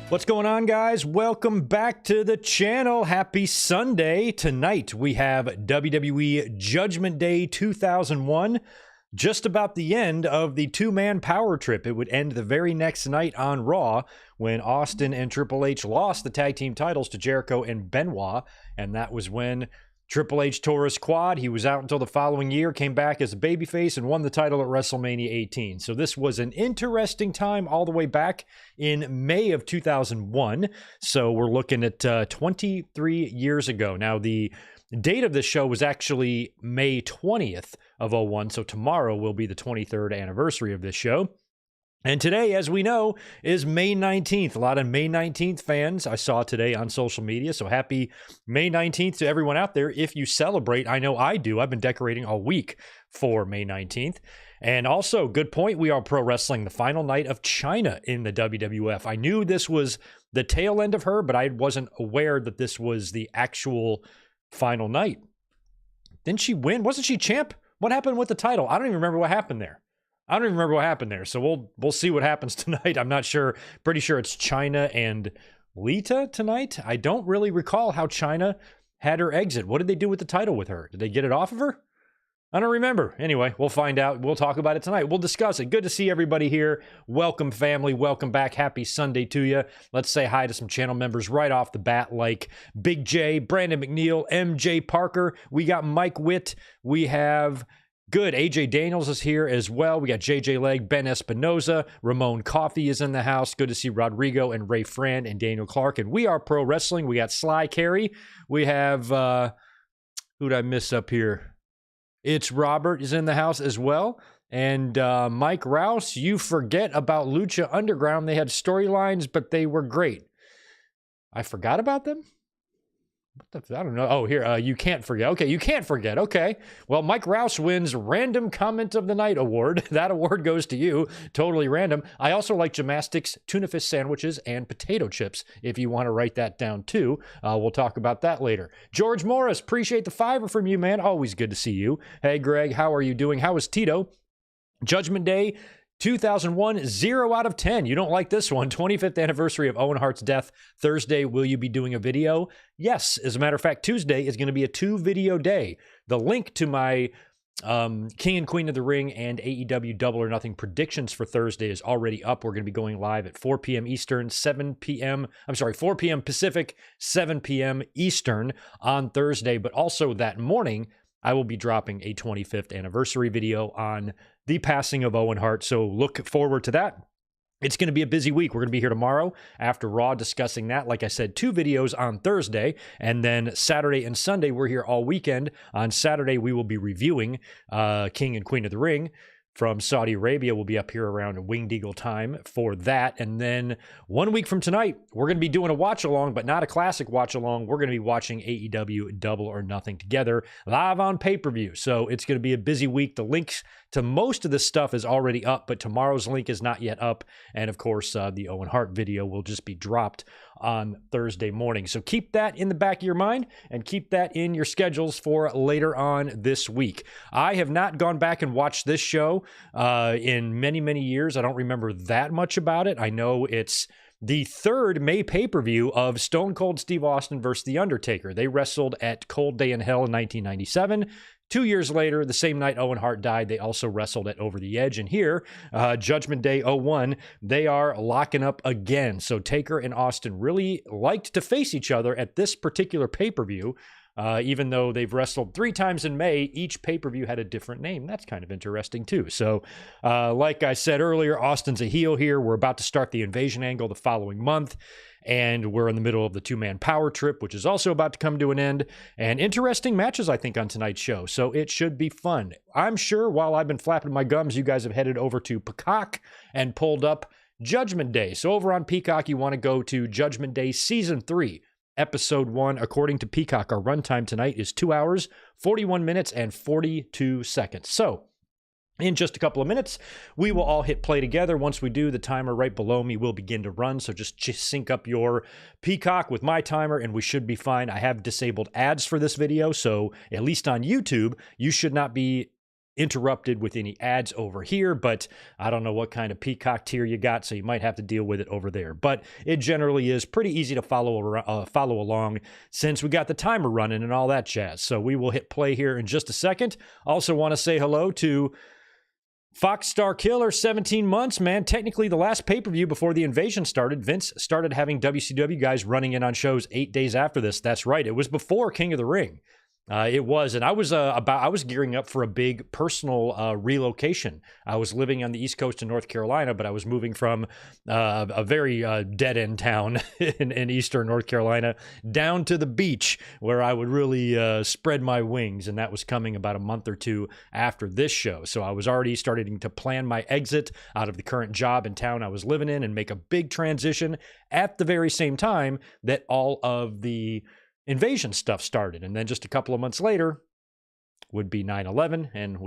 What's going on, guys? Welcome back to the channel. Happy Sunday. Tonight we have WWE Judgment Day 2001. Just about the end of the two-man power trip. It would end the very next night on Raw when Austin and Triple H lost the tag team titles to Jericho and Benoit, and that was when Triple H tore his quad. He was out until the following year, came back as a babyface, and won the title at WrestleMania 18. So this was an interesting time all the way back in May of 2001. So we're looking at 23 years ago. Now, the date of this show was actually May 20th of 01, so tomorrow will be the 23rd anniversary of this show. And today, as we know, is May 19th. A lot of May 19th fans I saw today on social media. So happy May 19th to everyone out there. If you celebrate, I know I do. I've been decorating all week for May 19th. And also, good point, we are pro wrestling the final night of Chyna in the WWF. I knew this was the tail end of her, but I wasn't aware that this was the actual final night. Didn't she win? Wasn't she champ? What happened with the title? I don't even remember what happened there. So we'll see what happens tonight. I'm not sure. Pretty sure it's Chyna and Lita tonight. I don't really recall how Chyna had her exit. What did they do with the title with her? Did they get it off of her? I don't remember. Anyway, we'll find out. We'll talk about it tonight. We'll discuss it. Good to see everybody here. Welcome, family. Welcome back. Happy Sunday to you. Let's say hi to some channel members right off the bat, like Big J, Brandon McNeil, MJ Parker. We got Mike Witt. We have... Good. AJ Daniels is here as well. We got JJ Leg, Ben Espinoza, Ramon Coffey is in the house. Good to see Rodrigo and Ray Fran and Daniel Clark. And we are pro wrestling. We got Sly Carey. We have, who'd I miss up here? It's Robert is in the house as well. And Mike Rouse, you forget about Lucha Underground. They had storylines, but they were great. I forgot about them? I don't know. Oh, here, you can't forget. Okay, you can't forget. Okay. Well, Mike Rouse wins Random Comment of the Night award. That award goes to you. Totally random. I also like gymnastics, tuna fish sandwiches, and potato chips, if you want to write that down too. We'll talk about that later. George Morris, appreciate the $5 from you, man. Always good to see you. Hey, Greg, how are you doing? How is Tito? Judgment Day 2001, 0 out of 10. You don't like this one. 25th anniversary of Owen Hart's death. Thursday, will you be doing a video? Yes. As a matter of fact, Tuesday is going to be a 2-video day. The link to my King and Queen of the Ring and AEW Double or Nothing predictions for Thursday is already up. We're going to be going live at 4 p.m. Eastern, 4 p.m. Pacific, 7 p.m. Eastern on Thursday. But also that morning, I will be dropping a 25th anniversary video on the passing of Owen Hart. So look forward to that. It's going to be a busy week. We're going to be here tomorrow after Raw discussing that. Like I said, 2 videos on Thursday, and then Saturday and Sunday, we're here all weekend. On Saturday, we will be reviewing King and Queen of the Ring from Saudi Arabia. Will be up here around Winged Eagle time for that. And then 1 week from tonight, we're going to be doing a watch along, but not a classic watch along. We're going to be watching AEW Double or Nothing together live on pay-per-view. So it's going to be a busy week. The links to most of this stuff is already up, but tomorrow's link is not yet up. And of course, the Owen Hart video will just be dropped on Thursday morning. So keep that in the back of your mind and keep that in your schedules for later on this week. I have not gone back and watched this show in many, many years. I don't remember that much about it. I know it's the 3rd May pay-per-view of Stone Cold Steve Austin versus The Undertaker. They wrestled at Cold Day in Hell in 1997. 2 years later, the same night Owen Hart died, they also wrestled at Over the Edge. And here, Judgment Day 01, they are locking up again. So Taker and Austin really liked to face each other at this particular pay-per-view. Even though they've wrestled 3 times in May, each pay-per-view had a different name. That's kind of interesting, too. So, like I said earlier, Austin's a heel here. We're about to start the invasion angle the following month, and we're in the middle of the two-man power trip, which is also about to come to an end. And interesting matches, I think, on tonight's show. So it should be fun. I'm sure while I've been flapping my gums, you guys have headed over to Peacock and pulled up Judgment Day. So over on Peacock, you want to go to Judgment Day Season 3. Episode 1, according to Peacock, our runtime tonight is 2 hours, 41 minutes, and 42 seconds. So, in just a couple of minutes, we will all hit play together. Once we do, the timer right below me will begin to run. So just sync up your Peacock with my timer, and we should be fine. I have disabled ads for this video, so at least on YouTube, you should not be interrupted with any ads over here, but I don't know what kind of Peacock tier you got, so you might have to deal with it over there. But it generally is pretty easy to follow along since we got the timer running and all that jazz. So we will hit play here in just a second. Also want to say hello to Fox Star Killer, 17 months, man. Technically, the last pay-per-view before the invasion started, Vince started having WCW guys running in on shows 8 days after this. That's right. It was before King of the Ring. It was, and I was gearing up for a big personal relocation. I was living on the East Coast in North Carolina, but I was moving from a very dead-end town in Eastern North Carolina down to the beach where I would really spread my wings, and that was coming about a month or two after this show. So I was already starting to plan my exit out of the current job in town I was living in and make a big transition at the very same time that all of the invasion stuff started. And then just a couple of months later would be 9/11, and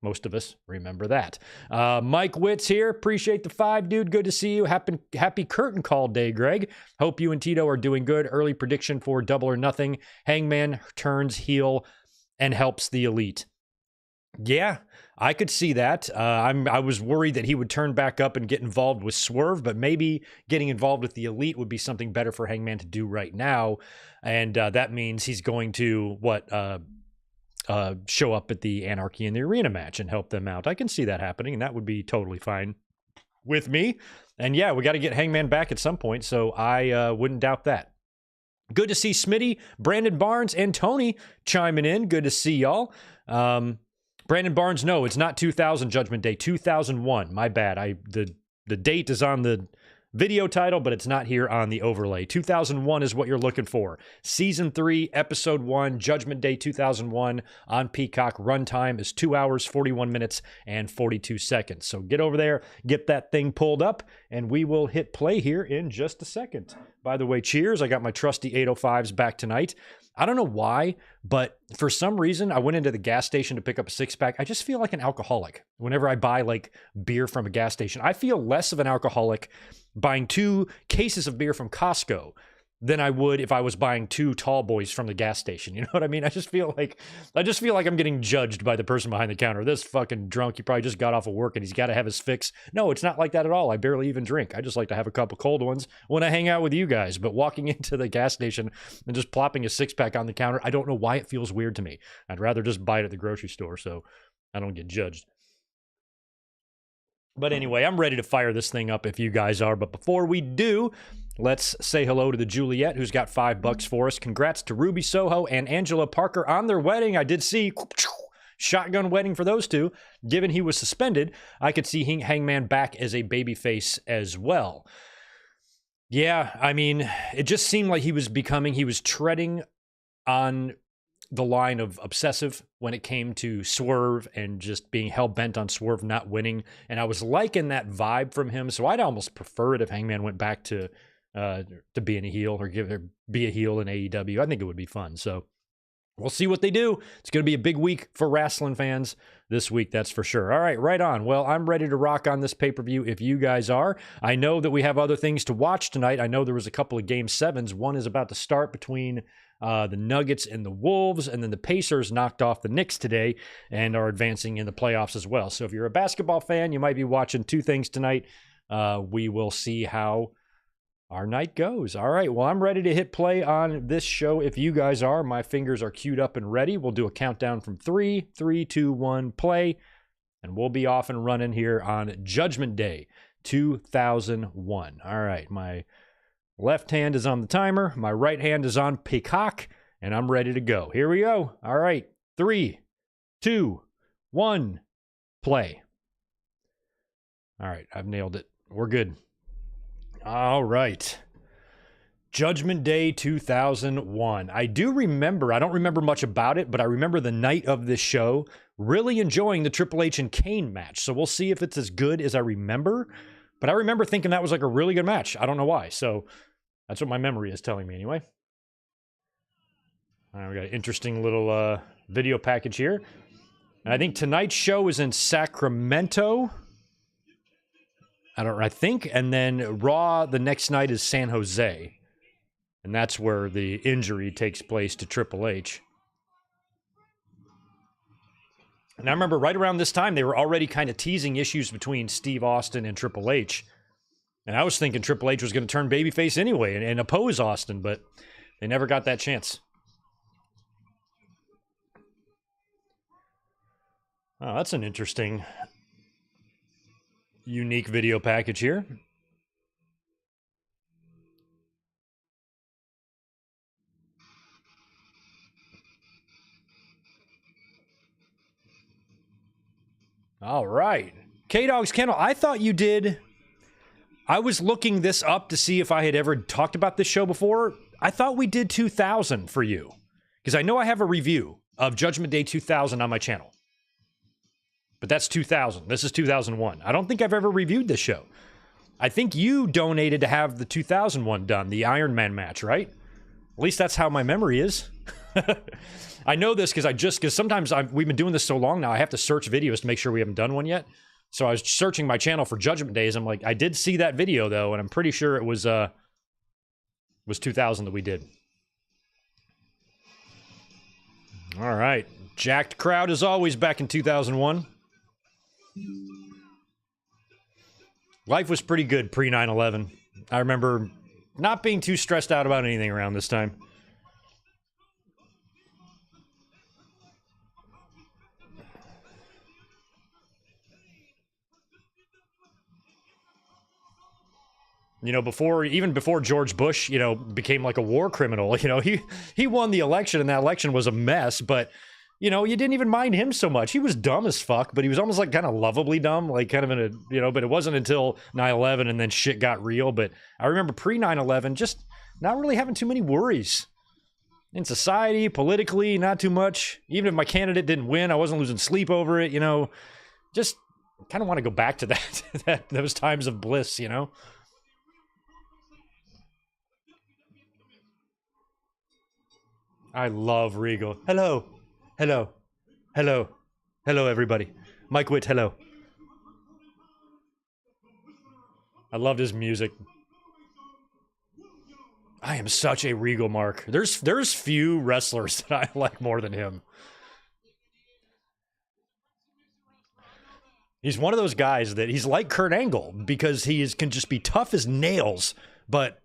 most of us remember that. Mike Witz here. Appreciate the 5, dude. Good to see you. Happy curtain call day, Greg. Hope you and Tito are doing good. Early prediction for Double or Nothing. Hangman turns heel and helps the Elite. Yeah, I could see that. I was worried that he would turn back up and get involved with Swerve, but maybe getting involved with the Elite would be something better for Hangman to do right now. And that means he's going to, show up at the Anarchy in the Arena match and help them out. I can see that happening, and that would be totally fine with me. And yeah, we got to get Hangman back at some point, so I wouldn't doubt that. Good to see Smitty, Brandon Barnes, and Tony chiming in. Good to see y'all. Brandon Barnes, no, it's not 2000 Judgment Day, 2001. My bad. The date is on the video title, but it's not here on the overlay. 2001 is what you're looking for. Season 3, Episode 1, Judgment Day 2001 on Peacock. Runtime is 2 hours, 41 minutes, and 42 seconds. So get over there, get that thing pulled up, and we will hit play here in just a second. By the way, cheers. I got my trusty 805s back tonight. I don't know why, but for some reason, I went into the gas station to pick up a 6-pack. I just feel like an alcoholic whenever I buy like beer from a gas station. I feel less of an alcoholic buying 2 cases of beer from Costco than I would if I was buying 2 tall boys from the gas station. You know what I mean? I just feel like I'm getting judged by the person behind the counter. This fucking drunk, he probably just got off of work and he's got to have his fix. No, it's not like that at all. I barely even drink. I just like to have a couple cold ones when I hang out with you guys. But walking into the gas station and just plopping a 6-pack on the counter, I don't know why it feels weird to me. I'd rather just buy it at the grocery store so I don't get judged. But anyway, I'm ready to fire this thing up if you guys are. But before we do, let's say hello to the Juliet, who's got $5 for us. Congrats to Ruby Soho and Angela Parker on their wedding. I did see shotgun wedding for those two. Given he was suspended, I could see Hangman back as a babyface as well. Yeah, I mean, it just seemed like he was treading on the line of obsessive when it came to Swerve and just being hell-bent on Swerve not winning. And I was liking that vibe from him. So I'd almost prefer it if Hangman went back to being a heel or be a heel in AEW. I think it would be fun. So we'll see what they do. It's going to be a big week for wrestling fans this week, that's for sure. All right, right on. Well, I'm ready to rock on this pay-per-view if you guys are. I know that we have other things to watch tonight. I know there was a couple of Game 7s. One is about to start between the Nuggets and the Wolves, and then the Pacers knocked off the Knicks today and are advancing in the playoffs as well. So if you're a basketball fan, you might be watching 2 things tonight. We will see how our night goes. All right, well, I'm ready to hit play on this show if you guys are. My fingers are queued up and ready. We'll do a countdown from 3, 2, 1, play, and we'll be off and running here on Judgment Day 2001. All right, my left hand is on the timer. My right hand is on Peacock, and I'm ready to go. Here we go. All right, 3, 2, 1, play. All right, I've nailed it. We're good. All right. Judgment Day 2001. I do remember, I don't remember much about it, but I remember the night of this show really enjoying the Triple H and Kane match. So we'll see if it's as good as I remember. But I remember thinking that was like a really good match. I don't know why. So that's what my memory is telling me anyway. All right, we got an interesting little video package here. And I think tonight's show is in Sacramento. I think. And then Raw the next night is San Jose. And that's where the injury takes place to Triple H. And I remember right around this time, they were already kind of teasing issues between Steve Austin and Triple H. And I was thinking Triple H was going to turn babyface anyway and oppose Austin, but they never got that chance. Oh, that's an interesting, unique video package here. All right. K-Dog's Kennel, I thought you did... I was looking this up to see if I had ever talked about this show before. I thought we did 2000 for you. Because I know I have a review of Judgment Day 2000 on my channel. But that's 2000. This is 2001. I don't think I've ever reviewed this show. I think you donated to have the 2001 done, the Iron Man match, right? At least that's how my memory is. I know this because sometimes we've been doing this so long now, I have to search videos to make sure we haven't done one yet. So I was searching my channel for Judgment Days. I'm like, I did see that video though, and I'm pretty sure it was 2000 that we did. All right, jacked crowd as always back in 2001. Life was pretty good pre 9/11. I remember not being too stressed out about anything around this time. You know, even before George Bush, you know, became like a war criminal, you know, he won the election and that election was a mess, but, you know, you didn't even mind him so much. He was dumb as fuck, but he was almost like kind of lovably dumb, like kind of in a, you know, but it wasn't until 9/11 and then shit got real. But I remember pre 9/11 just not really having too many worries in society, politically, not too much. Even if my candidate didn't win, I wasn't losing sleep over it, you know, just kind of want to go back to that, those times of bliss, you know? I love Regal. Hello. Hello. Hello. Hello, everybody. Mike Witt, hello. I loved his music. I am such a Regal mark. There's few wrestlers that I like more than him. He's one of those guys that he's like Kurt Angle because can just be tough as nails, but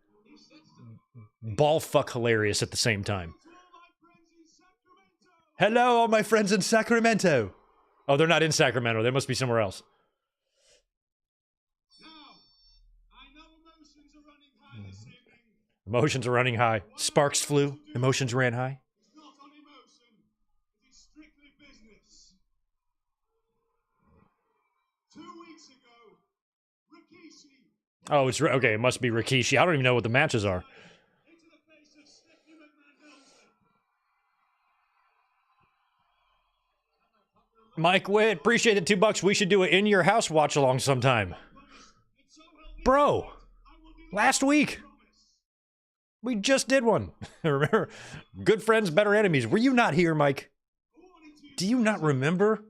ball fuck hilarious at the same time. Hello, all my friends in Sacramento. Oh, they're not in Sacramento. They must be somewhere else. Emotions are running high. Sparks flew. Emotions ran high. Oh, it's okay. It must be Rikishi. I don't even know what the matches are. Mike Witt, appreciate it. $2. We should do an in-your-house watch-along sometime. Bro, last week, we just did one. Remember? Good friends, better enemies. Were you not here, Mike? Do you not remember?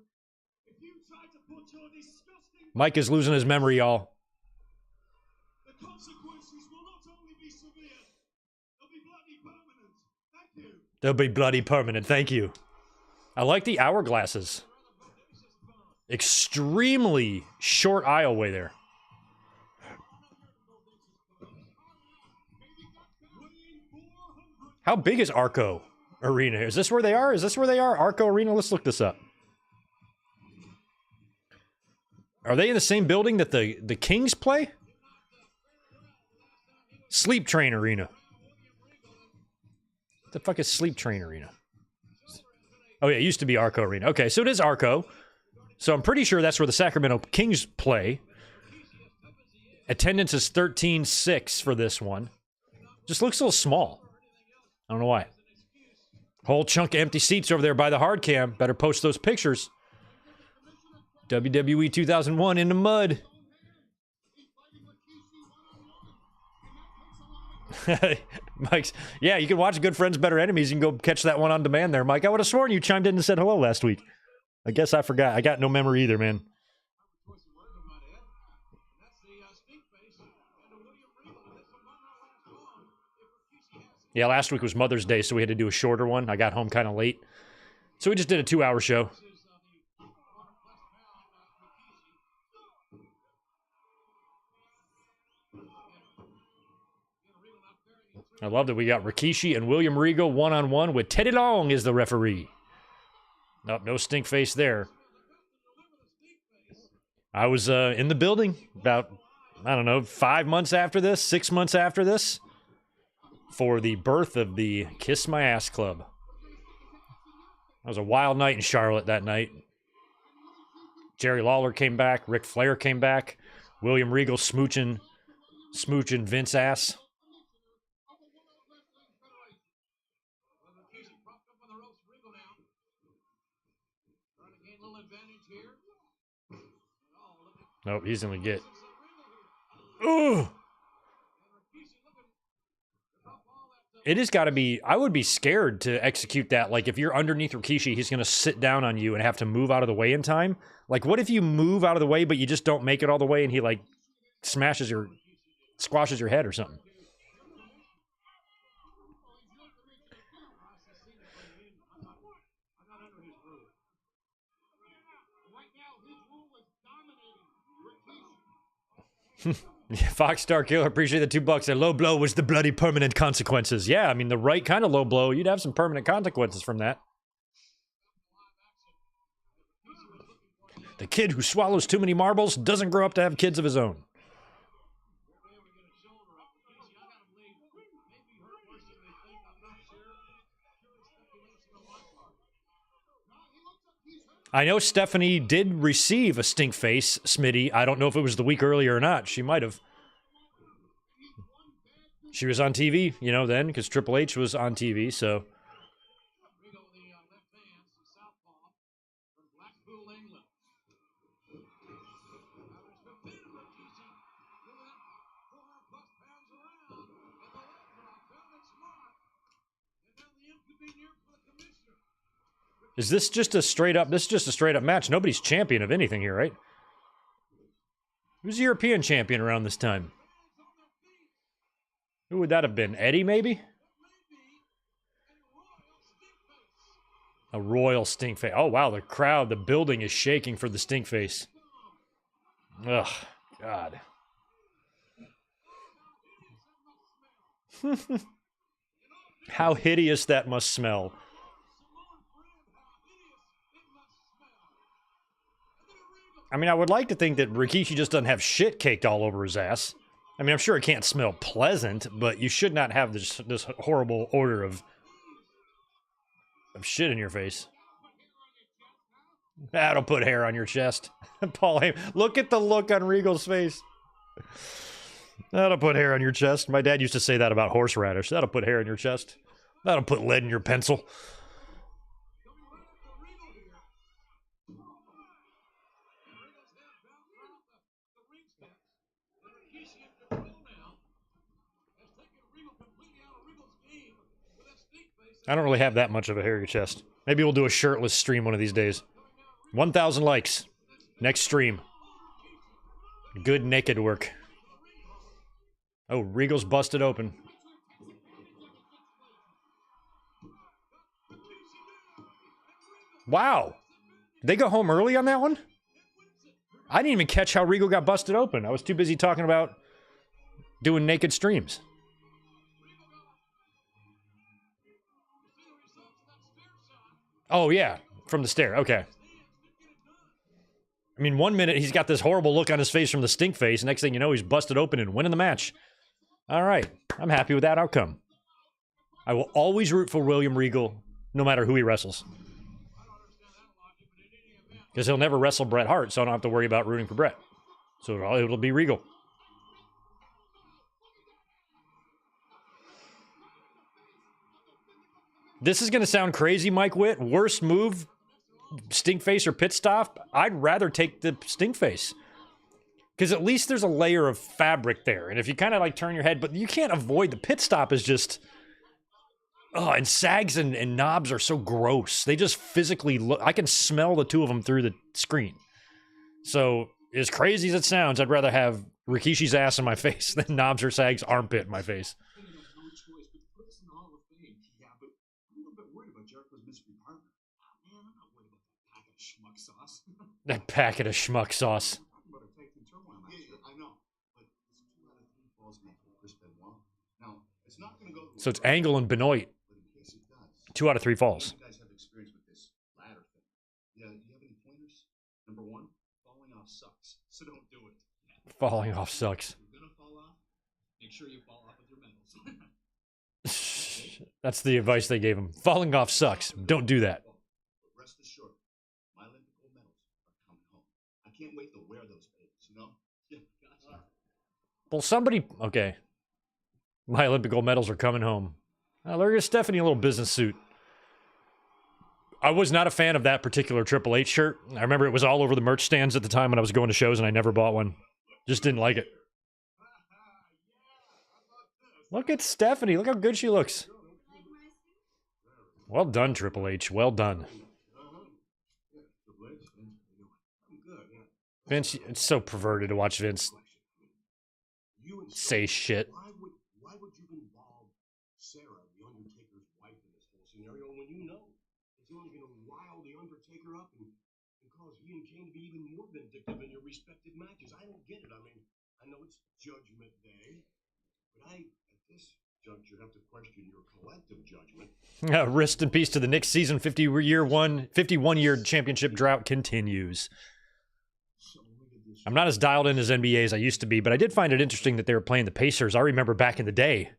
Mike is losing his memory, y'all. They'll be bloody permanent. Thank you. I like the hourglasses. Extremely short aisleway there. How big is Arco Arena? Is this where they are? Is this where they are? Arco Arena? Let's look this up. Are they in the same building that the Kings play? Sleep Train Arena. What the fuck is Sleep Train Arena? Oh yeah, it used to be Arco Arena. Okay, so it is Arco. So I'm pretty sure that's where the Sacramento Kings play. Attendance is 13,600 for this one. Just looks a little small. I don't know why. Whole chunk of empty seats over there by the hard cam. Better post those pictures. WWE 2001 in the mud. Mike's, yeah, you can watch Good Friends, Better Enemies. You can go catch that one on demand there, Mike. I would have sworn you chimed in and said hello last week. I guess I forgot. I got no memory either, man. Yeah, last week was Mother's Day, so we had to do a shorter one. I got home kind of late. So we just did a 2-hour show. I love that we got Rikishi and William Regal one-on-one with Teddy Long as the referee. Nope, no stink face there. I was in the building about, I don't know, 5 months after this, 6 months after this, for the birth of the Kiss My Ass Club. That was a wild night in Charlotte that night. Jerry Lawler came back, Ric Flair came back, William Regal smooching Vince ass. Nope, he's gonna get. Ugh. It has got to be. I would be scared to execute that. Like, if you're underneath Rikishi, he's going to sit down on you and have to move out of the way in time. Like, what if you move out of the way, but you just don't make it all the way and he, like, squashes your head or something? Fox Star Killer, appreciate the $2. A low blow was the bloody permanent consequences. Yeah, I mean, the right kind of low blow, you'd have some permanent consequences from that. The kid who swallows too many marbles doesn't grow up to have kids of his own. I know Stephanie did receive a stink face, Smitty. I don't know if it was the week earlier or not. She might have. She was on TV, you know, then, because Triple H was on TV, so. Is this just a straight up, this is just a straight up match? Nobody's champion of anything here, right? Who's the European champion around this time? Who would that have been? Eddie, maybe? A royal stink face. Oh, wow, the crowd, the building is shaking for the stink face. Ugh, God. How hideous that must smell. I mean, I would like to think that Rikishi just doesn't have shit caked all over his ass. I mean, I'm sure it can't smell pleasant, but you should not have this horrible odor of shit in your face. That'll put hair on your chest. Paul Heyman. Look at the look on Regal's face. That'll put hair on your chest. My dad used to say that about horseradish. That'll put hair in your chest. That'll put lead in your pencil. I don't really have that much of a hairy chest. Maybe we'll do a shirtless stream one of these days. 1,000 likes. Next stream. Good naked work. Oh, Regal's busted open. Wow. Did they go home early on that one? I didn't even catch how Regal got busted open. I was too busy talking about doing naked streams. Oh, yeah. From the stair. Okay. I mean, 1 minute he's got this horrible look on his face from the stink face. Next thing you know, he's busted open and winning the match. All right. I'm happy with that outcome. I will always root for William Regal, no matter who he wrestles. Because he'll never wrestle Bret Hart, so I don't have to worry about rooting for Bret. So it'll be Regal. This is going to sound crazy, Mike Witt. Worst move, stink face or pit stop? I'd rather take the stink face. Because at least there's a layer of fabric there. And if you kind of like turn your head, but you can't avoid the pit stop is just... Oh, and sags and knobs are so gross. They just physically look... I can smell the two of them through the screen. So, as crazy as it sounds, I'd rather have Rikishi's ass in my face than knobs or sags armpit in my face. That packet of schmuck sauce. I know, but it's 2 out of 3 falls for Chris Benoit. Now, as So it's Angle and Benoit. 2 out of 3 falls. You guys have experience with this ladder thing. Yeah, do you have any pointers? Number one, falling off sucks, so don't do it. Falling off sucks. If you're gonna fall off, make sure you fall off with your medals. That's the advice they gave him. Falling off sucks. Don't do that. But rest assured, my Olympic gold medals are coming home. I can't wait to wear those babies, you know? Yeah, gotcha. Well, somebody... Okay. My Olympic gold medals are coming home. Look at Stephanie, a little business suit. I was not a fan of that particular Triple H shirt. I remember it was all over the merch stands at the time when I was going to shows, and I never bought one. Just didn't like it. Look at Stephanie. Look how good she looks. Well done, Triple H. Well done. Vince, it's so perverted to watch Vince say shit. Why would you involve Sarah, the Undertaker's wife, in this whole scenario when you know it's only going to rile the Undertaker up and cause he and Kane to be even more vindictive in your respective matches? I don't get it. I mean, I know it's Judgment Day, but at this juncture, have to question your collective judgment. Rest in peace to the Knicks. Season 51-year championship drought continues. I'm not as dialed in as NBA as I used to be, but I did find it interesting that they were playing the Pacers. I remember back in the day,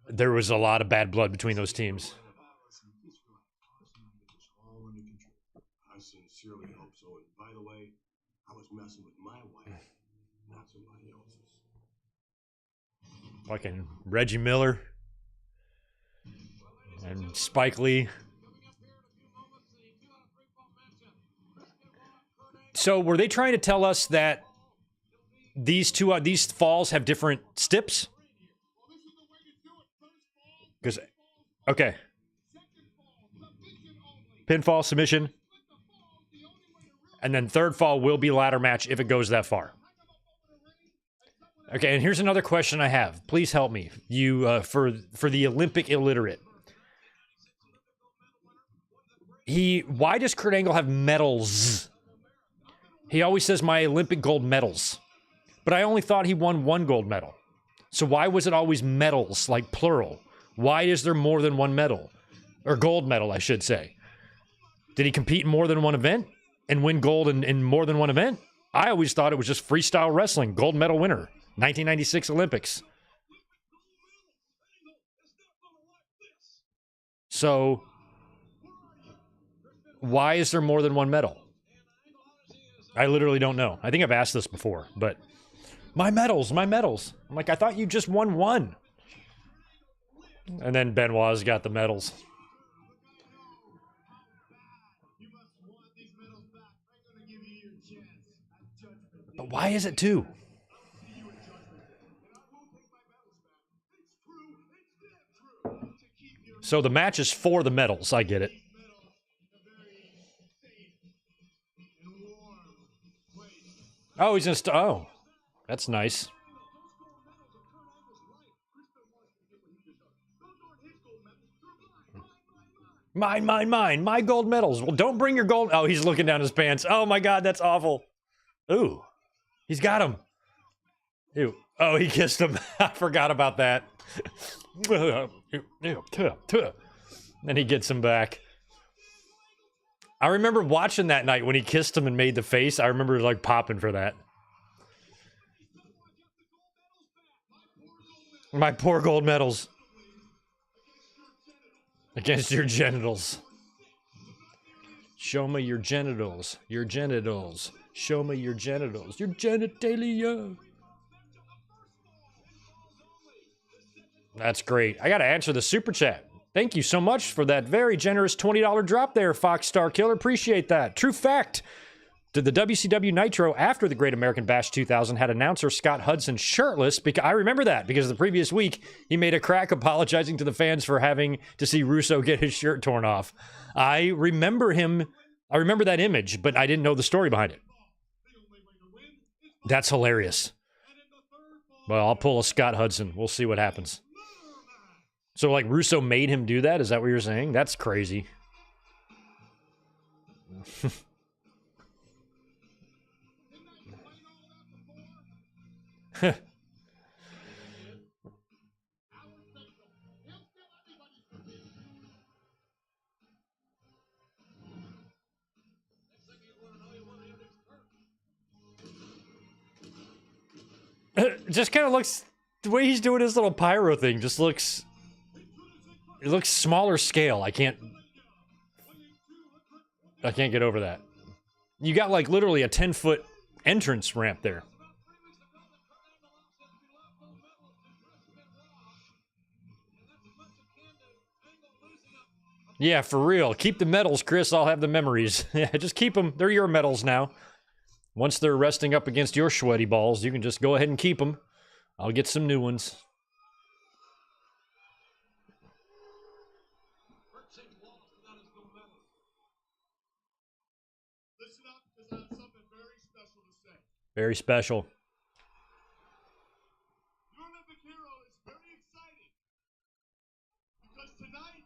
there was a lot of bad blood between those teams. I sincerely hope so. And by the way, I was messing with my wife, not somebody else's. Fucking Reggie Miller and Spike Lee. So were they trying to tell us that these falls have different steps? Because, okay. Pinfall, submission. And then third fall will be ladder match if it goes that far. Okay, and here's another question I have. Please help me. You, for the Olympic illiterate. Why does Kurt Angle have medals? He always says my Olympic gold medals. But I only thought he won 1 gold medal. So why was it always medals, like plural? Why is there more than 1 medal? Or gold medal, I should say. Did he compete in more than 1 event? And win gold in more than 1 event? I always thought it was just freestyle wrestling. Gold medal winner. 1996 Olympics. So, why is there more than 1 medal? I literally don't know. I think I've asked this before, but my medals, my medals. I'm like, I thought you just won 1. And then Benoit's got the medals. But why is it 2? So the match is for the medals. I get it. Oh, he's gonna oh, that's nice. Mine. My gold medals. Well, don't bring your gold. Oh, he's looking down his pants. Oh my God, that's awful. Ooh, he's got him. Ew. Oh, he kissed him. I forgot about that. Then he gets him back. I remember watching that night when he kissed him and made the face. I remember like popping for that. My poor gold medals. Against your genitals. Show me your genitals. Your genitals. Show me your genitals. Your genitalia. That's great. I got to answer the super chat. Thank you so much for that very generous $20 drop there, Fox Star Killer. Appreciate that. True fact. Did the WCW Nitro after the Great American Bash 2000 had announcer Scott Hudson shirtless? Because I remember that because the previous week he made a crack apologizing to the fans for having to see Russo get his shirt torn off. I remember that image, but I didn't know the story behind it. That's hilarious. Well, I'll pull a Scott Hudson. We'll see what happens. So, like, Russo made him do that? Is that what you're saying? That's crazy. just kind of looks, the way he's doing his little pyro thing just looks, it looks smaller scale. I can't get over that. You got like literally a 10-foot entrance ramp there. Yeah, for real. Keep the medals, Chris. I'll have the memories. Yeah, just keep them. They're your medals now. Once they're resting up against your sweaty balls, you can just go ahead and keep them. I'll get some new ones. Listen up, because I have something very special to say. Very special. Your Olympic hero is very excited because tonight,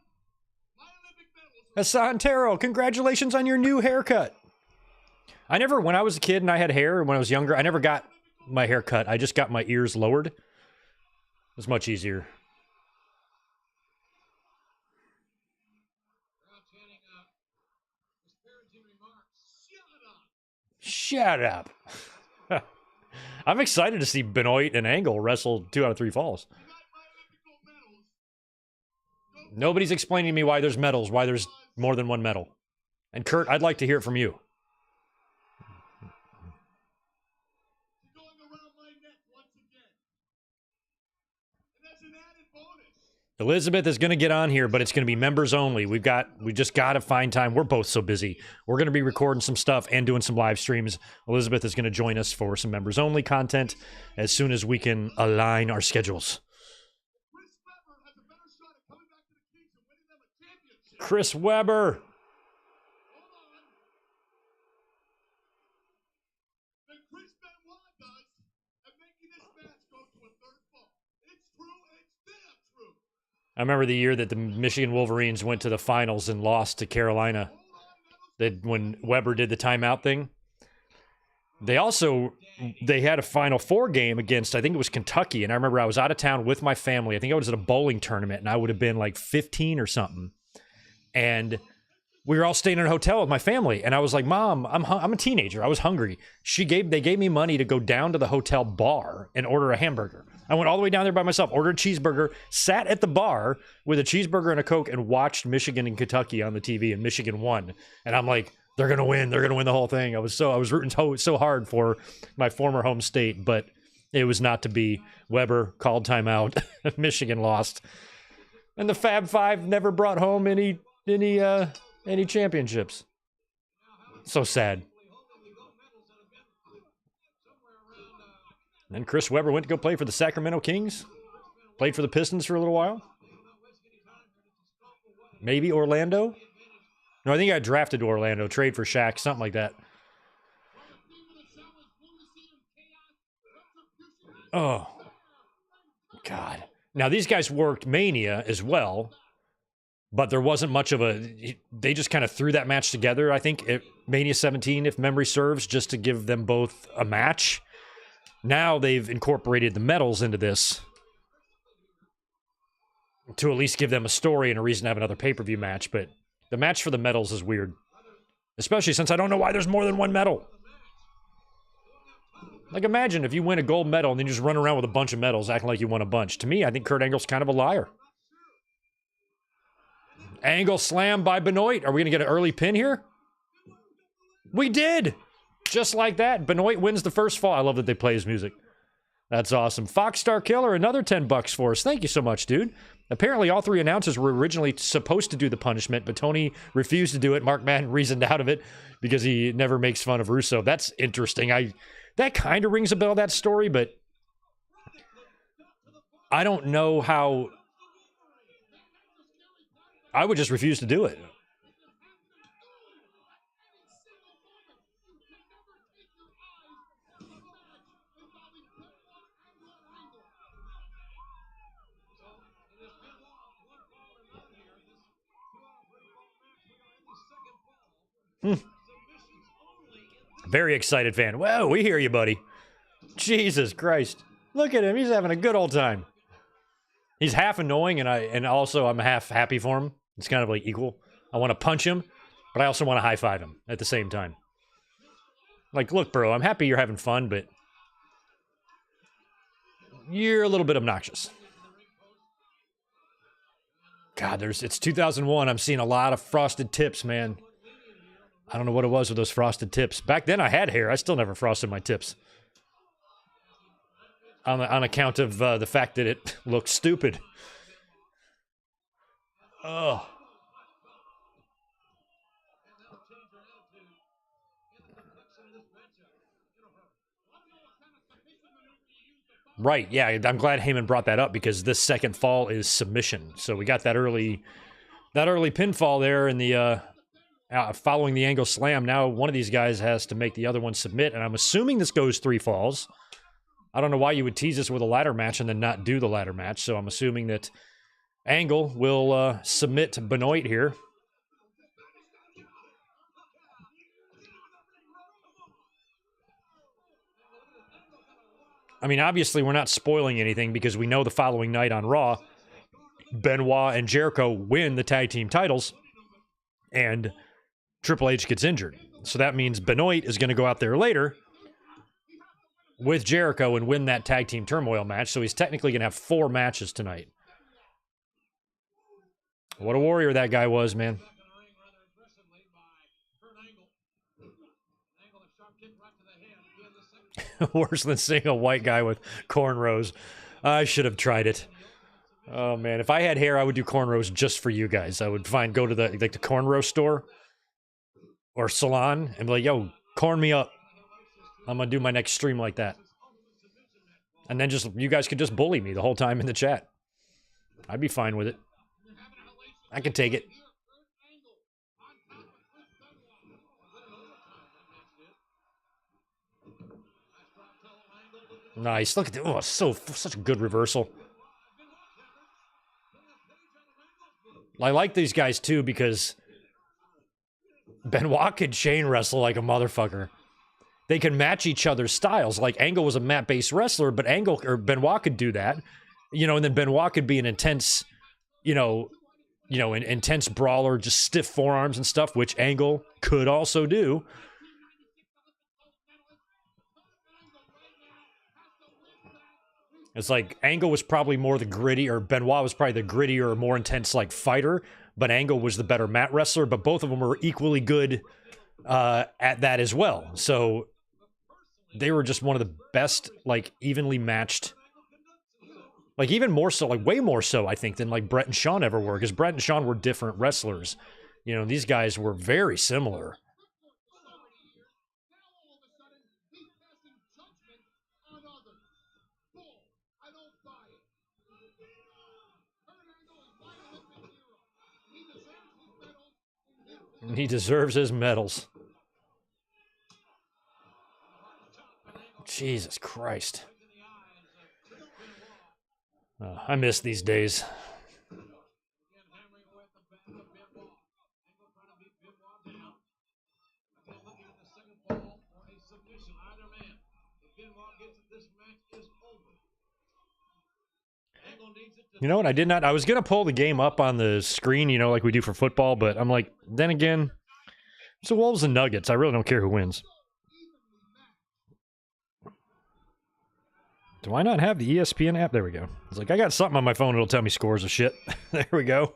my Olympic medals. Hassan Terrell, congratulations on your new haircut. I never, when I was a kid and I had hair, when I was younger, I never got my hair cut. I just got my ears lowered. It was much easier. Shut up. I'm excited to see Benoit and Angle wrestle 2 out of 3 falls. Nobody's explaining to me why there's medals, why there's more than one medal. And Kurt, I'd like to hear it from you. Elizabeth is going to get on here, but it's going to be members only. We just got to find time. We're both so busy. We're going to be recording some stuff and doing some live streams. Elizabeth is going to join us for some members only content as soon as we can align our schedules. Chris Webber. I remember the year that the Michigan Wolverines went to the finals and lost to Carolina. When Weber did the timeout thing. They had a Final Four game against, I think it was Kentucky, and I remember I was out of town with my family. I think I was at a bowling tournament, and I would have been like 15 or something. And we were all staying in a hotel with my family, and I was like, Mom, I'm a teenager. I was hungry. They gave me money to go down to the hotel bar and order a hamburger. I went all the way down there by myself, ordered a cheeseburger, sat at the bar with a cheeseburger and a Coke, and watched Michigan and Kentucky on the TV, and Michigan won. And I'm like, they're gonna win. They're gonna win the whole thing. I was rooting so hard for my former home state, but it was not to be. Weber called timeout. Michigan lost, and the Fab Five never brought home any championships. So sad. And then Chris Webber went to go play for the Sacramento Kings. Played for the Pistons for a little while. Maybe Orlando. No, I think I got drafted to Orlando. Trade for Shaq, something like that. Oh. God. Now, these guys worked Mania as well. But there wasn't much of they just kind of threw that match together, I think, at Mania 17, if memory serves, just to give them both a match. Now they've incorporated the medals into this to at least give them a story and a reason to have another pay-per-view match. But the match for the medals is weird, especially since I don't know why there's more than one medal. Like, imagine if you win a gold medal and then you just run around with a bunch of medals acting like you won a bunch. To me, I think Kurt Angle's kind of a liar. Angle slam by Benoit. Are we going to get an early pin here? We did! Just like that. Benoit wins the first fall. I love that they play his music. That's awesome. Foxstar Killer, another $10 for us. Thank you so much, dude. Apparently, all 3 announcers were originally supposed to do the punishment, but Tony refused to do it. Mark Madden reasoned out of it because he never makes fun of Russo. That's interesting. That kind of rings a bell, that story, but I don't know how. I would just refuse to do it. Very excited fan. Whoa, we hear you, buddy. Jesus Christ. Look at him. He's having a good old time. He's half annoying, and also I'm half happy for him. It's kind of like equal. I want to punch him, but I also want to high-five him at the same time. Like, look, bro, I'm happy you're having fun, but you're a little bit obnoxious. God, it's 2001. I'm seeing a lot of frosted tips, man. I don't know what it was with those frosted tips. Back then I had hair. I still never frosted my tips. On account of the fact that it looks stupid. Ugh. Right, yeah, I'm glad Heyman brought that up because this second fall is submission. So we got that early pinfall there in the following the angle slam. Now one of these guys has to make the other one submit, and I'm assuming this goes 3 falls. I don't know why you would tease us with a ladder match and then not do the ladder match. So I'm assuming that Angle will submit to Benoit here. I mean, obviously, we're not spoiling anything because we know the following night on Raw, Benoit and Jericho win the tag team titles, and Triple H gets injured. So that means Benoit is going to go out there later with Jericho and win that tag team turmoil match. So he's technically going to have 4 matches tonight. What a warrior that guy was, man. Worse than seeing a white guy with cornrows. I should have tried it. Oh, man. If I had hair, I would do cornrows just for you guys. I would go to the cornrow store or salon and be like, yo, corn me up. I'm going to do my next stream like that. And then you guys could just bully me the whole time in the chat. I'd be fine with it. I can take it. Nice. Look at that. Oh, such a good reversal. I like these guys, too, because Benoit could chain wrestle like a motherfucker. They can match each other's styles. Like, Angle was a mat-based wrestler, but Benoit could do that. And then Benoit could be an intense, an intense brawler, just stiff forearms and stuff, which Angle could also do. It's like Angle was probably more the gritty, or Benoit was probably the grittier, more intense like fighter, but Angle was the better mat wrestler, but both of them were equally good at that as well. So they were just one of the best, like evenly matched, like even more so, like way more so, I think, than like Brett and Shawn ever were, because Brett and Shawn were different wrestlers. These guys were very similar. He deserves his medals. Jesus Christ. I miss these days. You know what? I was going to pull the game up on the screen, like we do for football, but I'm like, then again, it's the Wolves and Nuggets. I really don't care who wins. Do I not have the ESPN app? There we go. It's like, I got something on my phone that'll tell me scores of shit. There we go.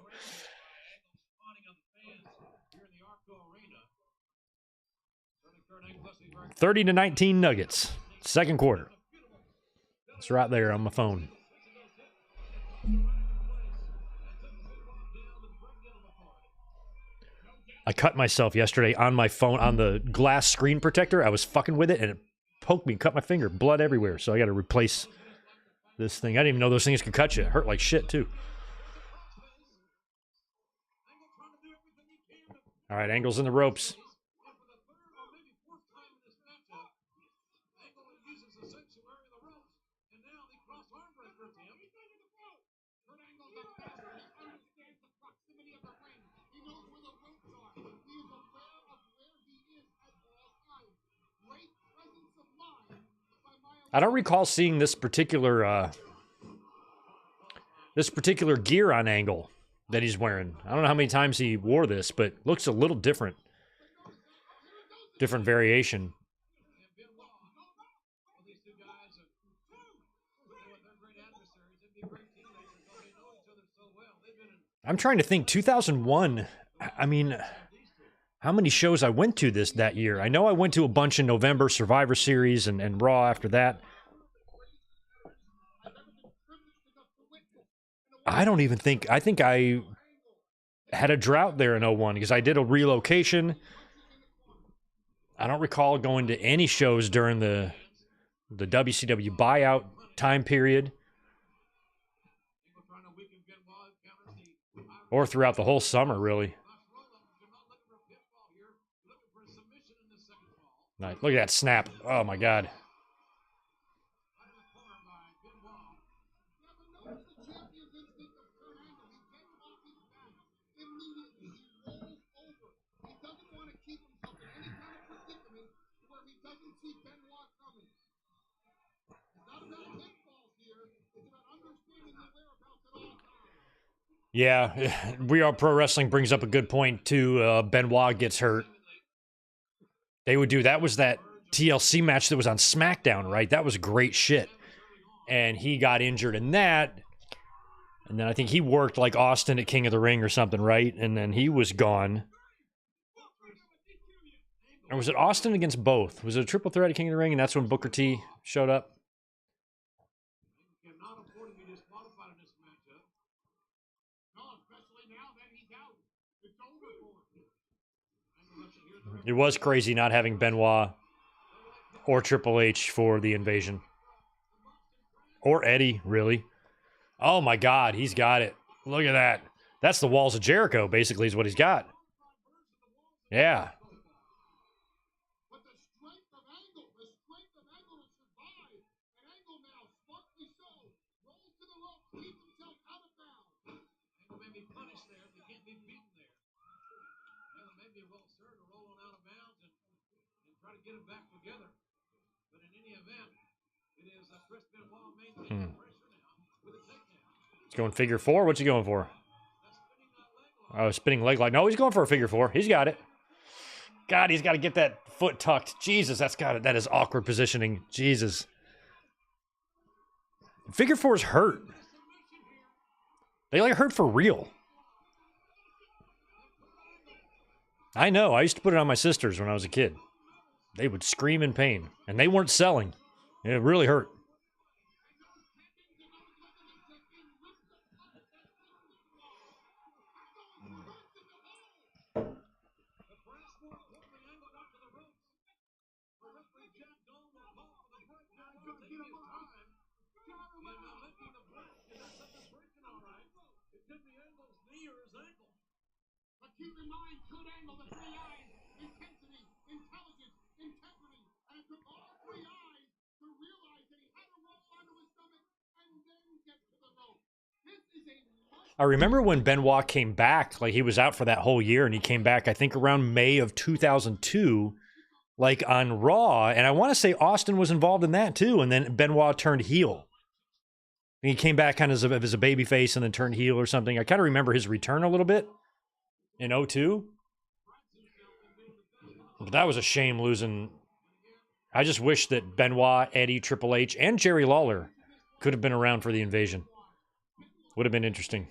$30-19 Nuggets. Second quarter. It's right there on my phone. I cut myself yesterday on my phone on the glass screen protector. I was fucking with it and it poked me, cut my finger, blood everywhere. So I got to replace this thing. I didn't even know those things could cut you. It hurt like shit too. All right, Angle's in the ropes. I don't recall seeing this particular gear on Angle that he's wearing. I don't know how many times he wore this, but looks a little different. Different variation. I'm trying to think. 2001. I mean, how many shows I went to that year? I know I went to a bunch in November, Survivor Series, and Raw after that. I don't even think. I think I had a drought there in 01 because I did a relocation. I don't recall going to any shows during the WCW buyout time period or throughout the whole summer, really. Nice. Look at that snap. Oh, my God. Yeah, We Are Pro Wrestling brings up a good point, too. Benoit gets hurt. They would do, that was that TLC match that was on SmackDown, right? That was great shit. And he got injured in that. And then I think he worked like Austin at King of the Ring or something, right? And then he was gone. Or was it Austin against both? Was it a triple threat at King of the Ring, and that's when Booker T showed up? It was crazy not having Benoit or Triple H for the invasion. Or Eddie, really. Oh my God, he's got it. Look at that. That's the Walls of Jericho, basically, is what he's got. Yeah. He's going figure four. What's he going for? Oh, spinning leg lock. No, he's going for a figure four. He's got it. God, he's got to get that foot tucked. Jesus, that's got it. That is awkward positioning. Jesus. Figure fours hurt. They like hurt for real. I know. I used to put it on my sisters when I was a kid. They would scream in pain, and they weren't selling. It really hurt. I remember when Benoit came back, like he was out for that whole year, and he came back, I think, around May of 2002, like on Raw. And I want to say Austin was involved in that too. And then Benoit turned heel. And he came back kind of as a baby face and then turned heel or something. I kind of remember his return a little bit in 02. But that was a shame losing. I just wish that Benoit, Eddie, Triple H, and Jerry Lawler could have been around for the invasion. Would have been interesting.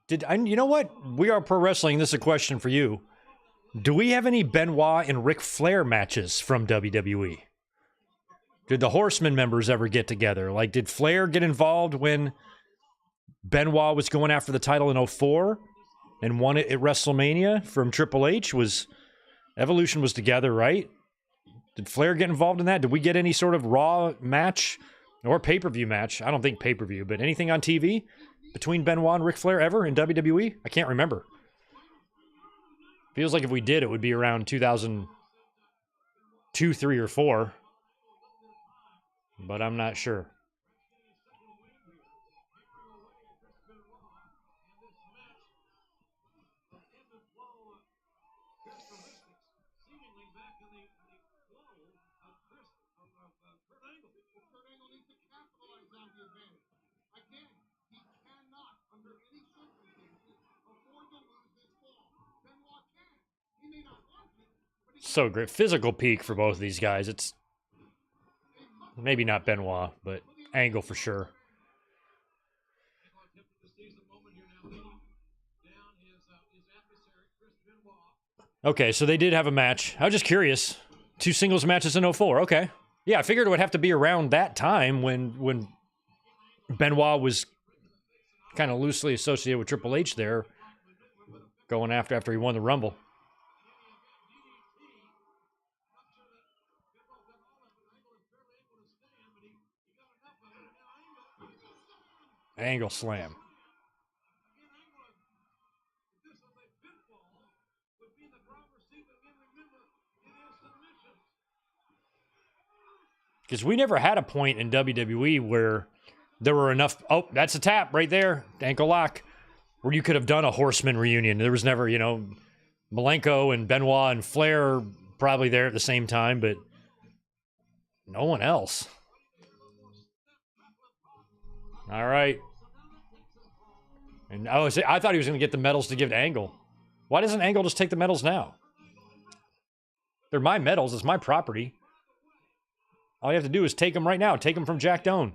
You know what? We Are Pro Wrestling. This is a question for you. Do we have any Benoit and Ric Flair matches from WWE? Did the Horsemen members ever get together? Like, did Flair get involved when Benoit was going after the title in 04 and won it at WrestleMania from Triple H? Evolution was together, right? Did Flair get involved in that? Did we get any sort of Raw match or pay-per-view match? I don't think pay-per-view, but anything on TV between Benoit and Ric Flair ever in WWE? I can't remember. Feels like if we did, it would be around 2002, 3, or 4. But I'm not sure. So great. Physical peak for both of these guys. It's maybe not Benoit, but Angle for sure. Okay, so they did have a match. I was just curious. 2 singles matches in 04. Okay. Yeah, I figured it would have to be around that time when Benoit was kind of loosely associated with Triple H there, going after he won the Rumble. Angle slam. Because we never had a point in WWE where there were enough. Oh, that's a tap right there. Ankle lock. Where you could have done a Horseman reunion. There was never, Malenko and Benoit and Flair probably there at the same time, but no one else. All right. And I thought he was going to get the medals to give to Angle. Why doesn't Angle just take the medals now? They're my medals. It's my property. All you have to do is take them right now. Take them from Jack Doan.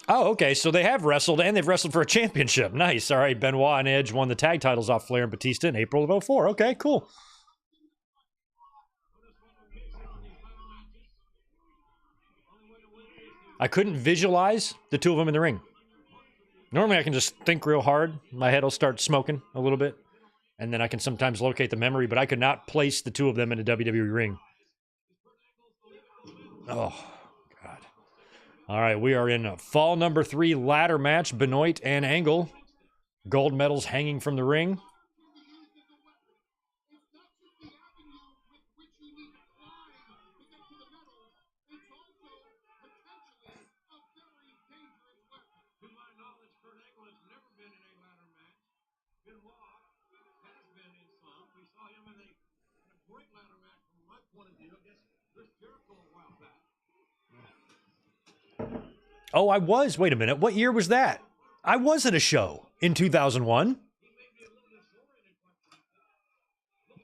Oh, okay. So they have wrestled, and they've wrestled for a championship. Nice. All right. Benoit and Edge won the tag titles off Flair and Batista in April of 04. Okay, cool. I couldn't visualize the two of them in the ring. Normally, I can just think real hard. My head will start smoking a little bit, and then I can sometimes locate the memory, but I could not place the two of them in a WWE ring. Oh, God. All right, we are in fall number 3 ladder match. Benoit and Angle. Gold medals hanging from the ring. Oh, I was. Wait a minute. What year was that? I was at a show in 2001.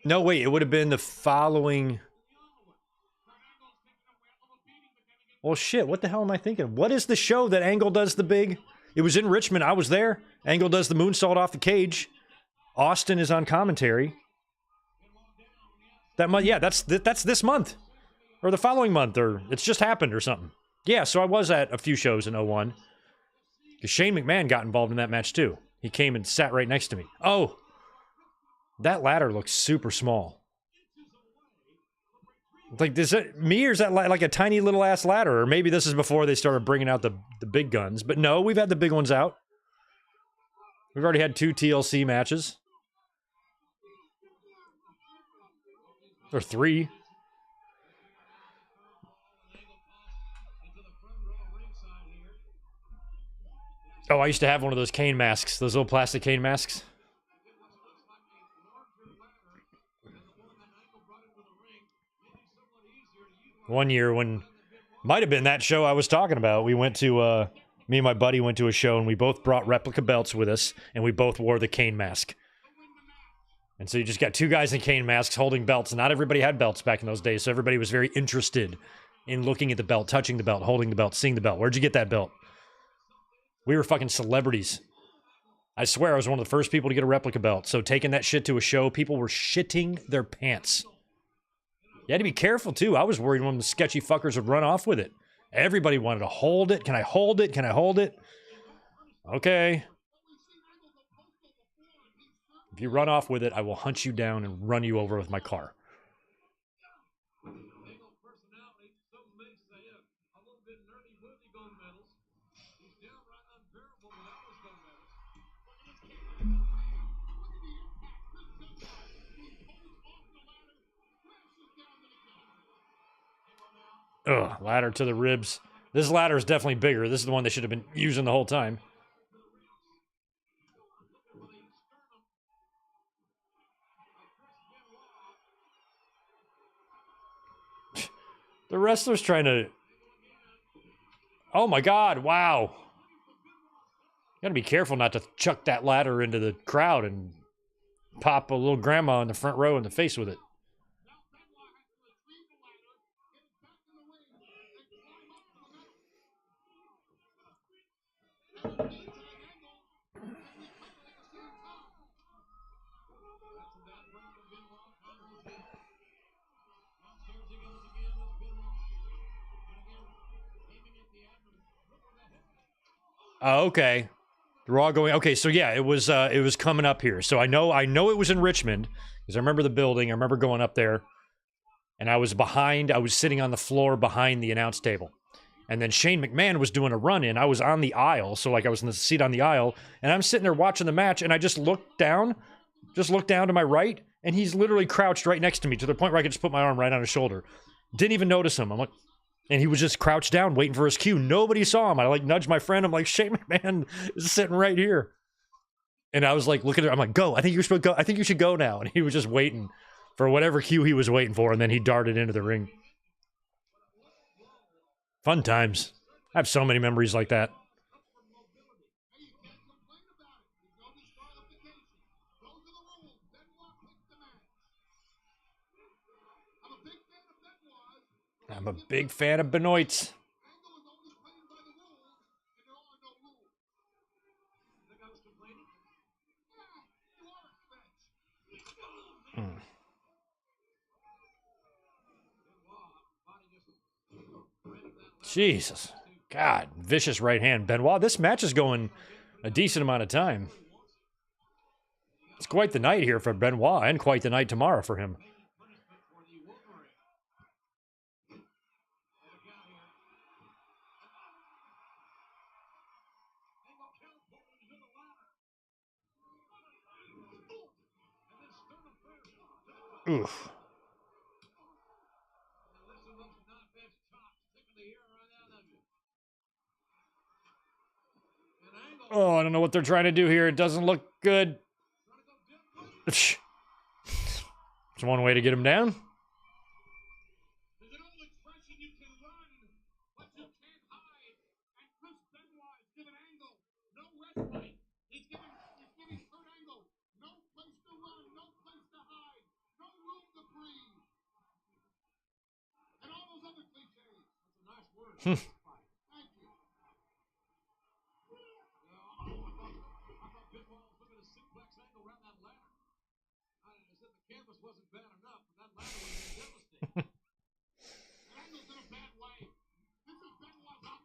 No, wait. It would have been the following. Well, shit. What the hell am I thinking? What is the show that Angle does the big? It was in Richmond. I was there. Angle does the moonsault off the cage. Austin is on commentary. That month, yeah, that's this month, or the following month, or it's just happened or something. Yeah, so I was at a few shows in 01. Because Shane McMahon got involved in that match too. He came and sat right next to me. Oh, that ladder looks super small. Like, is it me, or is that like a tiny little ass ladder? Or maybe this is before they started bringing out the big guns. But no, we've had the big ones out. We've already had 2 TLC matches. Or 3. Oh, I used to have one of those Kane masks, those little plastic Kane masks. One year when, might have been that show I was talking about, we went to, me and my buddy went to a show, and we both brought replica belts with us, and we both wore the Kane mask. And so you just got 2 guys in Kane masks holding belts. Not everybody had belts back in those days, so everybody was very interested in looking at the belt, touching the belt, holding the belt, seeing the belt. Where'd you get that belt? We were fucking celebrities. I swear I was one of the first people to get a replica belt. So taking that shit to a show, people were shitting their pants. You had to be careful, too. I was worried one of the sketchy fuckers would run off with it. Everybody wanted to hold it. Can I hold it? Can I hold it? Okay. If you run off with it, I will hunt you down and run you over with my car. Ugh, ladder to the ribs. This ladder is definitely bigger. This is the one they should have been using the whole time. The wrestler's trying to... Oh my God, wow. Gotta be careful not to chuck that ladder into the crowd and pop a little grandma in the front row in the face with it. Oh, okay. They're all going. Okay, so yeah, it was coming up here. So I know it was in Richmond because I remember the building. I remember going up there, and I was behind. I was sitting on the floor behind the announce table, and then Shane McMahon was doing a run in. I was on the aisle, so like I was in the seat on the aisle, and I'm sitting there watching the match, and I just looked down to my right, and he's literally crouched right next to me to the point where I could just put my arm right on his shoulder. Didn't even notice him. I'm like, and he was just crouched down waiting for his cue. Nobody saw him. I like nudged my friend. I'm like, Shane McMahon is sitting right here. And I was like, looking at her. I'm like, go. I think you should go. I think you should go now. And he was just waiting for whatever cue he was waiting for. And then he darted into the ring. Fun times. I have so many memories like that. I'm a big fan of Benoit's. Jesus. God, vicious right hand. Benoit, this match is going a decent amount of time. It's quite the night here for Benoit and quite the night tomorrow for him. Oof. Oh, I don't know what they're trying to do here. It doesn't look good. It's one way to get him down.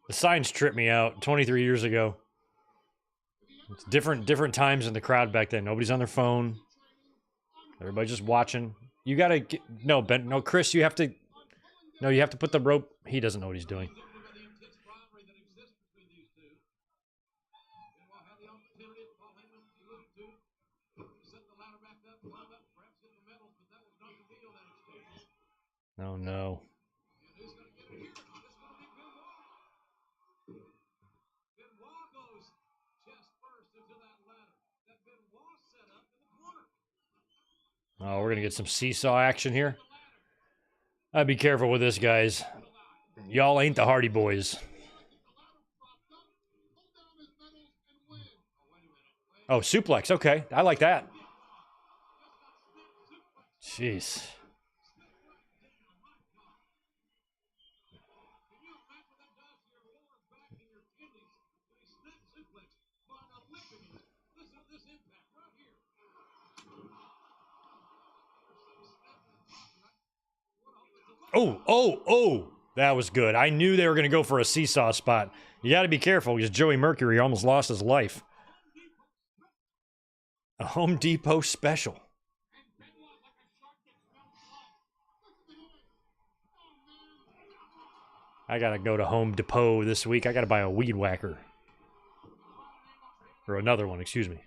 The signs tripped me out 23 years ago. It's different times in the crowd back then. Nobody's on their phone. Everybody's just watching. You gotta get, no, Ben, no, Chris, you have to, no, you have to put the rope. He doesn't know what he's doing. Oh no. Oh, we're gonna get some seesaw action here. I'd be careful with this, guys. Y'all ain't the Hardy Boys. Oh, suplex. Okay, I like that. Jeez. Oh. That was good. I knew they were going to go for a seesaw spot. You got to be careful because Joey Mercury almost lost his life. A Home Depot special. I got to go to Home Depot this week. I got to buy a weed whacker. Or another one, excuse me.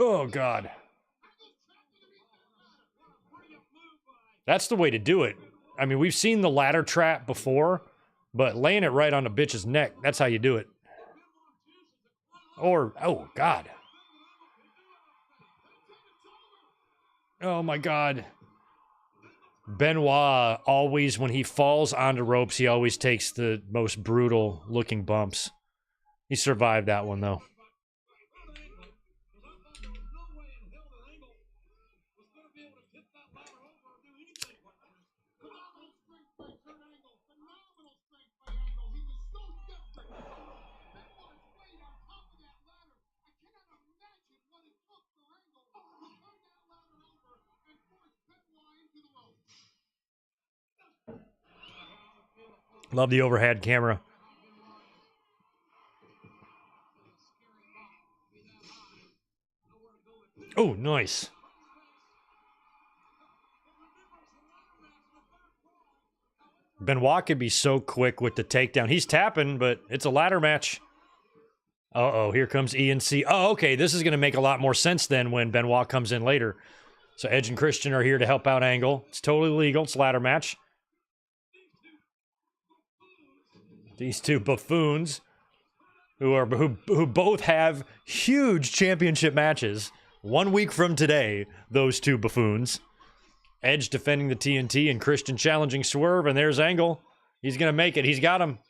Oh, God. That's the way to do it. I mean, we've seen the ladder trap before, but laying it right on the bitch's neck, that's how you do it. Or, oh, God. Oh, my God. Benoit always, when he falls onto ropes, he always takes the most brutal looking bumps. He survived that one, though. Love the overhead camera. Oh, nice. Benoit could be so quick with the takedown. He's tapping, but it's a ladder match. Uh-oh, here comes ENC. Oh, okay, this is going to make a lot more sense then when Benoit comes in later. So Edge and Christian are here to help out Angle. It's totally legal. It's a ladder match. These two buffoons who both have huge championship matches. 1 week from today, those two buffoons. Edge defending the TNT and Christian challenging Swerve, and there's Angle. He's going to make it. He's got him.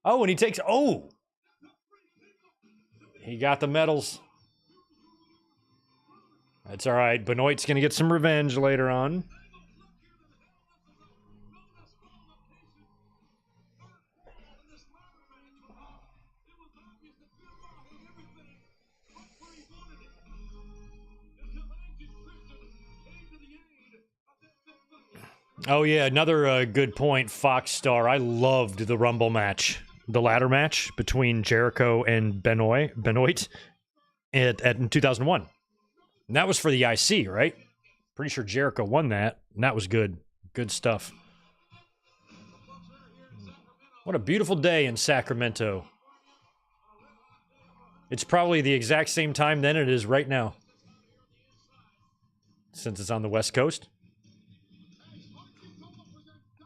Oh, and he takes... Oh! He got the medals. That's all right. Benoit's going to get some revenge later on. Oh, yeah, another good point, Fox Star. I loved the Rumble match, the ladder match between Jericho and Benoit in 2001. And that was for the IC, right? Pretty sure Jericho won that, and that was good. Good stuff. What a beautiful day in Sacramento. It's probably the exact same time then it is right now, since it's on the West Coast.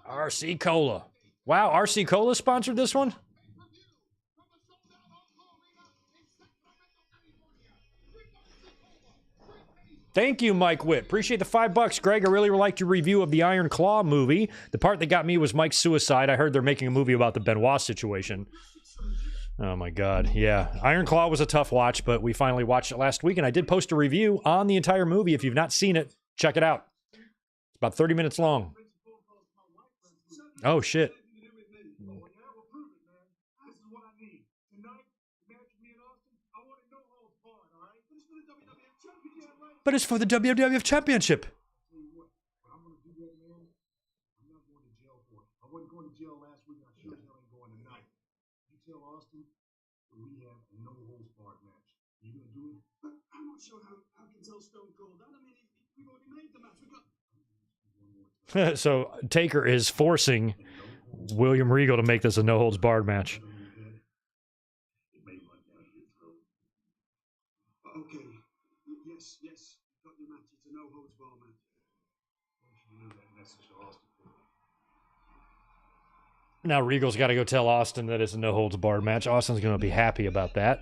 RC Cola. Wow, RC Cola sponsored this one? Thank you, Mike Witt. Appreciate the $5. Greg, I really liked your review of the Iron Claw movie. The part that got me was Mike's suicide. I heard they're making a movie about the Benoit situation. Oh, my God. Yeah. Iron Claw was a tough watch, but we finally watched it last week, and I did post a review on the entire movie. If you've not seen it, check it out. It's about 30 minutes long. Oh, shit. But it's for the WWF Championship. So Taker is forcing William Regal to make this a no-holds-barred match. Okay. Yes. You got your match. It's a no-holds-barred match. You know that message to Austin. Now Regal's got to go tell Austin that it's a no-holds-barred match. Austin's going to be happy about that.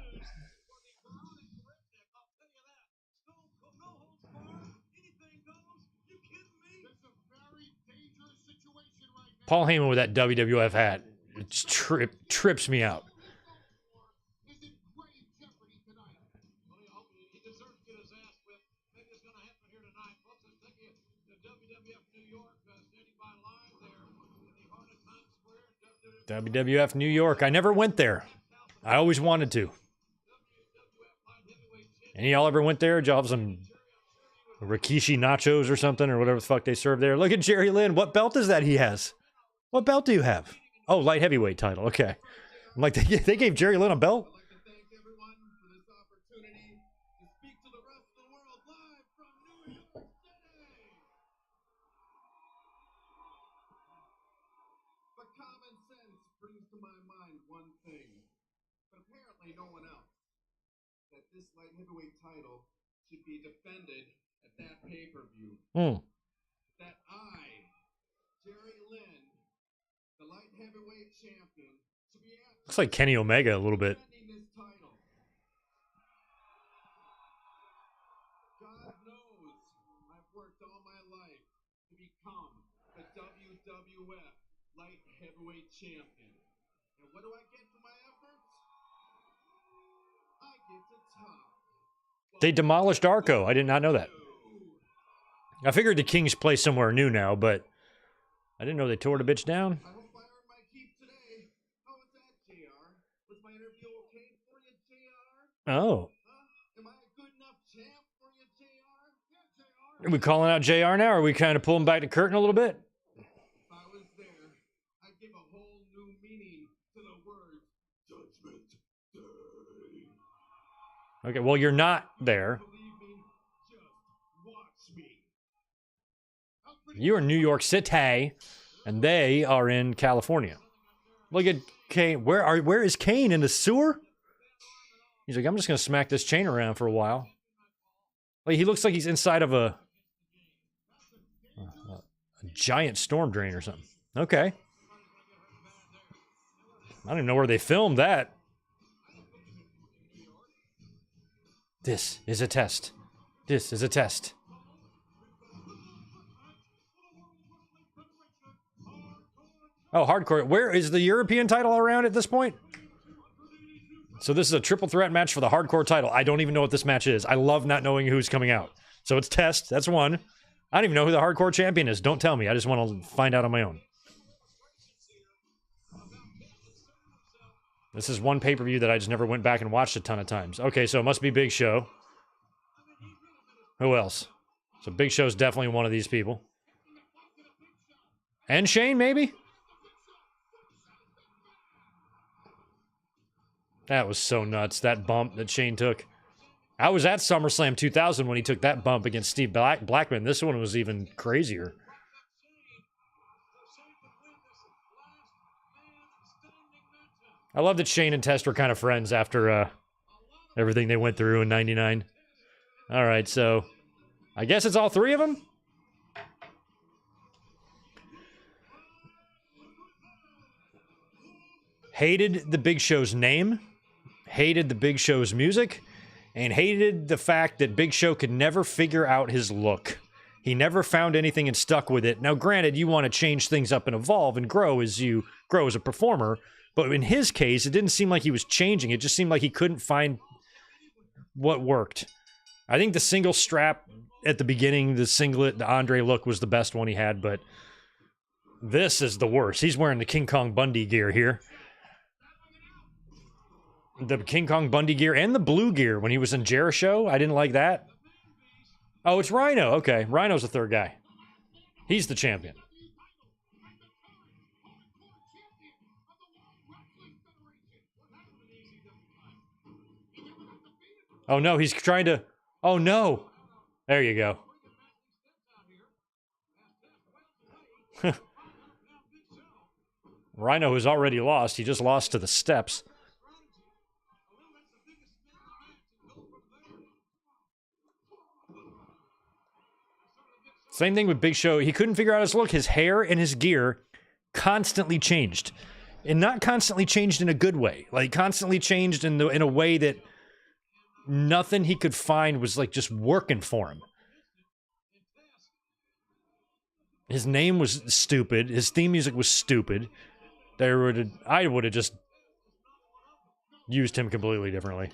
Paul Heyman with that WWF hat. It trips me out. WWF New York. I never went there. I always wanted to. Any y'all ever went there? Did y'all have some Rikishi nachos or something, or whatever the fuck they serve there? Look at Jerry Lynn. What belt is that he has? What belt do you have? Oh, light heavyweight title. Okay. I'm like, they gave Jerry Lynn a belt? This light heavyweight title should be defended at that pay-per-view. That I, Jerry Lynn, the light heavyweight champion, should be Looks like Kenny Omega a little bit. defending this title. God knows I've worked all my life to become the WWF light heavyweight champion. And what do I get for my efforts? I get to top. They demolished Arco. I did not know that. I figured the Kings play somewhere new now, but I didn't know they tore the bitch down. I hope I earned my keep today. How was that, JR? Was my interview okay for you, JR? Oh. Huh? Am I a good enough champ for you, JR? Yeah, JR. Are we calling out JR now? Or are we kind of pulling back the curtain a little bit? If I was there, I'd give a whole new meaning to the word Judgment Day. Okay, well, you're not there. Believe me, just watch me. You're in New York City, and they are in California. Look at Kane. Where is Kane? In the sewer? He's like, I'm just going to smack this chain around for a while. Like, he looks like he's inside of a giant storm drain or something. Okay. I don't even know where they filmed that. This is a test. This is a test. Oh, hardcore. Where is the European title around at this point? So this is a triple threat match for the hardcore title. I don't even know what this match is. I love not knowing who's coming out. So it's test. That's one. I don't even know who the hardcore champion is. Don't tell me. I just want to find out on my own. This is one pay-per-view that I just never went back and watched a ton of times. Okay, so it must be Big Show. Who else? So Big Show's definitely one of these people. And Shane, maybe? That was so nuts, that bump that Shane took. I was at SummerSlam 2000 when he took that bump against Steve Blackman. This one was even crazier. I love that Shane and Test were kind of friends after everything they went through in '99. All right, so I guess it's all three of them? Hated the Big Show's name, hated the Big Show's music, and hated the fact that Big Show could never figure out his look. He never found anything and stuck with it. Now, granted, you want to change things up and evolve and grow as you grow as a performer, but in his case, it didn't seem like he was changing. It just seemed like he couldn't find what worked. I think the single strap at the beginning, the singlet, the Andre look was the best one he had, but this is the worst. He's wearing the King Kong Bundy gear here. The King Kong Bundy gear and the blue gear when he was in Jericho. I didn't like that. Oh, it's Rhino. Okay, Rhino's the third guy. He's the champion. Oh, no, he's trying to... Oh, no. There you go. Rhino has already lost. He just lost to the steps. Same thing with Big Show. He couldn't figure out his look. His hair and his gear constantly changed. And not constantly changed in a good way. Like, constantly changed in a way that nothing he could find was, like, just working for him. His name was stupid. His theme music was stupid. I would have just used him completely differently.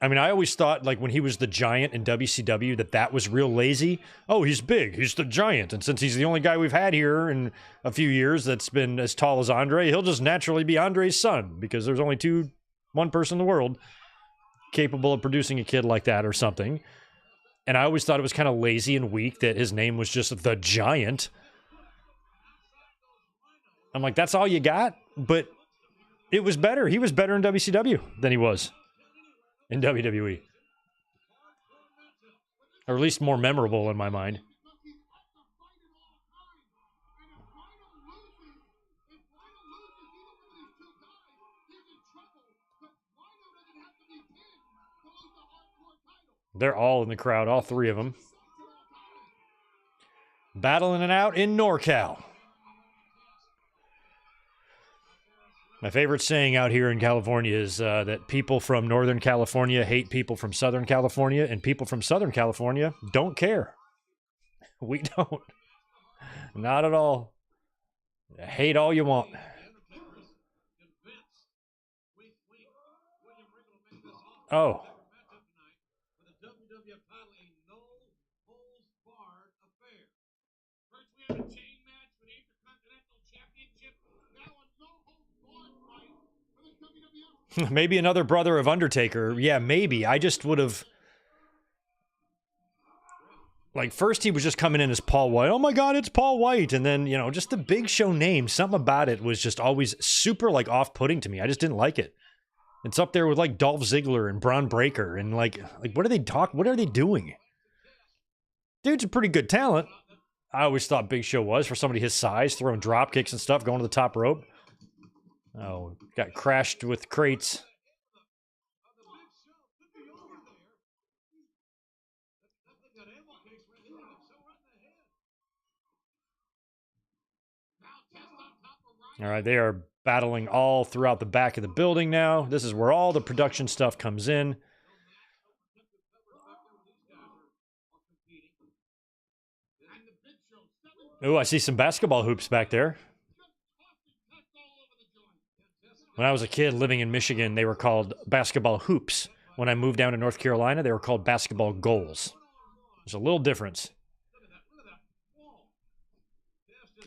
I mean, I always thought, like, when he was the Giant in WCW, that was real lazy. Oh, he's big. He's the Giant. And since he's the only guy we've had here in a few years that's been as tall as Andre, he'll just naturally be Andre's son because there's only one person in the world capable of producing a kid like that or something. And I always thought it was kind of lazy and weak that his name was just the Giant. I'm like, that's all you got? But it was better. He was better in WCW than he was in WWE. Or at least more memorable in my mind. They're all in the crowd, all three of them. Battling it out in NorCal. My favorite saying out here in California is that people from Northern California hate people from Southern California, and people from Southern California don't care. We don't. Not at all. Hate all you want. Oh. Maybe another brother of Undertaker. Yeah, maybe. I just would have... Like, first he was just coming in as Paul White. Oh my God, it's Paul White. And then, you know, just the Big Show name. Something about it was just always super, like, off-putting to me. I just didn't like it. It's up there with, like, Dolph Ziggler and Braun Breaker. And, like what are they talking? What are they doing? Dude's a pretty good talent. I always thought Big Show was, for somebody his size, throwing drop kicks and stuff, going to the top rope. Oh, got crashed with crates. All right, they are battling all throughout the back of the building now. This is where all the production stuff comes in. Oh, I see some basketball hoops back there. When I was a kid living in Michigan, they were called basketball hoops. When I moved down to North Carolina, they were called basketball goals. There's a little difference.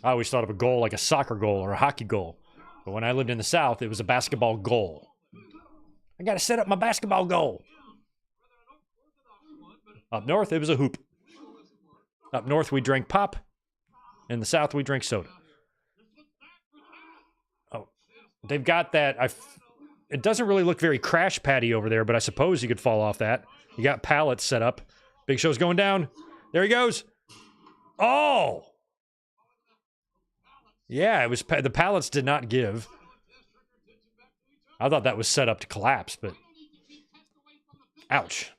I always thought of a goal like a soccer goal or a hockey goal. But when I lived in the South, it was a basketball goal. I got to set up my basketball goal. Up north, it was a hoop. Up north, we drank pop. In the South, we drink soda. Oh, they've got that. It doesn't really look very crash patty over there, but I suppose you could fall off that. You got pallets set up. Big Show's going down. There he goes. Oh! Yeah, it was the pallets did not give. I thought that was set up to collapse, but... Ouch.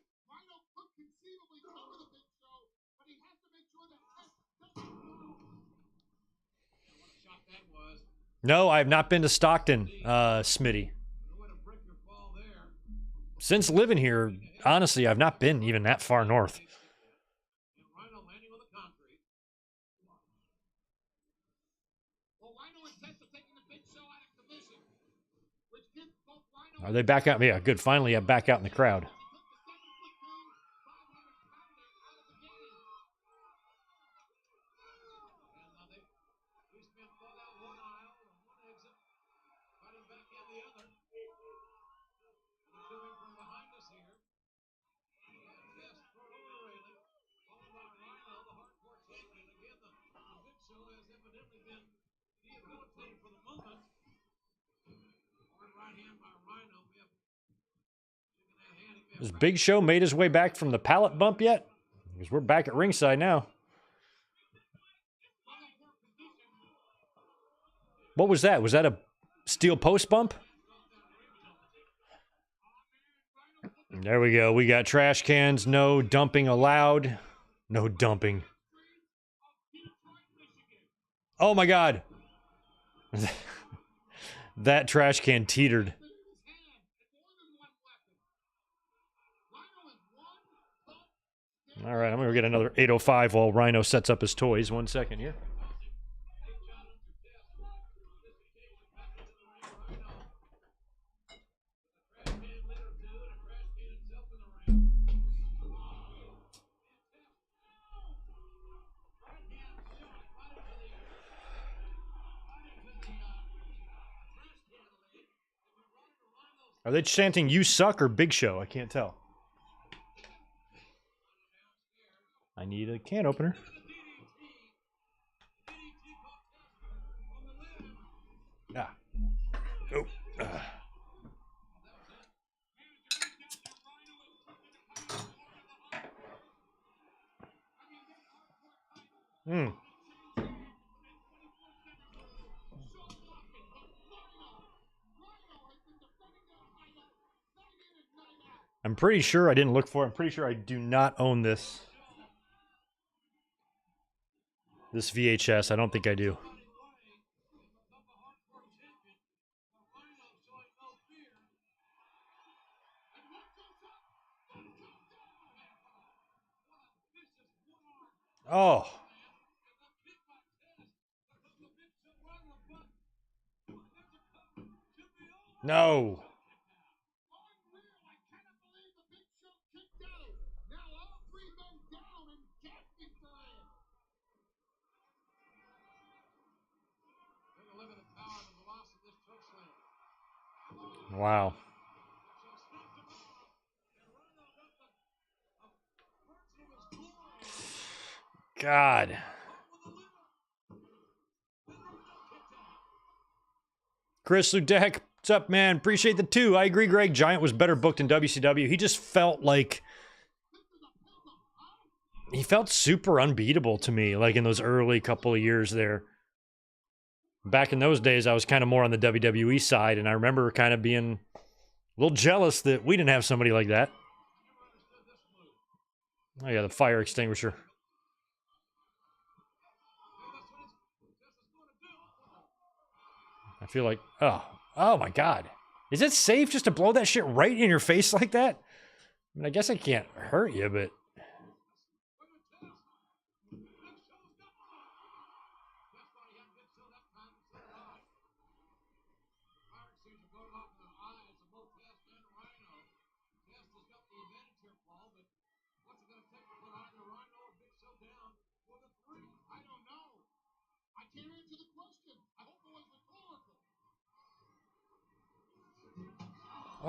No, I have not been to Stockton, Smitty. Since living here, honestly, I've not been even that far north. Are they back out? Yeah, good. Finally, I'm back out in the crowd. Has Big Show made his way back from the pallet bump yet? Because we're back at ringside now. What was that? Was that a steel post bump? There we go. We got trash cans. No dumping allowed. No dumping. Oh my God. That trash can teetered. All right, I'm going to get another 805 while Rhino sets up his toys. 1 second here. Are they chanting "You suck" or "Big Show"? I can't tell. I need a can opener. Ah. Oh. I'm I'm pretty sure I didn't look for it. I'm pretty sure I do not own this. This VHS. I don't think I do. Oh. No. Wow. God. Chris Ludek, what's up, man? Appreciate the 2. I agree, Greg. Giant was better booked in WCW. He just felt like... he felt super unbeatable to me, like in those early couple of years there. Back in those days, I was kind of more on the WWE side, and I remember kind of being a little jealous that we didn't have somebody like that. Oh yeah, the fire extinguisher. I feel like, oh my God. Is it safe just to blow that shit right in your face like that? I mean, I guess I can't hurt you, but...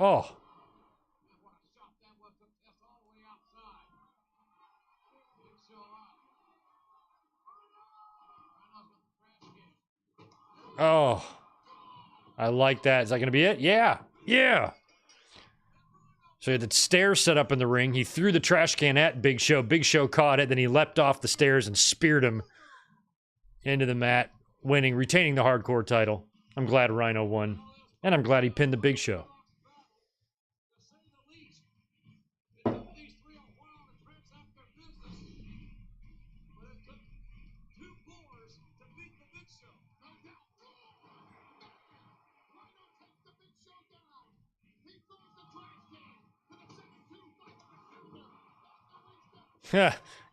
Oh. Oh. I like that. Is that going to be it? Yeah. Yeah. So he had the stairs set up in the ring. He threw the trash can at Big Show. Big Show caught it. Then he leapt off the stairs and speared him into the mat, winning, retaining the hardcore title. I'm glad Rhino won. And I'm glad he pinned the Big Show.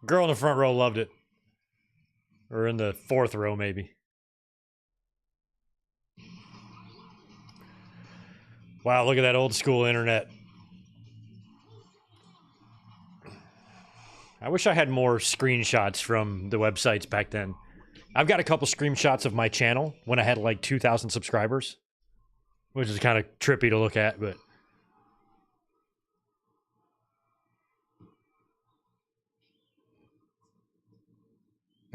Girl in the front row loved it. Or in the 4th row, maybe. Wow, look at that old school internet. I wish I had more screenshots from the websites back then. I've got a couple screenshots of my channel when I had like 2,000 subscribers, which is kind of trippy to look at, but...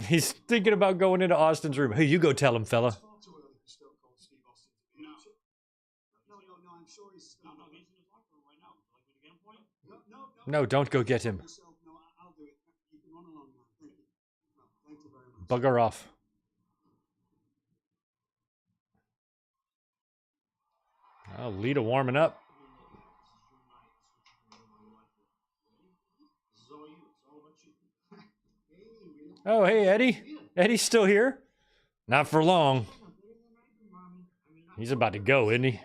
he's thinking about going into Austin's room. Hey, you go tell him, fella. No, don't go get him. Bugger off. Oh, Lita warming up. Oh, hey, Eddie. Eddie's still here? Not for long. He's about to go, isn't he?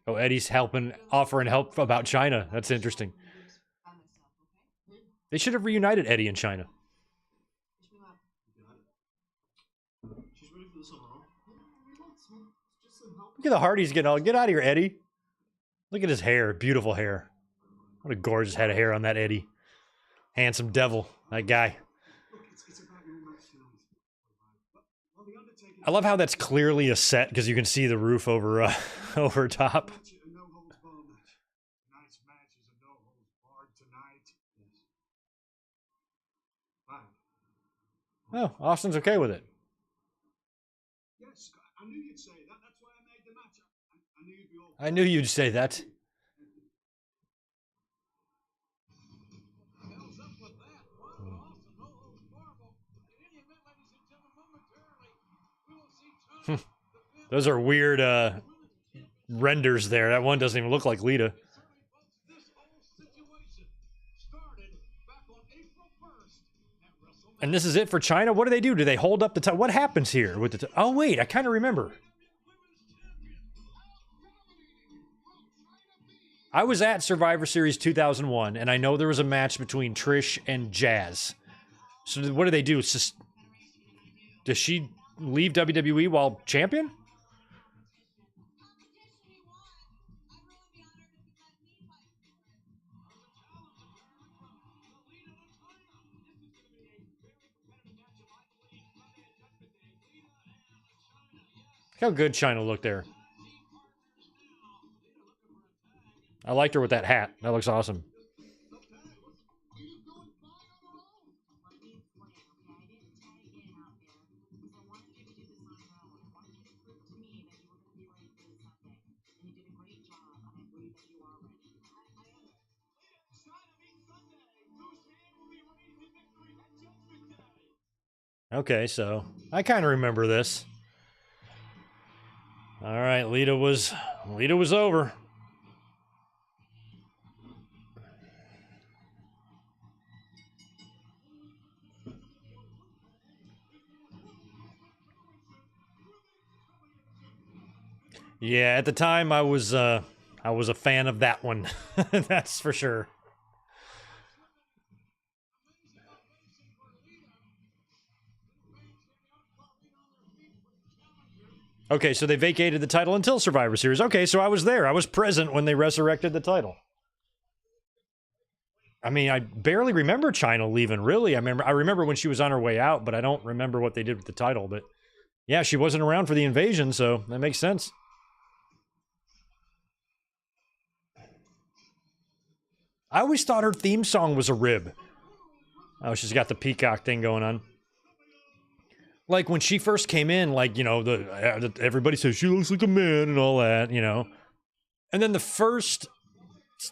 Oh, Eddie's helping, offering help about China. That's interesting. They should have reunited Eddie and China. Look at the Hardys getting all. Get out of here, Eddie. Look at his hair. Beautiful hair. What a gorgeous head of hair on that Eddie. Handsome devil. That guy. I love how that's clearly a set because you can see the roof over over top. Oh, Austin's okay with it. Yes, I knew you'd say that. That's why I made the match. I knew you'd be all. I knew you'd say that. Those are weird renders there. That one doesn't even look like Lita. And this is it for China? What do they do? Do they hold up the title? What happens here with the oh, wait, I kind of remember. I was at Survivor Series 2001, and I know there was a match between Trish and Jazz. So what do they do? It's just, does she leave WWE while champion? Look how good China looked there. I liked her with that hat. That looks awesome. Okay, so I kind of remember this. All right, Lita was over. Yeah, at the time I was a fan of that one. That's for sure. Okay, so they vacated the title until Survivor Series. Okay, so I was there. I was present when they resurrected the title. I mean, I barely remember Chyna leaving, really. I remember when she was on her way out, but I don't remember what they did with the title. But yeah, she wasn't around for the invasion, so that makes sense. I always thought her theme song was a rib. Oh, she's got the Peacock thing going on. Like when she first came in, like, you know, everybody says she looks like a man and all that, you know. And then the first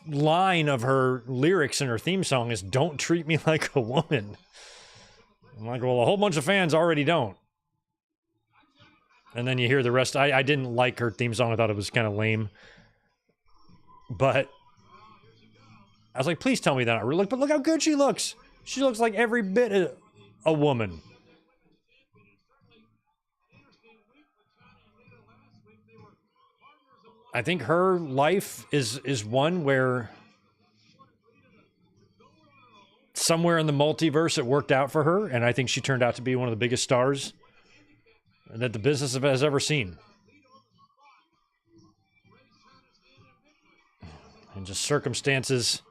line of her lyrics in her theme song is "Don't treat me like a woman." I'm like, well, a whole bunch of fans already don't. And then you hear the rest. I didn't like her theme song. I thought it was kind of lame. But I was like, please tell me that. But look how good she looks. She looks like every bit a woman. I think her life is one where somewhere in the multiverse it worked out for her, and I think she turned out to be one of the biggest stars that the business has ever seen. And just circumstances,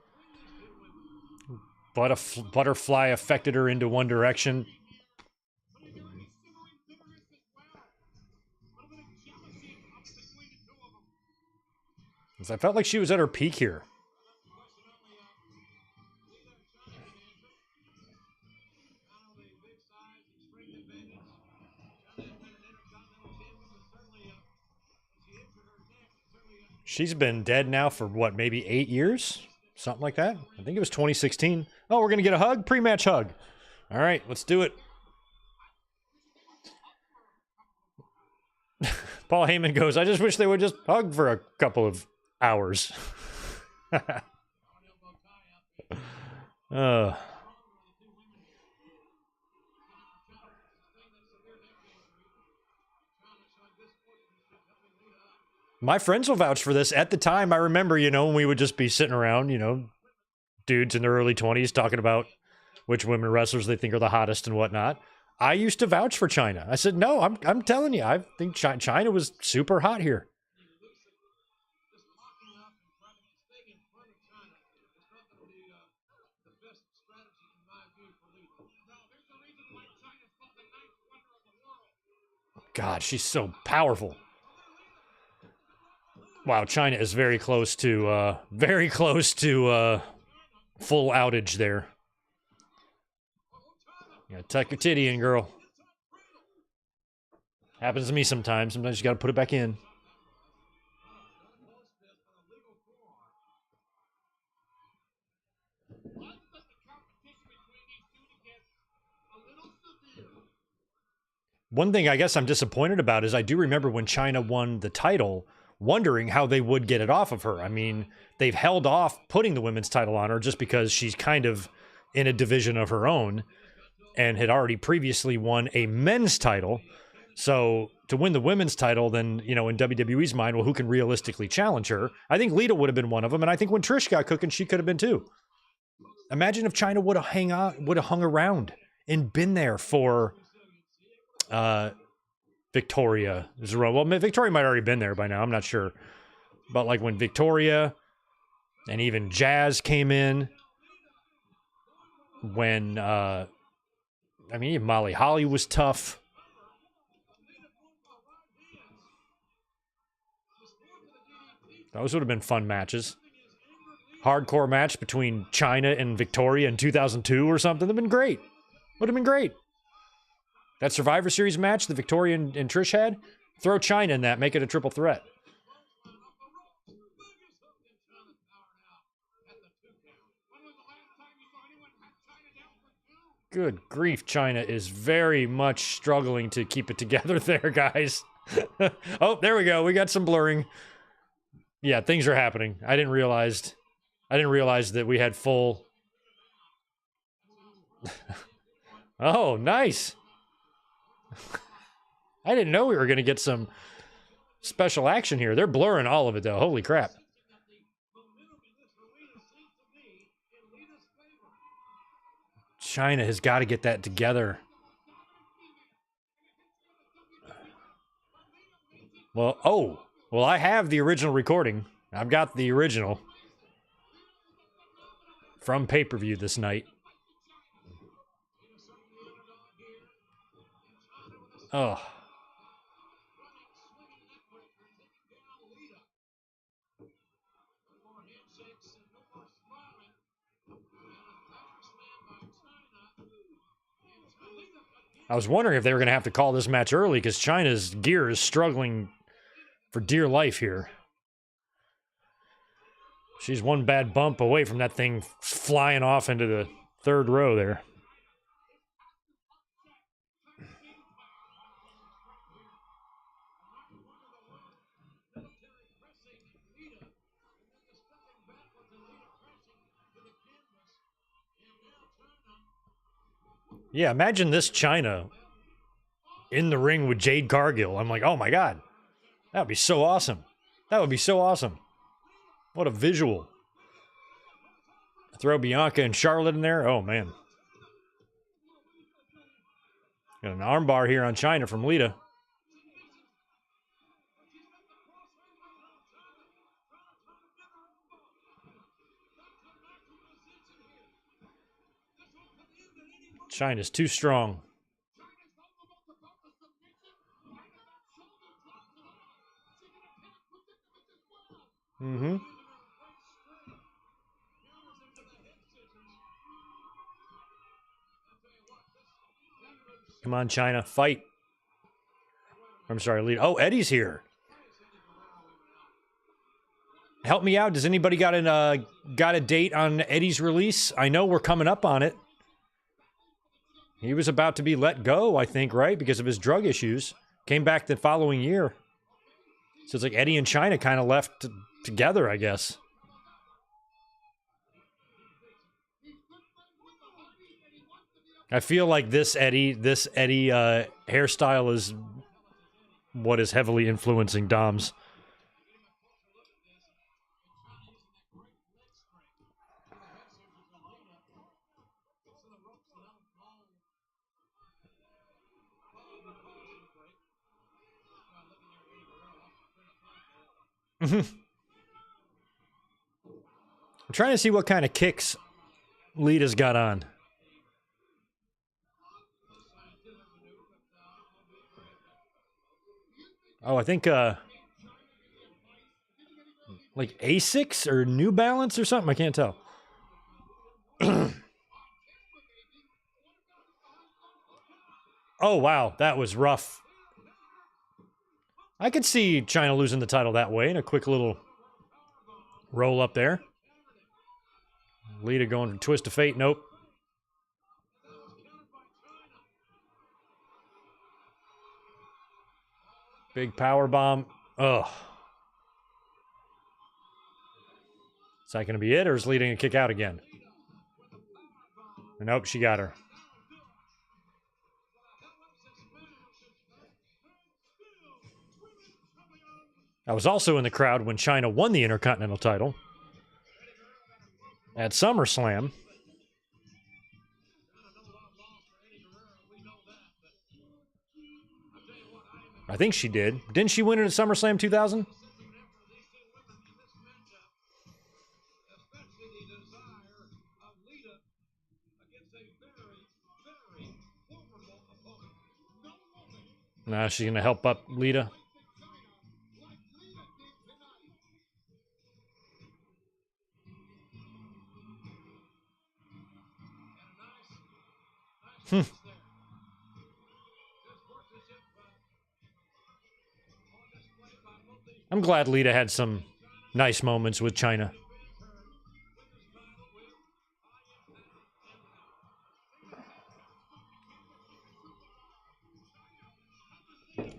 butterfly affected her into one direction. I felt like she was at her peak here. She's been dead now for what, maybe 8 years? Something like that. I think it was 2016. Oh, we're going to get a hug? Pre-match hug. All right, let's do it. Paul Heyman goes, I just wish they would just hug for a couple of hours. My friends will vouch for this. At the time, I remember, you know, when we would just be sitting around, you know, dudes in their early 20s talking about which women wrestlers they think are the hottest and whatnot. I used to vouch for Chyna. I said, no, I'm telling you, I think Chyna was super hot here. God, she's so powerful. Wow, Chyna is very close to full outage there. You gotta tuck your titty in, girl. Happens to me sometimes. Sometimes you gotta put it back in. One thing I guess I'm disappointed about is I do remember when Chyna won the title, wondering how they would get it off of her. I mean, they've held off putting the women's title on her just because she's kind of in a division of her own and had already previously won a men's title. So to win the women's title, then, you know, in WWE's mind, well, who can realistically challenge her? I think Lita would have been one of them. And I think when Trish got cooking, she could have been too. Imagine if Chyna would have hung around and been there for Victoria. Well, Victoria might have already been there by now. I'm not sure. But like when Victoria and even Jazz came in, when, I mean, even Molly Holly was tough. Those would have been fun matches. Hardcore match between Chyna and Victoria in 2002 or something. Would have been great. Would have been great. That Survivor Series match that Victoria and Trish had, throw Chyna in that, make it a triple threat. Good grief, Chyna is very much struggling to keep it together there, guys. Oh, there we go. We got some blurring. Yeah, things are happening. I didn't realize that we had full. Oh, nice. I didn't know we were going to get some special action here. They're blurring all of it, though. Holy crap. Chyna has got to get that together. Well, I have the original recording. I've got the original from pay-per-view this night. Oh. I was wondering if they were going to have to call this match early because Chyna's gear is struggling for dear life here. She's one bad bump away from that thing flying off into the third row there. Yeah, imagine this Chyna in the ring with Jade Cargill. I'm like, oh my God. That would be so awesome. That would be so awesome. What a visual. Throw Bianca and Charlotte in there. Oh, man. Got an armbar here on Chyna from Lita. Chyna's too strong. Mm-hmm. Come on, Chyna, fight. I'm sorry, Lita. Oh, Eddie's here. Help me out. Does anybody got a date on Eddie's release? I know we're coming up on it. He was about to be let go, I think, right? Because of his drug issues. Came back the following year. So it's like Eddie and Chyna kind of left together, I guess. I feel like this Eddie hairstyle is what is heavily influencing Dom's. I'm trying to see what kind of kicks Lita's got on. Oh, I think like Asics or New Balance or something. I can't tell. Oh, wow. That was rough. I could see Chyna losing the title that way in a quick little roll up there. Lita going for twist of fate. Nope. Big power bomb. Ugh. Is that going to be it, or is Lita going to kick out again? Nope, she got her. I was also in the crowd when Chyna won the Intercontinental title at SummerSlam. I think she did. Didn't she win it at SummerSlam 2000? Nah, she's going to help up Lita. I'm glad Lita had some nice moments with Chyna.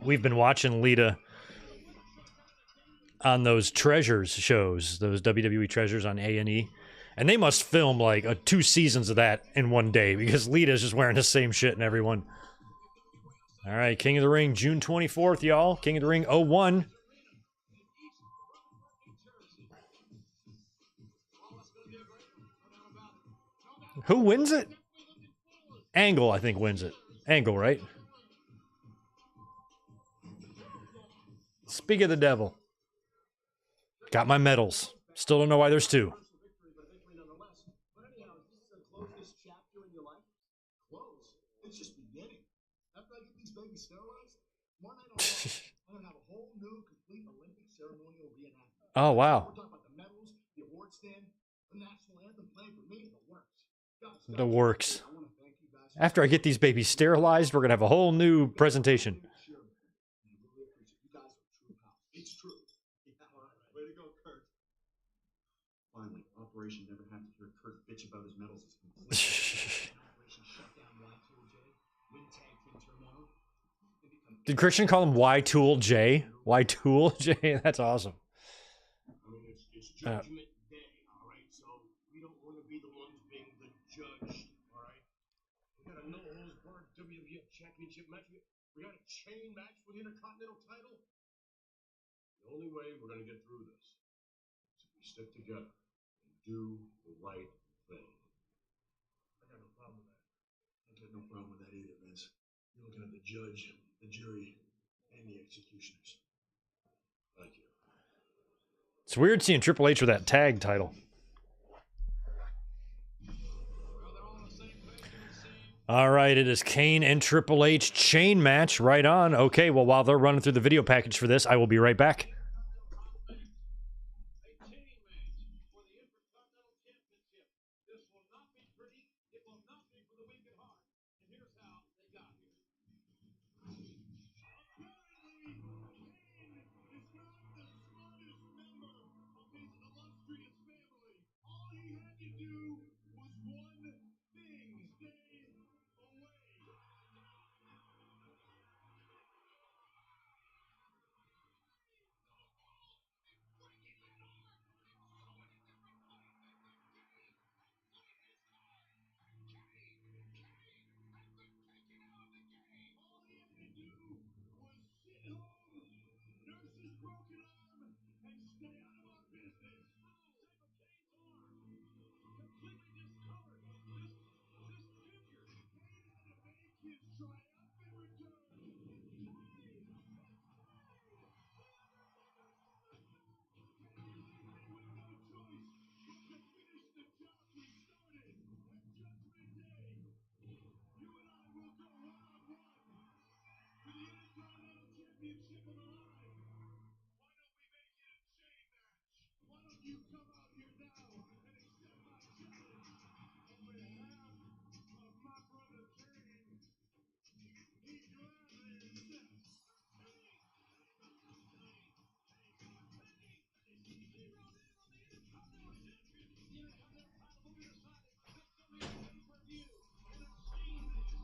We've been watching Lita on those Treasures shows, those WWE Treasures on A&E, and they must film like 2 seasons of that in one day because Lita's just wearing the same shit in every one. All right, King of the Ring, June 24th, y'all. King of the Ring 01. Who wins it? Angle, I think, wins it. Angle, right? Speak of the devil. Got my medals. Still don't know why there's 2. It's just beginning. After I get these babies sterilized, one night I'm gonna have a whole new, complete Olympic ceremonial reenactment. Oh, wow. We're talking about the medals, the award stand, the national anthem playing for me, the works. The works. After I get these babies sterilized, we're gonna have a whole new presentation. It's true. Way to go, Kurt. Finally, Operation Never Have to Hear Kurt bitch about his medals is complete. Operation shut down Y2J, win tag team Turmoil. Did Christian call him Y-Tool J? Y-Tool J? That's awesome. I mean, it's Judgment Day, all right? So we don't want to be the ones being the judged, all right? We got a no-holds-barred WWE Championship match. We got a chain match for the Intercontinental title. The only way we're going to get through this is if we stick together and do the right thing. I got no problem with that. I got no problem with that either, Vince. You're looking at the judge, the jury, and the executioners. Thank you. It's weird seeing Triple H with that tag title. All right, it is Kane and Triple H chain match. Right on. Okay, well, while they're running through the video package for this, I will be right back.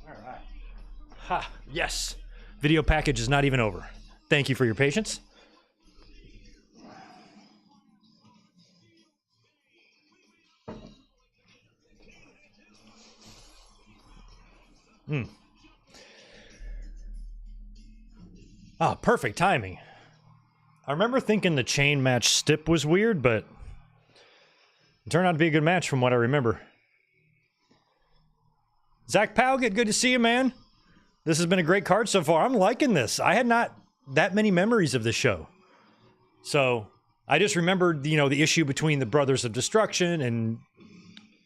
All right. Ha, yes. Video package is not even over. Thank you for your patience. Ah, perfect timing. I remember thinking the chain match stip was weird, but it turned out to be a good match from what I remember. Zach Powgett, good to see you, man. This has been a great card so far. I'm liking this. I had not that many memories of this show. So I just remembered, you know, the issue between the Brothers of Destruction and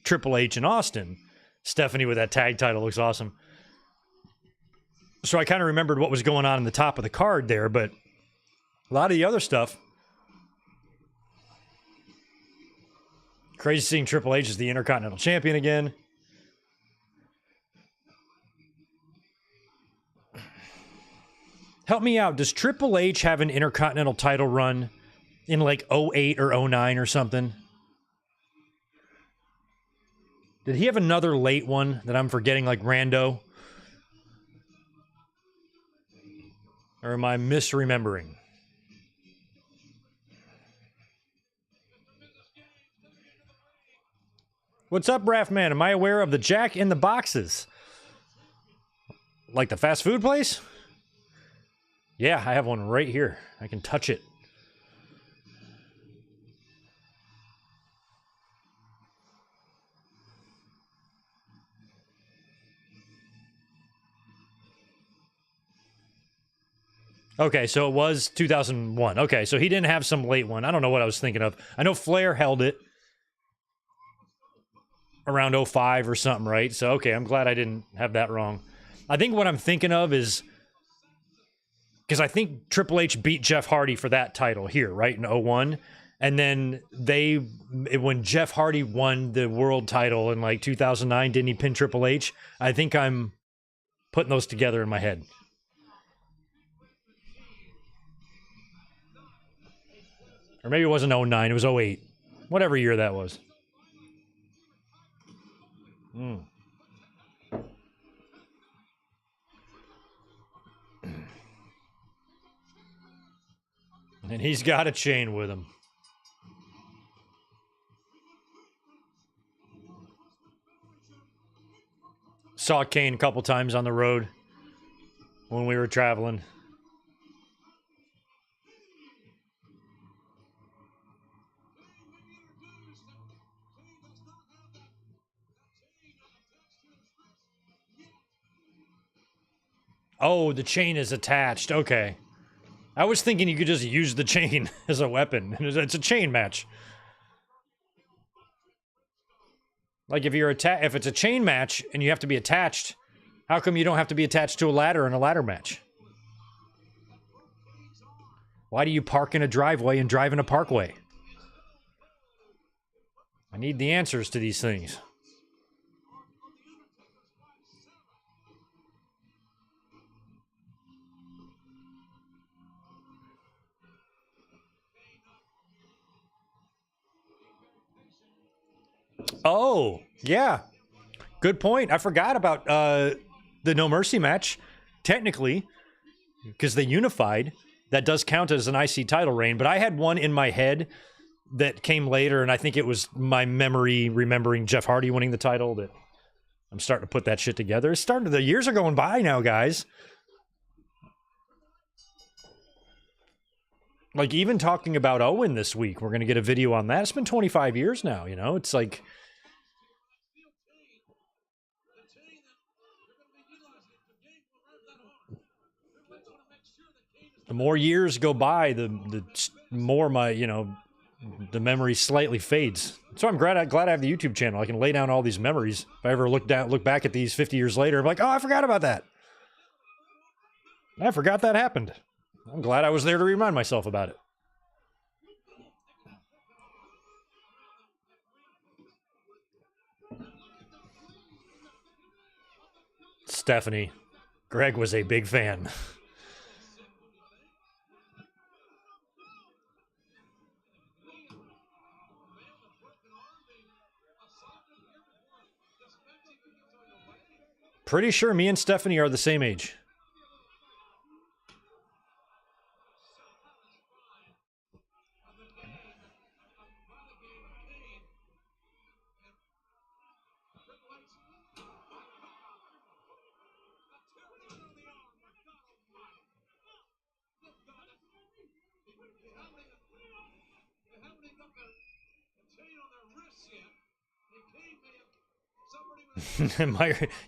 Triple H and Austin. Stephanie with that tag title looks awesome. So I kind of remembered what was going on in the top of the card there, but a lot of the other stuff. Crazy seeing Triple H as the Intercontinental Champion again. Help me out. Does Triple H have an Intercontinental title run in like 08 or 09 or something? Did he have another late one that I'm forgetting, like Rando? Or am I misremembering? What's up, Raftman? Am I aware of the Jack in the Boxes? Like the fast food place? Yeah, I have one right here. I can touch it. Okay, so it was 2001. Okay, so he didn't have some late one. I don't know what I was thinking of. I know Flair held it around 05 or something, right? So, okay, I'm glad I didn't have that wrong. I think what I'm thinking of is... because I think Triple H beat Jeff Hardy for that title here, right, in 01. And then when Jeff Hardy won the world title in like 2009, didn't he pin Triple H? I think I'm putting those together in my head. Or maybe it wasn't 09, it was 08. Whatever year that was. And he's got a chain with him. Saw Kane a couple times on the road when we were traveling. Oh, the chain is attached. Okay. I was thinking you could just use the chain as a weapon. It's a chain match. Like if it's a chain match and you have to be attached, how come you don't have to be attached to a ladder in a ladder match? Why do you park in a driveway and drive in a parkway? I need the answers to these things. Oh, yeah. Good point. I forgot about the No Mercy match. Technically, because they unified, that does count as an IC title reign. But I had one in my head that came later, and I think it was my memory remembering Jeff Hardy winning the title that I'm starting to put that shit together. The years are going by now, guys. Like, even talking about Owen this week, we're going to get a video on that. It's been 25 years now, you know? It's like... the more years go by, the more my, you know, the memory slightly fades. So I'm glad I have the YouTube channel. I can lay down all these memories. If I ever look back at these 50 years later, I'm like, oh, I forgot about that. I forgot that happened. I'm glad I was there to remind myself about it. Stephanie. Greg was a big fan. Pretty sure me and Stephanie are the same age.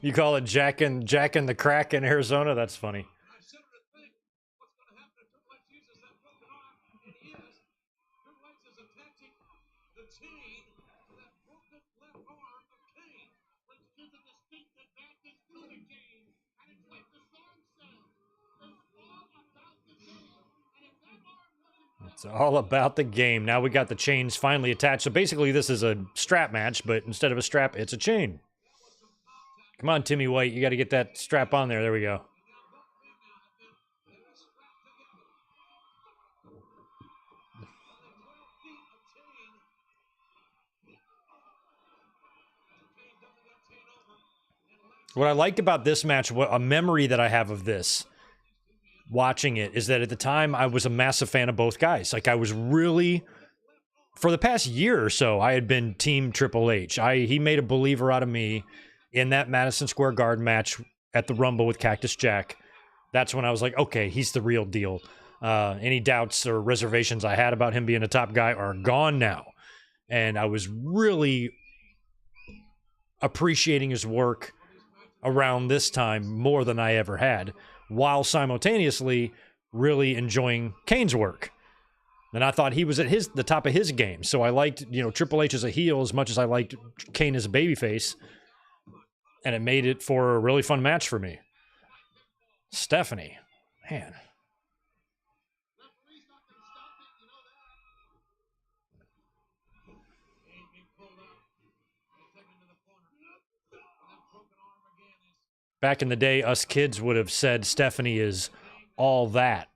You call it Jack and the Crack in Arizona? That's funny. It's all about the game. Now we got the chains finally attached. So basically, this is a strap match, but instead of a strap, it's a chain. Come on, Timmy White. You got to get that strap on there. There we go. What I liked about this match, a memory that I have of this, watching it, is that at the time I was a massive fan of both guys. Like I was really, for the past year or so, I had been Team Triple H. He made a believer out of me in that Madison Square Garden match at the Rumble with Cactus Jack. That's when I was like, okay, he's the real deal. Any doubts or reservations I had about him being a top guy are gone now. And I was really appreciating his work around this time more than I ever had, while simultaneously really enjoying Kane's work. And I thought he was at the top of his game. So I liked, Triple H as a heel as much as I liked Kane as a babyface. And it made it for a really fun match for me. Stephanie, man. Back in the day, us kids would have said Stephanie is all that.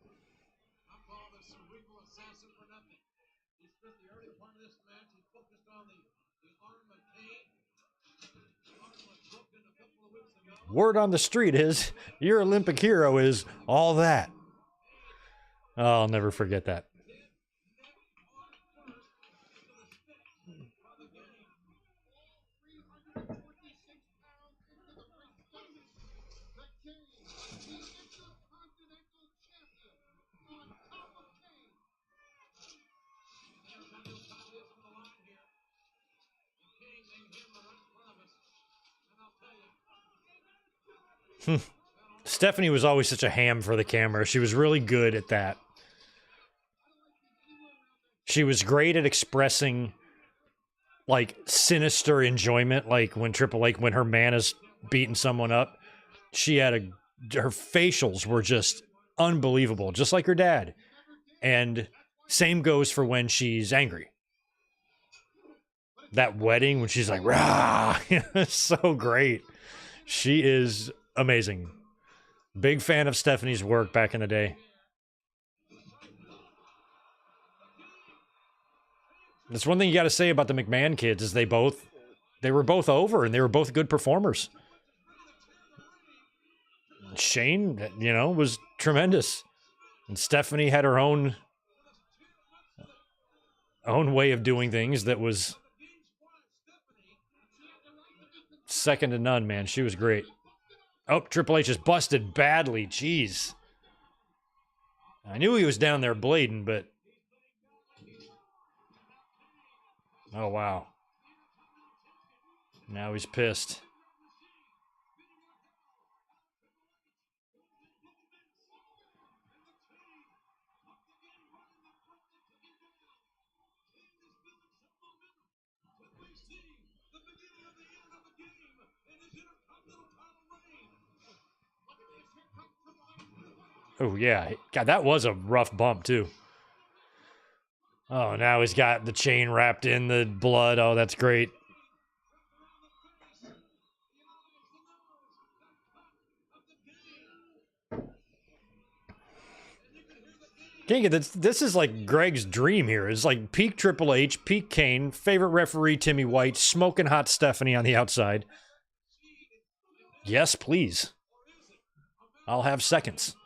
Word on the street is your Olympic hero is all that. Oh, I'll never forget that. Stephanie was always such a ham for the camera. She was really good at that. She was great at expressing like sinister enjoyment, like when when her man is beating someone up. She had her facials were just unbelievable, just like her dad. And same goes for when she's angry. That wedding when she's like, rah, so great. She is amazing. Big fan of Stephanie's work back in the day. That's one thing you got to say about the McMahon kids is they were both over and they were both good performers. Shane, was tremendous. And Stephanie had her own way of doing things that was second to none, man. She was great. Oh, Triple H is busted badly. Jeez. I knew he was down there blading, but... Oh, wow. Now he's pissed. Oh, yeah. God, that was a rough bump, too. Oh, now he's got the chain wrapped in the blood. Oh, that's great. Can't get this. This is like Greg's dream here. It's like peak Triple H, peak Kane, favorite referee Timmy White, smoking hot Stephanie on the outside. Yes, please. I'll have seconds.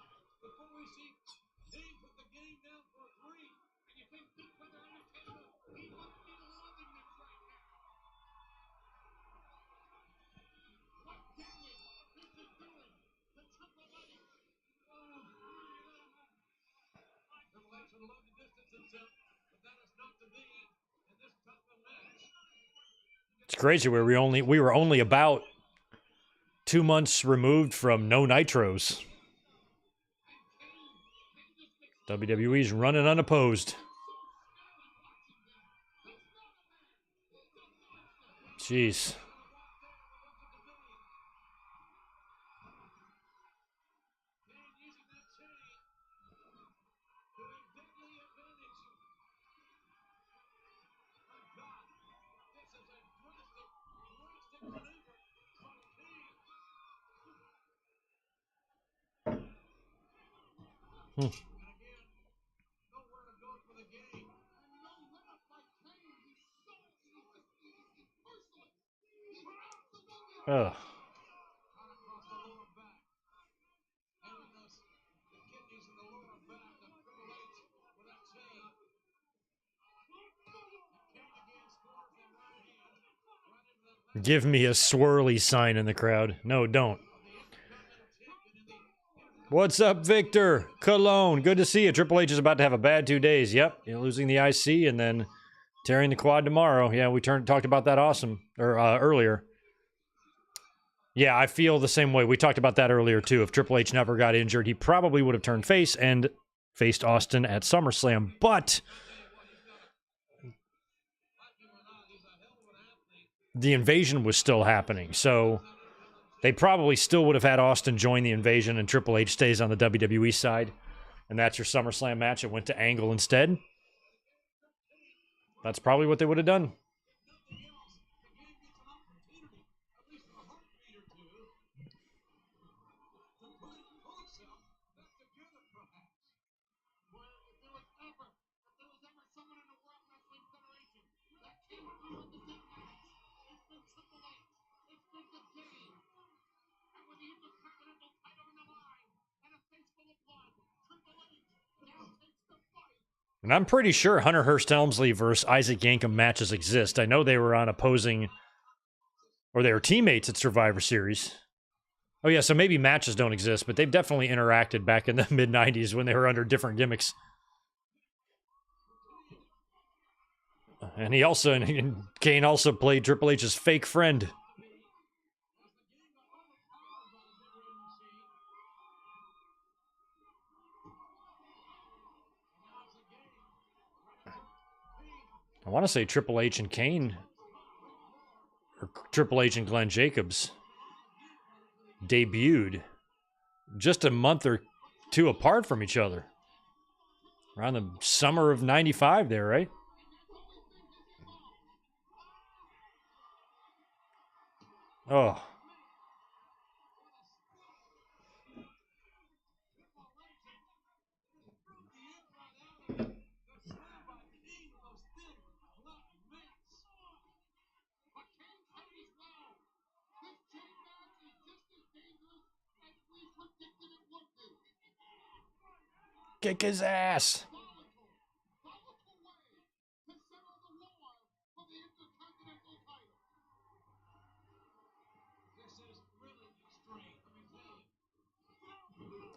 It's crazy where we were only about 2 months removed from no Nitros. WWE's running unopposed. Jeez. Ugh. Give me a swirly sign in the crowd. No, don't. What's up, Victor? Cologne, good to see you. Triple H is about to have a bad 2 days. Yep, you're losing the IC and then tearing the quad tomorrow. Yeah, we talked about that earlier. Yeah, I feel the same way. We talked about that earlier, too. If Triple H never got injured, he probably would have turned face and faced Austin at SummerSlam. But the invasion was still happening, so they probably still would have had Austin join the invasion and Triple H stays on the WWE side. And that's your SummerSlam match. It went to Angle instead. That's probably what they would have done. And I'm pretty sure Hunter Hearst Helmsley versus Isaac Yankem matches exist. I know they were on opposing, or they were teammates at Survivor Series. Oh yeah, so maybe matches don't exist, but they've definitely interacted back in the mid-90s when they were under different gimmicks. And Kane also played Triple H's fake friend. I want to say Triple H and Kane, or Triple H and Glenn Jacobs, debuted just a month or two apart from each other. Around the summer of 95 there, right? Oh. Kick his ass.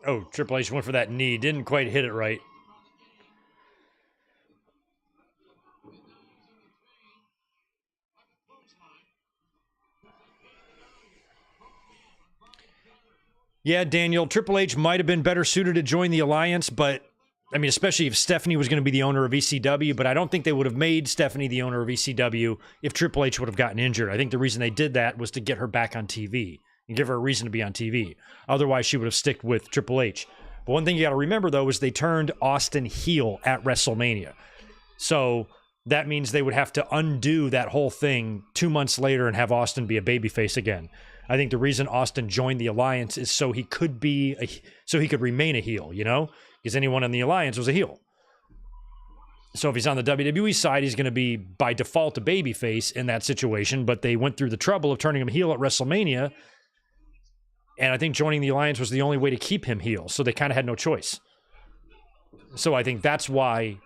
Oh, Triple H went for that knee. Didn't quite hit it right. Yeah, Daniel, Triple H might have been better suited to join the Alliance, but, I mean, especially if Stephanie was going to be the owner of ECW, but I don't think they would have made Stephanie the owner of ECW if Triple H would have gotten injured. I think the reason they did that was to get her back on TV and give her a reason to be on TV. Otherwise, she would have sticked with Triple H. But one thing you got to remember, though, is they turned Austin heel at WrestleMania. So that means they would have to undo that whole thing 2 months later and have Austin be a babyface again. I think the reason Austin joined the Alliance is so he could remain a heel, you know? Because anyone in the Alliance was a heel. So if he's on the WWE side, he's going to be, by default, a babyface in that situation, but they went through the trouble of turning him heel at WrestleMania, and I think joining the Alliance was the only way to keep him heel, so they kind of had no choice. So I think that's why,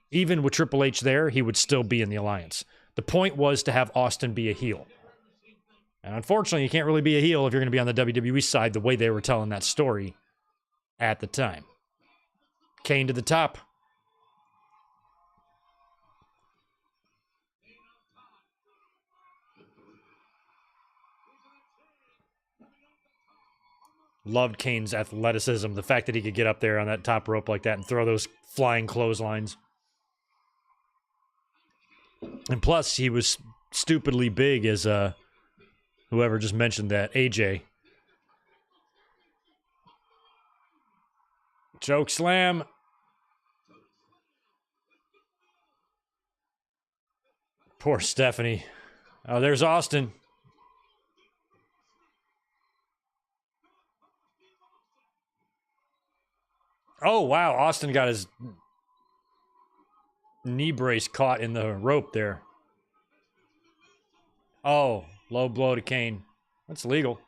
even with Triple H there, he would still be in the Alliance. The point was to have Austin be a heel. And unfortunately, you can't really be a heel if you're going to be on the WWE side the way they were telling that story at the time. Kane to the top. Loved Kane's athleticism, the fact that he could get up there on that top rope like that and throw those flying clotheslines. And plus, he was stupidly big as whoever just mentioned that, AJ. Choke slam. Poor Stephanie. Oh, there's Austin. Oh, wow. Austin got his knee brace caught in the rope there. Oh, low blow to Kane. That's legal.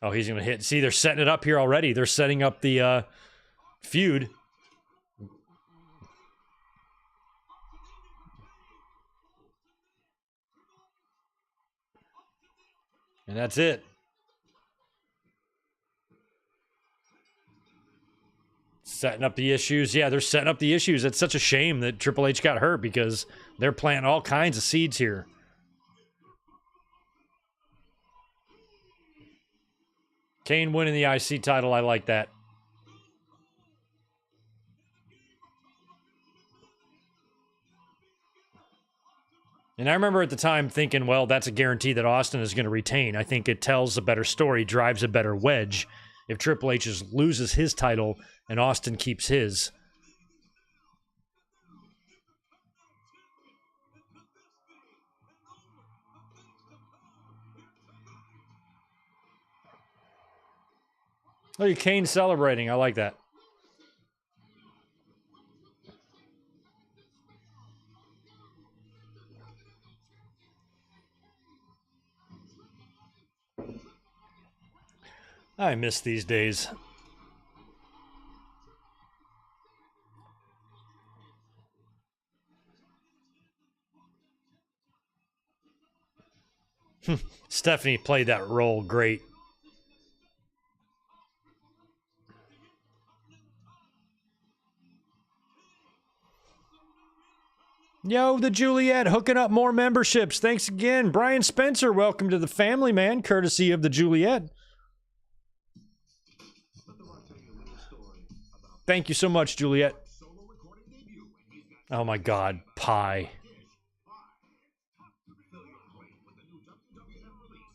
Oh, he's going to hit. See, they're setting it up here already. They're setting up the feud. And that's it. Setting up the issues. Yeah, they're setting up the issues. It's such a shame that Triple H got hurt because they're planting all kinds of seeds here. Kane winning the IC title. I like that. And I remember at the time thinking, well, that's a guarantee that Austin is going to retain. I think it tells a better story, drives a better wedge if Triple H loses his title and Austin keeps his. Look at Kane celebrating. I like that. I miss these days. Stephanie played that role great. Yo, the Juliet hooking up more memberships. Thanks again. Brian Spencer, welcome to the family, man, courtesy of the Juliet. Thank you so much, Juliet. Oh my God, pie.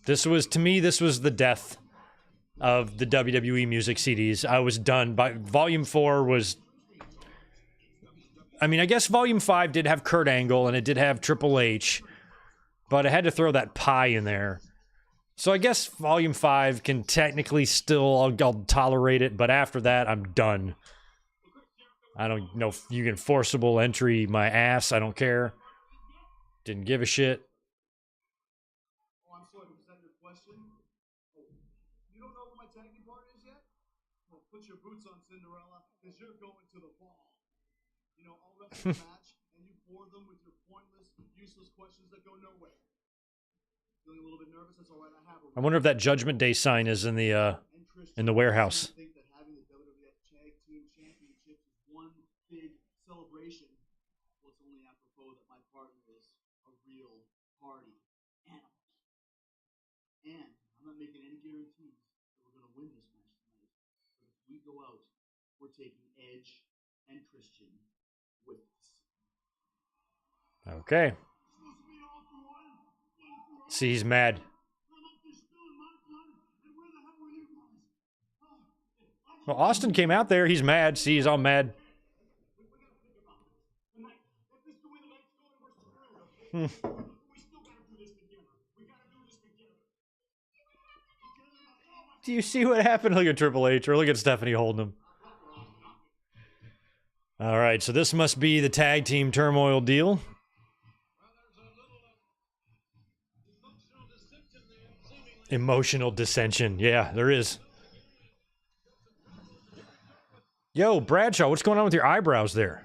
This was, to me, this was the death of the WWE music CDs. I was done. By Volume 4 was... I mean, I guess Volume 5 did have Kurt Angle, and it did have Triple H, but I had to throw that pie in there. So I guess Volume 5 can technically still... I'll tolerate it, but after that, I'm done. I don't know if you can forcible entry my ass. I don't care. Didn't give a shit. Put your boots on, Cinderella, because you're going to the ball. You know, I'll wrestle the match, and you bore them with your pointless, useless questions that go nowhere. Feeling a little bit nervous? That's all right. I wonder if that Judgment Day sign is in the warehouse. I think that having the WWE Tag Team Championships is one big celebration. Well, it's only apropos that my partner is a real party animal. And I'm not making any guarantees that we're going to win this match. We go out, we're taking Edge and Christian with us. Okay. See, he's mad. Well, Austin came out there. He's mad. See, he's all mad. Do you see what happened? Look at Triple H, or look at Stephanie holding him. All right, so this must be the tag team turmoil deal. Emotional dissension. Yeah, there is. Yo, Bradshaw, what's going on with your eyebrows there?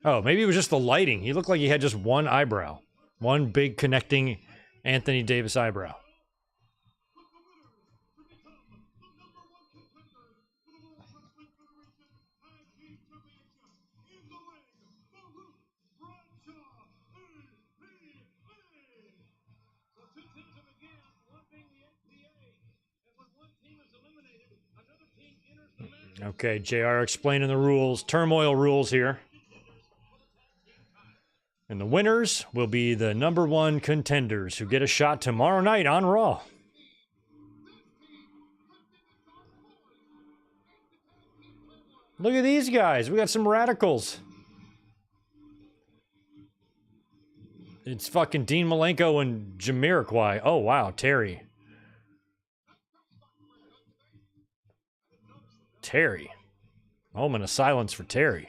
Oh, maybe it was just the lighting. He looked like he had just one eyebrow. One big connecting Anthony Davis eyebrow. Okay, JR explaining the rules. Turmoil rules here. And the winners will be the #1 contenders who get a shot tomorrow night on Raw. Look at these guys. We got some radicals. It's fucking Dean Malenko and Jamiroquai. Oh, wow. Terry. Terry. Moment of silence for Terry.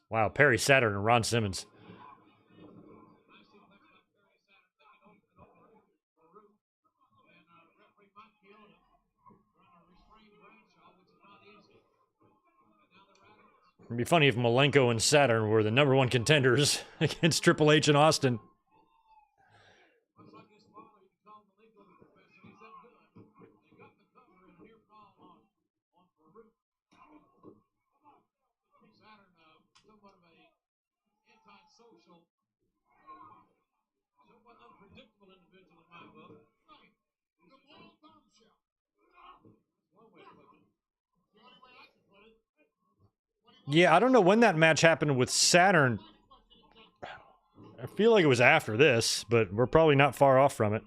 Wow, Perry Saturn and Ron Simmons. It'd be funny if Malenko and Saturn were the #1 contenders against Triple H and Austin. Yeah, I don't know when that match happened with Saturn. I feel like it was after this, but we're probably not far off from it.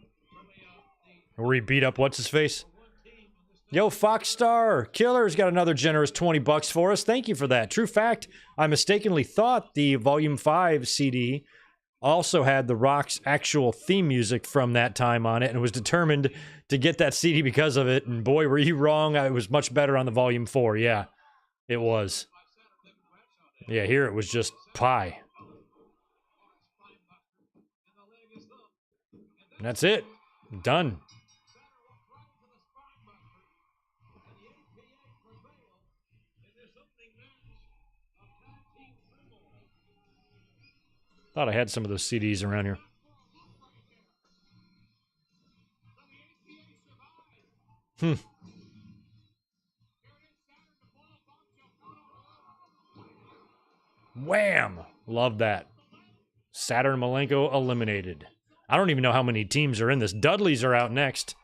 Where he beat up what's-his-face? Yo, Foxstar Killer's got another generous $20 for us. Thank you for that. True fact, I mistakenly thought the Volume 5 CD also had The Rock's actual theme music from that time on it and was determined to get that CD because of it. And boy, were you wrong. It was much better on the Volume 4. Yeah, it was. Yeah, here it was just pie. And that's it. Done. Thought I had some of those CDs around here. Wham! Love that. Saturn Malenko eliminated. I don't even know how many teams are in this. Dudleys are out next.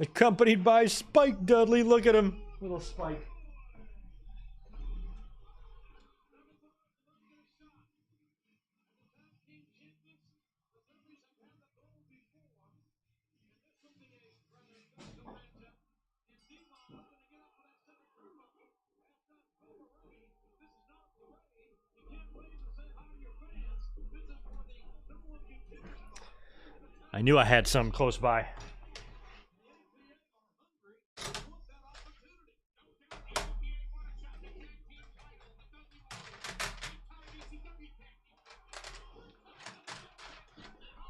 Accompanied by Spike Dudley. Look at him. Little Spike. I knew I had some close by.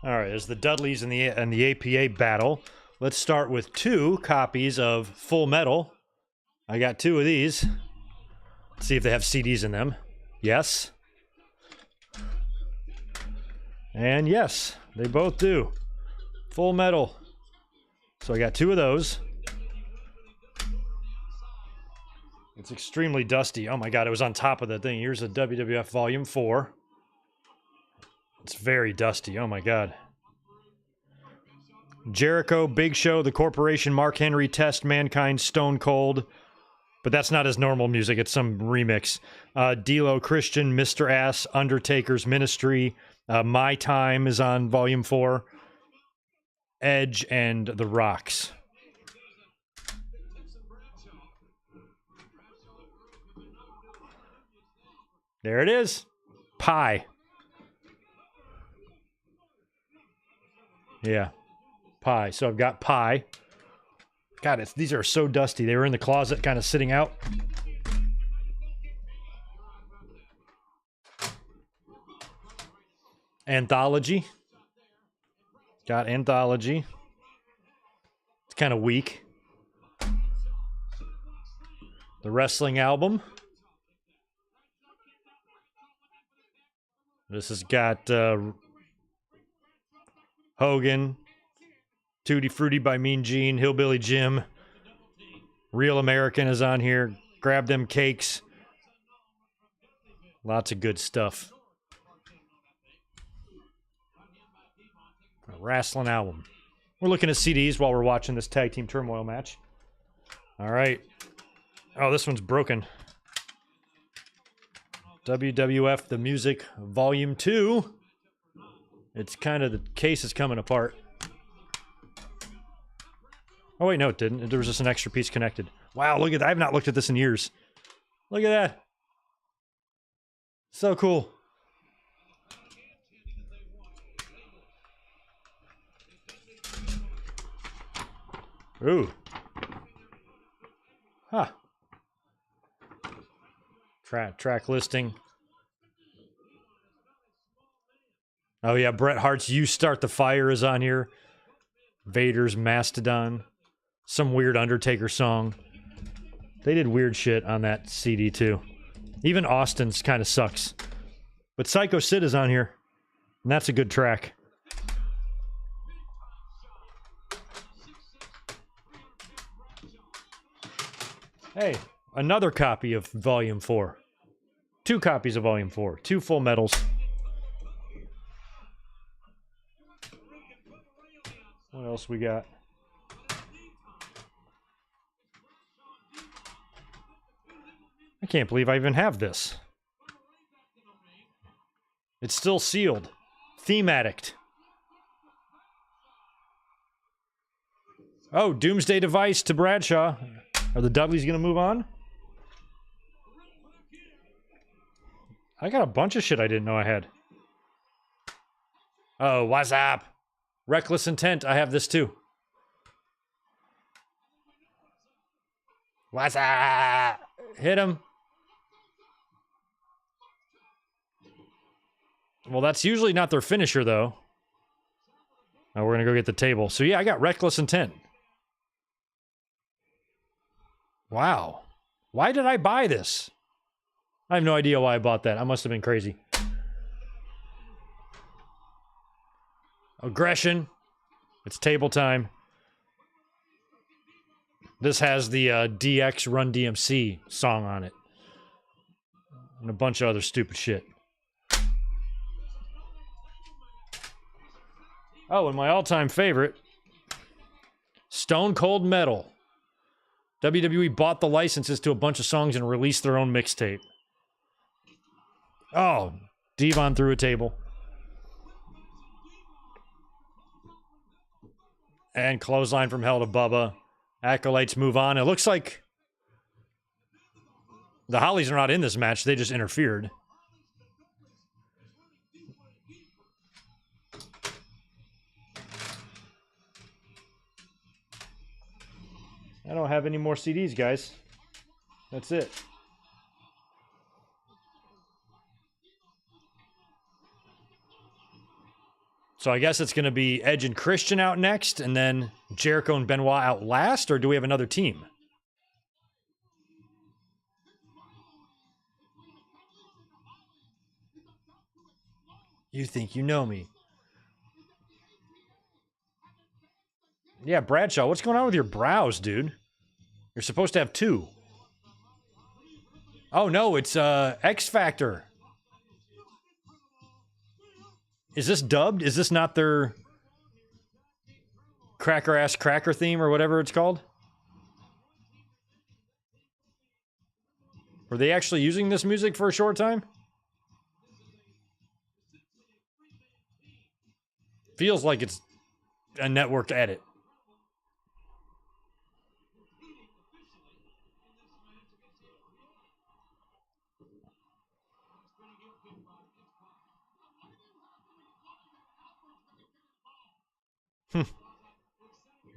All right, there's the Dudleys and the APA battle. Let's start with 2 copies of Full Metal. I got 2 of these. Let's see if they have CDs in them. Yes. And yes, they both do. Full Metal. So I got 2 of those. It's extremely dusty. Oh my god, it was on top of the thing. Here's a WWF Volume 4. It's very dusty. Oh my god. Jericho, Big Show, The Corporation, Mark Henry, Test, Mankind, Stone Cold. But that's not his normal music. It's some remix. D'Lo, Christian, Mr. Ass, Undertaker's Ministry. My Time is on Volume 4. Edge and The Rocks. There it is. Pie. Yeah. Pie. So I've got Pie. God, these are so dusty. They were in the closet kind of sitting out. Anthology. Got Anthology. It's kind of weak. The Wrestling Album. This has got Hogan, Tutti Frutti by Mean Gene, Hillbilly Jim. Real American is on here. Grab Them Cakes. Lots of good stuff. A wrestling album. We're looking at CDs while we're watching this Tag Team Turmoil match. All right. Oh, this one's broken. WWF The Music Volume 2. It's kind of, the case is coming apart. Oh, wait, no, it didn't. There was just an extra piece connected. Wow, look at that. I've not looked at this in years. Look at that. So cool. Ooh. Huh. Track listing. Oh yeah, Bret Hart's You Start the Fire is on here. Vader's Mastodon. Some weird Undertaker song. They did weird shit on that CD too. Even Austin's kind of sucks. But Psycho Sid is on here. And that's a good track. Hey, another copy of Volume 4. 2 copies of Volume 4. 2 full medals. What else we got? I can't believe I even have this. It's still sealed. Theme Addict. Oh, Doomsday Device to Bradshaw. Are the Dudleys gonna move on? I got a bunch of shit I didn't know I had. Oh, what's up? Reckless Intent, I have this too. What's up? Hit him. Well, that's usually not their finisher, though. Now we're gonna go get the table. So yeah, I got Reckless Intent. Wow. Why did I buy this? I have no idea why I bought that. I must have been crazy. Aggression. It's table time. This has the DX Run DMC song on it. And a bunch of other stupid shit. Oh, and my all-time favorite. Stone Cold Metal. WWE bought the licenses to a bunch of songs and released their own mixtape. Oh, Devon through a table. And clothesline from hell to Bubba. Acolytes move on. It looks like the Hollies are not in this match. They just interfered. I don't have any more CDs, guys. That's it. So I guess it's going to be Edge and Christian out next, and then Jericho and Benoit out last, or do we have another team? You think you know me. Yeah, Bradshaw, what's going on with your brows, dude? You're supposed to have 2. Oh, no, it's X Factor. Is this dubbed? Is this not their Cracker Ass Cracker theme or whatever it's called? Were they actually using this music for a short time? Feels like it's a networked edit.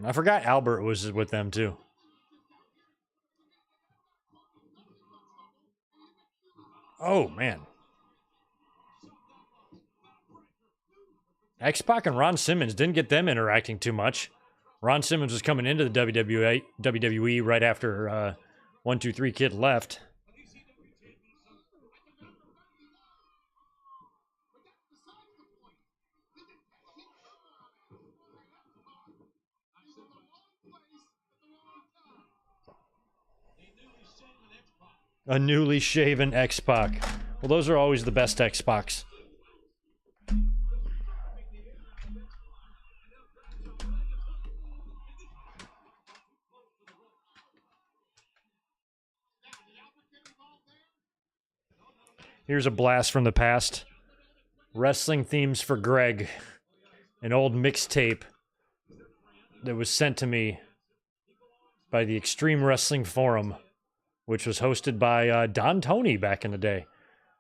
I forgot Albert was with them too. Oh, man. X-Pac and Ron Simmons didn't get them interacting too much. Ron Simmons was coming into the WWE right after 1-2-3 Kid left. A newly shaven X-Pac. Well, those are always the best X-Pacs. Here's a blast from the past. Wrestling themes for Greg. An old mixtape that was sent to me by the Extreme Wrestling Forum, which was hosted by Don Tony back in the day.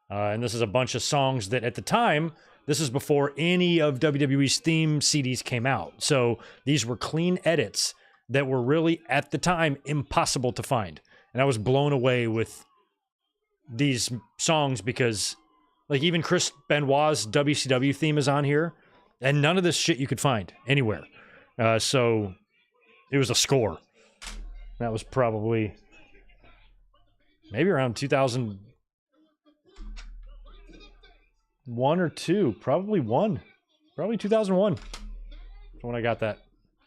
And this is a bunch of songs that at the time, this is before any of WWE's theme CDs came out. So these were clean edits that were really, at the time, impossible to find. And I was blown away with these songs because, like, even Chris Benoit's WCW theme is on here, and none of this shit you could find anywhere. So it was a score. That was probably maybe around 2001 or 2. Probably 1. Probably 2001 when I got that.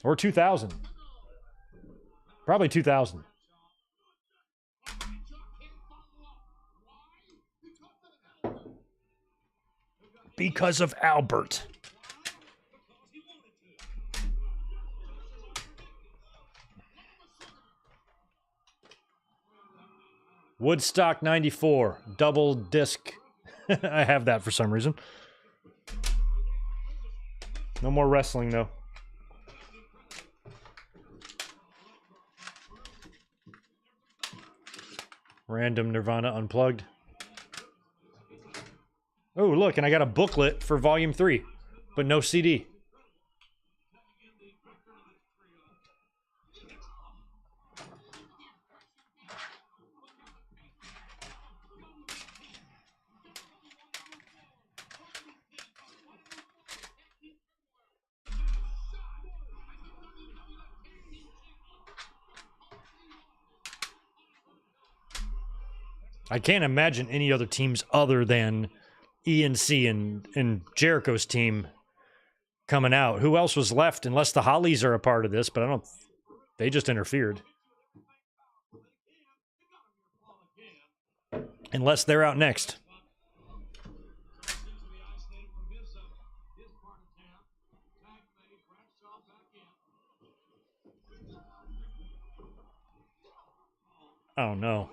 Or 2000. Probably 2000. Because of Albert. Woodstock 94, double disc. I have that for some reason. No more wrestling, though. Random Nirvana Unplugged. Oh, look, and I got a booklet for Volume 3, but no CD. I can't imagine any other teams other than ENC and Jericho's team coming out. Who else was left? Unless the Hollies are a part of this, but I don't. They just interfered. Unless they're out next. Oh no.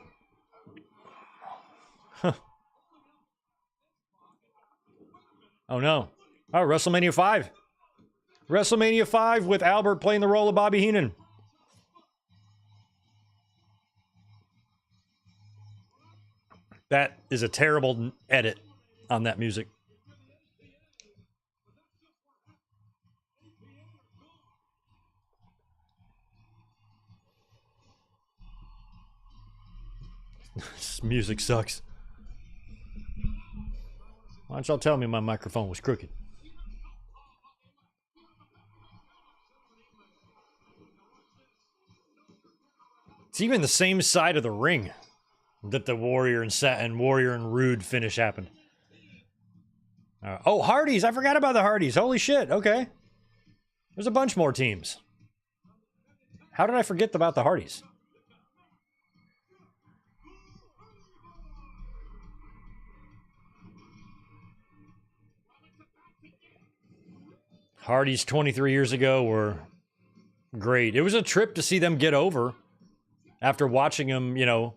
Huh. Oh no. Oh, WrestleMania 5. WrestleMania 5 with Albert playing the role of Bobby Heenan. That is a terrible edit on that music. This music sucks. Why don't y'all tell me my microphone was crooked? It's even the same side of the ring that the Warrior and Rude finish happened. Oh, Hardys! I forgot about the Hardys. Holy shit! Okay, there's a bunch more teams. How did I forget about the Hardys? Hardys 23 years ago were great. It was a trip to see them get over. After watching them, you know,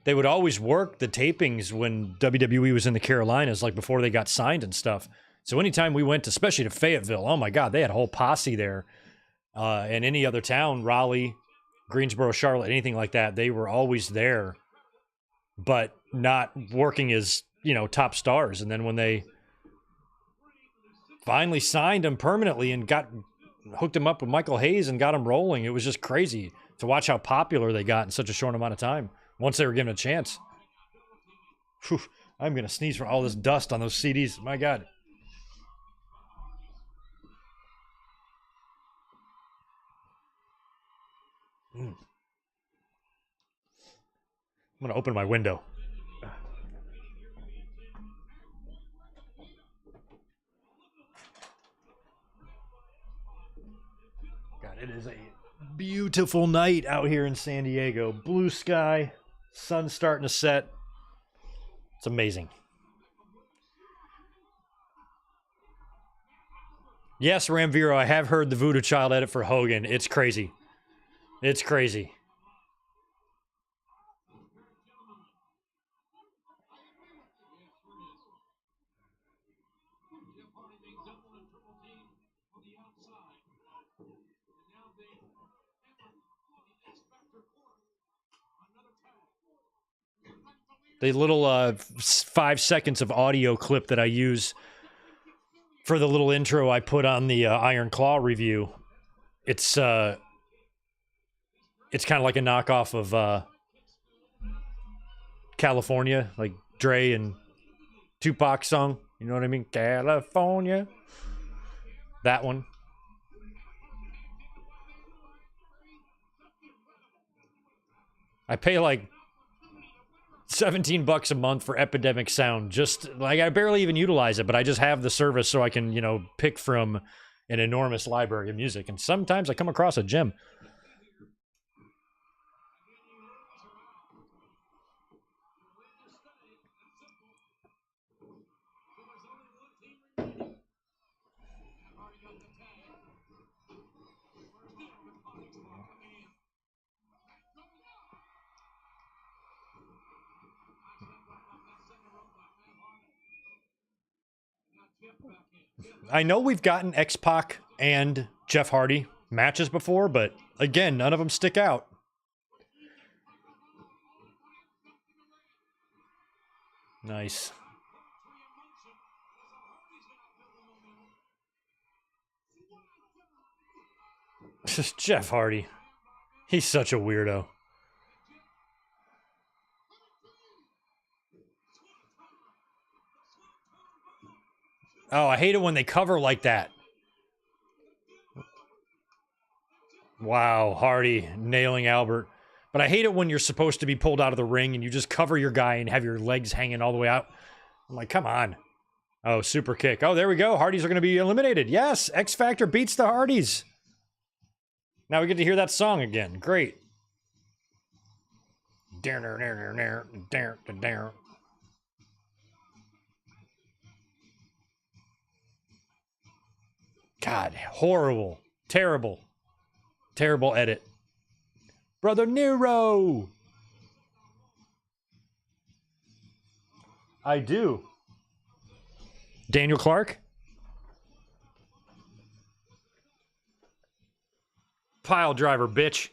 they would always work the tapings when WWE was in the Carolinas, like before they got signed and stuff. So anytime we went, especially to Fayetteville, oh my God, they had a whole posse there. And any other town, Raleigh, Greensboro, Charlotte, anything like that, they were always there, but not working as, you know, top stars. And then when they finally signed him permanently and hooked him up with Michael Hayes and got him rolling, it was just crazy to watch how popular they got in such a short amount of time once they were given a chance. Whew, I'm going to sneeze from all this dust on those CDs. My God. I'm going to open my window. God, it is a beautiful night out here in San Diego. Blue sky, Sun's starting to set. It's amazing. Yes, Ramviro, I have heard the Voodoo Child edit for Hogan. It's crazy. It's crazy. The little 5 seconds of audio clip that I use for the little intro I put on the Iron Claw review, it's kind of like a knockoff of California, like Dre and Tupac song. You know what I mean? California. That one. I pay like $17 a month for Epidemic Sound. Just like I barely even utilize it, but I just have the service so I can, pick from an enormous library of music. And sometimes I come across a gem. I know we've gotten X-Pac and Jeff Hardy matches before, but again, none of them stick out. Nice. Jeff Hardy. He's such a weirdo. Oh, I hate it when they cover like that. Wow, Hardy nailing Albert. But I hate it when you're supposed to be pulled out of the ring and you just cover your guy and have your legs hanging all the way out. I'm like, come on. Oh, super kick. Oh, there we go. Hardys are going to be eliminated. Yes, X Factor beats the Hardys. Now we get to hear that song again. Great. God, horrible. Terrible. Terrible edit. Brother Nero! I do. Daniel Clark? Pile driver, bitch.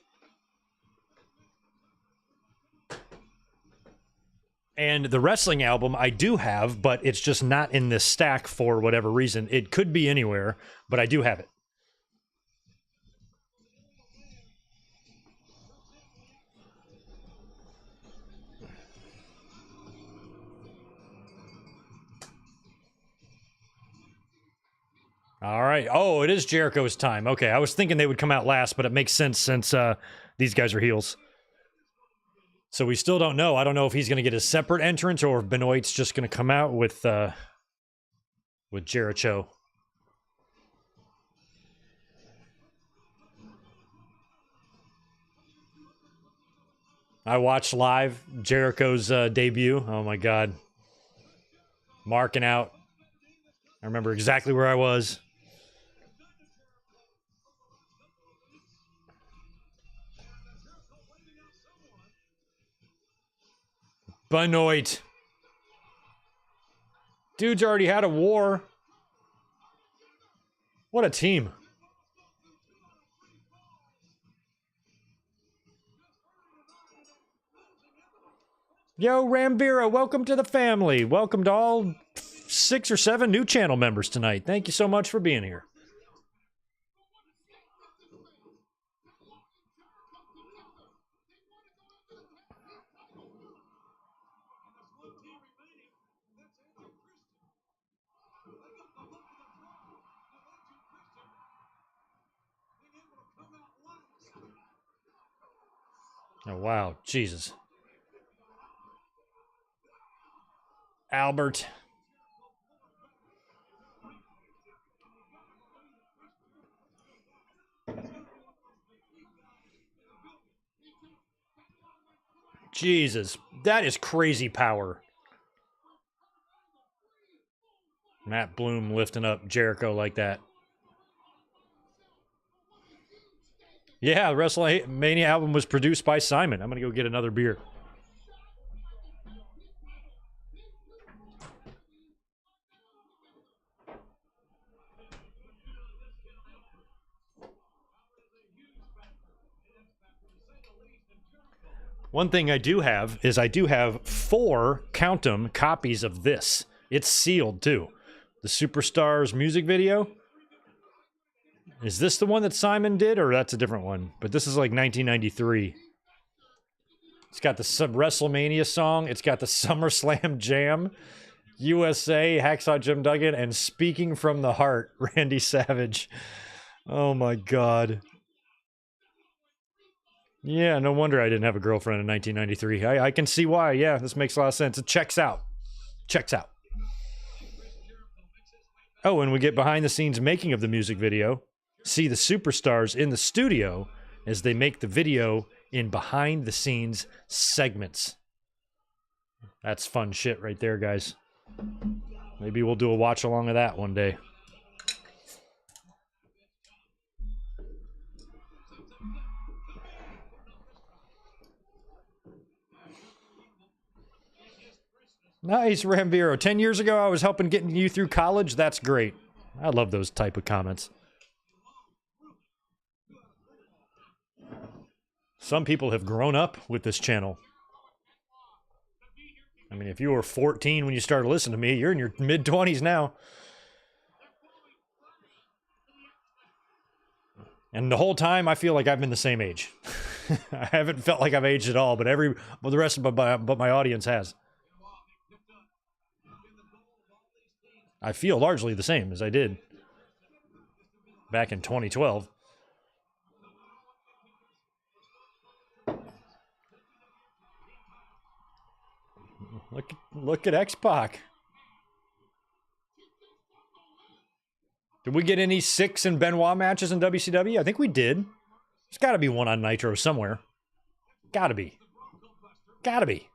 And the wrestling album I do have, but it's just not in this stack for whatever reason. It could be anywhere, but I do have it. All right. Oh, it is Jericho's time. Okay, I was thinking they would come out last, but it makes sense since these guys are heels. So we still don't know. I don't know if he's going to get a separate entrance or if Benoit's just going to come out with Jericho. I watched live Jericho's debut. Oh my God. Marking out. I remember exactly where I was. Benoit. Dude's already had a war. What a team. Yo, Rambira, welcome to the family. Welcome to all 6 or 7 new channel members tonight. Thank you so much for being here. Oh, wow. Jesus. Albert. Jesus, that is crazy power. Matt Bloom lifting up Jericho like that. Yeah, the WrestleMania album was produced by Simon. I'm going to go get another beer. One thing I do have is I do have 4, count 'em, copies of this. It's sealed too. The Superstars music video. Is this the one that Simon did, or that's a different one? But this is like 1993. It's got the WrestleMania song. It's got the SummerSlam Jam, USA, Hacksaw Jim Duggan, and Speaking from the Heart, Randy Savage. Oh my God. Yeah, no wonder I didn't have a girlfriend in 1993. I can see why. Yeah, this makes a lot of sense. It checks out. Checks out. Oh, and we get behind the scenes making of the music video. See the Superstars in the studio as they make the video in behind the scenes segments. That's fun shit right there, guys. Maybe we'll do a watch along of that one day. Nice, Rambiro. 10 years ago, I was helping getting you through college. That's great. I love those type of comments. Some people have grown up with this channel. I mean, if you were 14 when you started listening to me, you're in your mid-20s now. And the whole time, I feel like I've been the same age. I haven't felt like I've aged at all, but the rest of my audience has. I feel largely the same as I did back in 2012. Look at X-Pac. Did we get any 6 and Benoit matches in WCW? I think we did. There's got to be one on Nitro somewhere. Gotta be. Gotta be.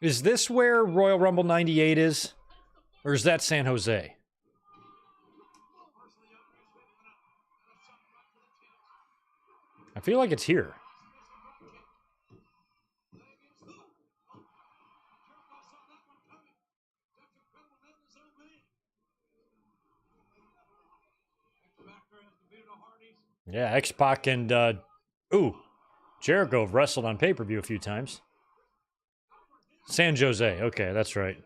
Is this where Royal Rumble 98 is? Or is that San Jose? I feel like it's here. Yeah, X-Pac and, Jericho have wrestled on pay-per-view a few times. San Jose. Okay, that's right.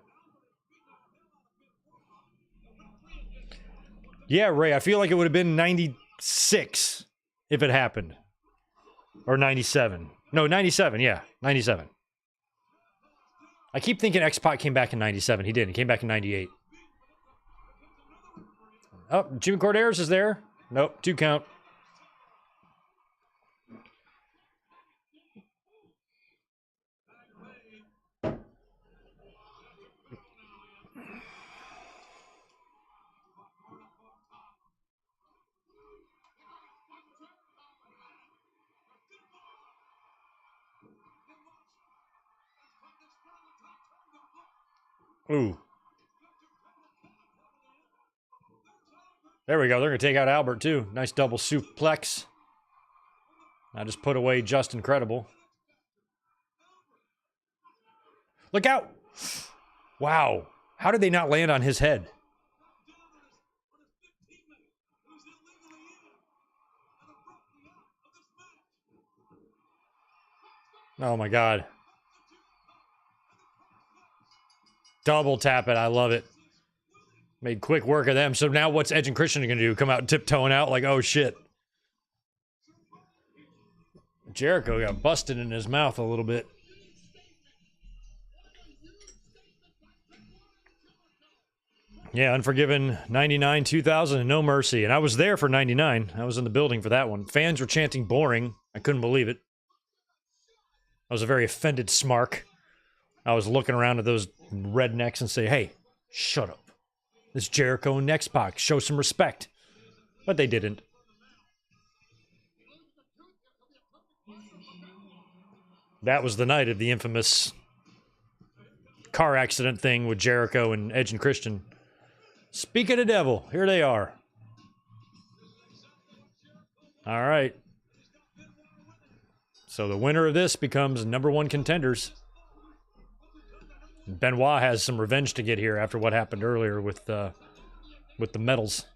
Yeah, Ray, I feel like it would have been 96 if it happened. Or 97. No, 97, yeah. 97. I keep thinking X-Pac came back in 97. He didn't. He came back in 98. Oh, Jimmy Corderas is there. Nope, 2 count. Ooh. There we go. They're going to take out Albert, too. Nice double suplex. I just put away Just Incredible. Look out! Wow. How did they not land on his head? Oh, my God. Double tap it. I love it. Made quick work of them. So now what's Edge and Christian going to do? Come out tiptoeing out like, oh, shit. Jericho got busted in his mouth a little bit. Yeah, Unforgiven 99, 2000, and No Mercy. And I was there for 99. I was in the building for that one. Fans were chanting boring. I couldn't believe it. I was a very offended smark. I was looking around at those rednecks and say, hey, shut up. This Jericho and X-Pac, show some respect. But they didn't. That was the night of the infamous car accident thing with Jericho and Edge and Christian. Speak of the devil, here they are. All right. So the winner of this becomes #1 contenders. Benoit has some revenge to get here after what happened earlier with the medals.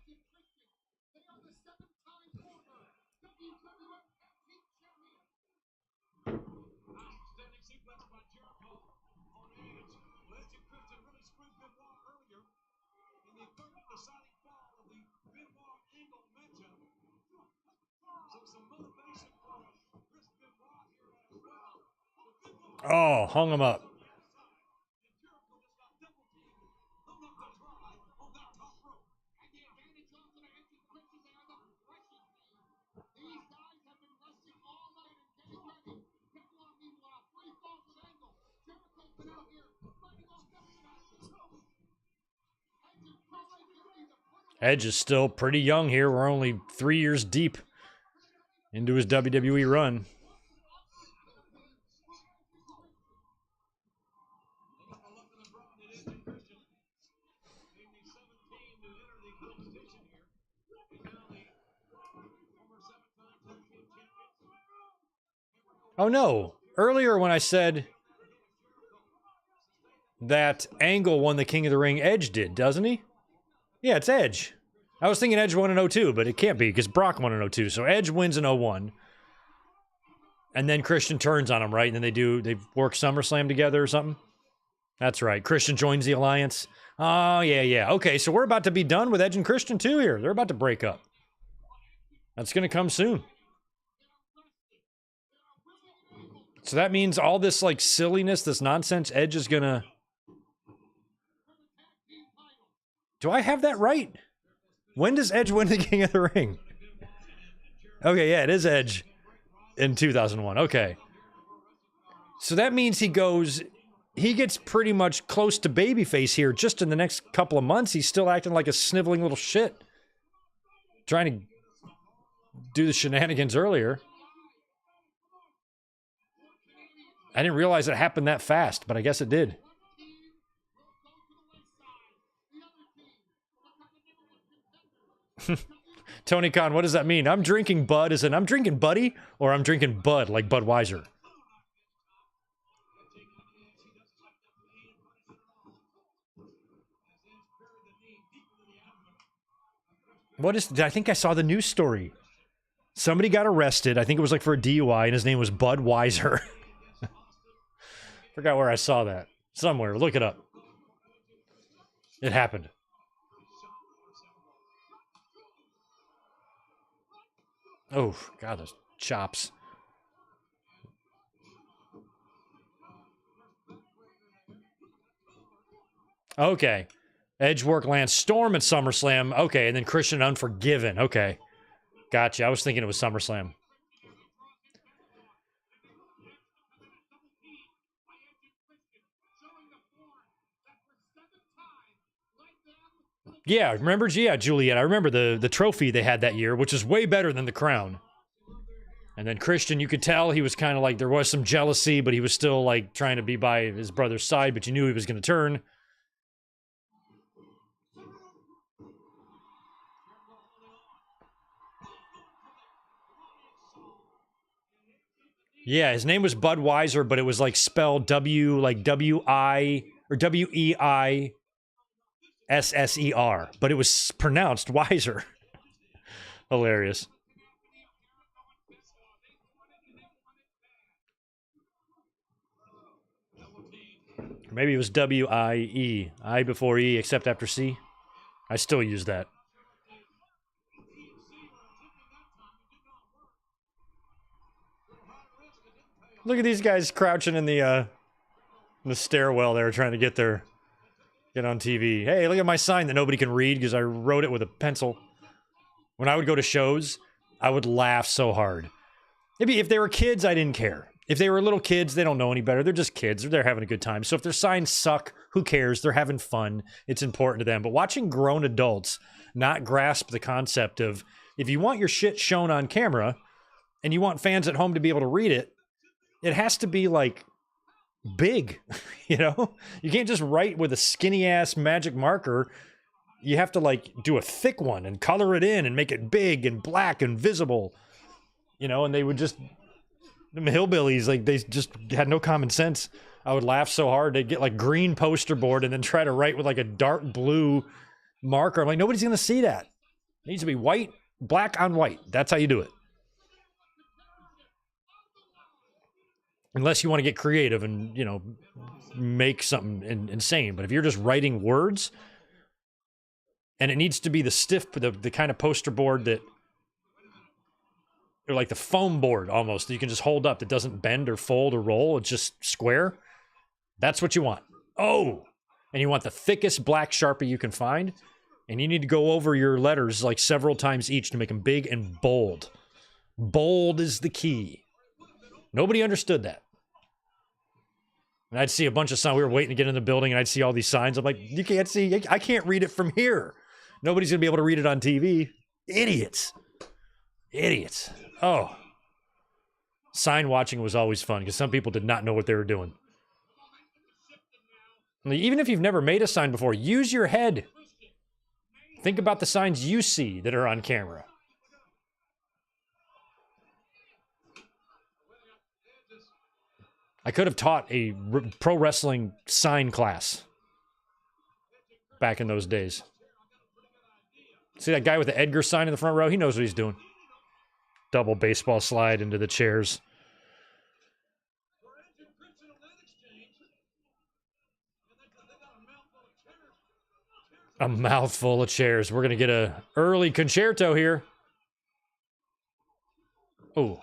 Oh, hung him up. Edge is still pretty young here. We're only 3 years deep into his WWE run. Oh no, earlier when I said that Angle won the King of the Ring, Edge did, doesn't he? Yeah, it's Edge. I was thinking Edge won in 02, but it can't be because Brock won in 02. So Edge wins in 01. And then Christian turns on him, right? And then they work SummerSlam together or something? That's right. Christian joins the Alliance. Oh, yeah. Okay, so we're about to be done with Edge and Christian too here. They're about to break up. That's going to come soon. So that means all this, like, silliness, this nonsense, Edge is going to... Do I have that right? When does Edge win the King of the Ring? Okay, yeah, it is Edge in 2001. Okay. So that means he gets pretty much close to babyface here just in the next couple of months. He's still acting like a sniveling little shit. Trying to do the shenanigans earlier. I didn't realize it happened that fast, but I guess it did. Tony Khan, what does that mean? I'm drinking Bud as in I'm drinking Buddy, or I'm drinking Bud like Budweiser? I think I saw the news story. Somebody got arrested. I think it was like for a DUI, and his name was Budweiser. Forgot where I saw that. Somewhere. Look it up. It happened. Oh, God, those chops. Okay. Edge work Lance Storm at SummerSlam. Okay, and then Christian Unforgiven. Okay. Gotcha. I was thinking it was SummerSlam. Yeah, remember? Yeah, Juliet. I remember the trophy they had that year, which is way better than the crown. And then Christian, you could tell he was kind of like, there was some jealousy, but he was still like trying to be by his brother's side, but you knew he was going to turn. Yeah, his name was Budweiser, but it was like spelled W-I, or W-E-I-S-S-E-R, but it was pronounced Wiser. Hilarious. Maybe it was W-I-E, I before E, except after C. I still use that. Look at these guys crouching in the stairwell there trying to get on TV. Hey, look at my sign that nobody can read because I wrote it with a pencil. When I would go to shows, I would laugh so hard. Maybe if they were kids, I didn't care. If they were little kids, they don't know any better. They're just kids. They're having a good time. So if their signs suck, who cares? They're having fun. It's important to them. But watching grown adults not grasp the concept of, if you want your shit shown on camera and you want fans at home to be able to read it, it has to be like big, you know? You can't just write with a skinny ass magic marker. You have to like do a thick one and color it in and make it big and black and visible, you know? And they would just, the hillbillies, like they just had no common sense. I would laugh so hard. They'd get like green poster board and then try to write with like a dark blue marker. I'm like, nobody's going to see that. It needs to be white, black on white. That's how you do it. Unless you want to get creative and, you know, make something insane. But if you're just writing words, and it needs to be the stiff, the kind of poster board that, or like the foam board almost, that you can just hold up, that doesn't bend or fold or roll. It's just square. That's what you want. Oh, and you want the thickest black Sharpie you can find. And you need to go over your letters like several times each to make them big and bold. Bold is the key. Nobody understood that. And I'd see a bunch of signs. We were waiting to get in the building, and I'd see all these signs. I'm like, you can't see. I can't read it from here. Nobody's going to be able to read it on TV. Idiots. Idiots. Oh. Sign watching was always fun, because some people did not know what they were doing. Even if you've never made a sign before, use your head. Think about the signs you see that are on camera. I could have taught a pro wrestling sign class back in those days. See that guy with the Edgar sign in the front row? He knows what he's doing. Double baseball slide into the chairs. A mouthful of chairs. We're going to get a early concerto here. Oh.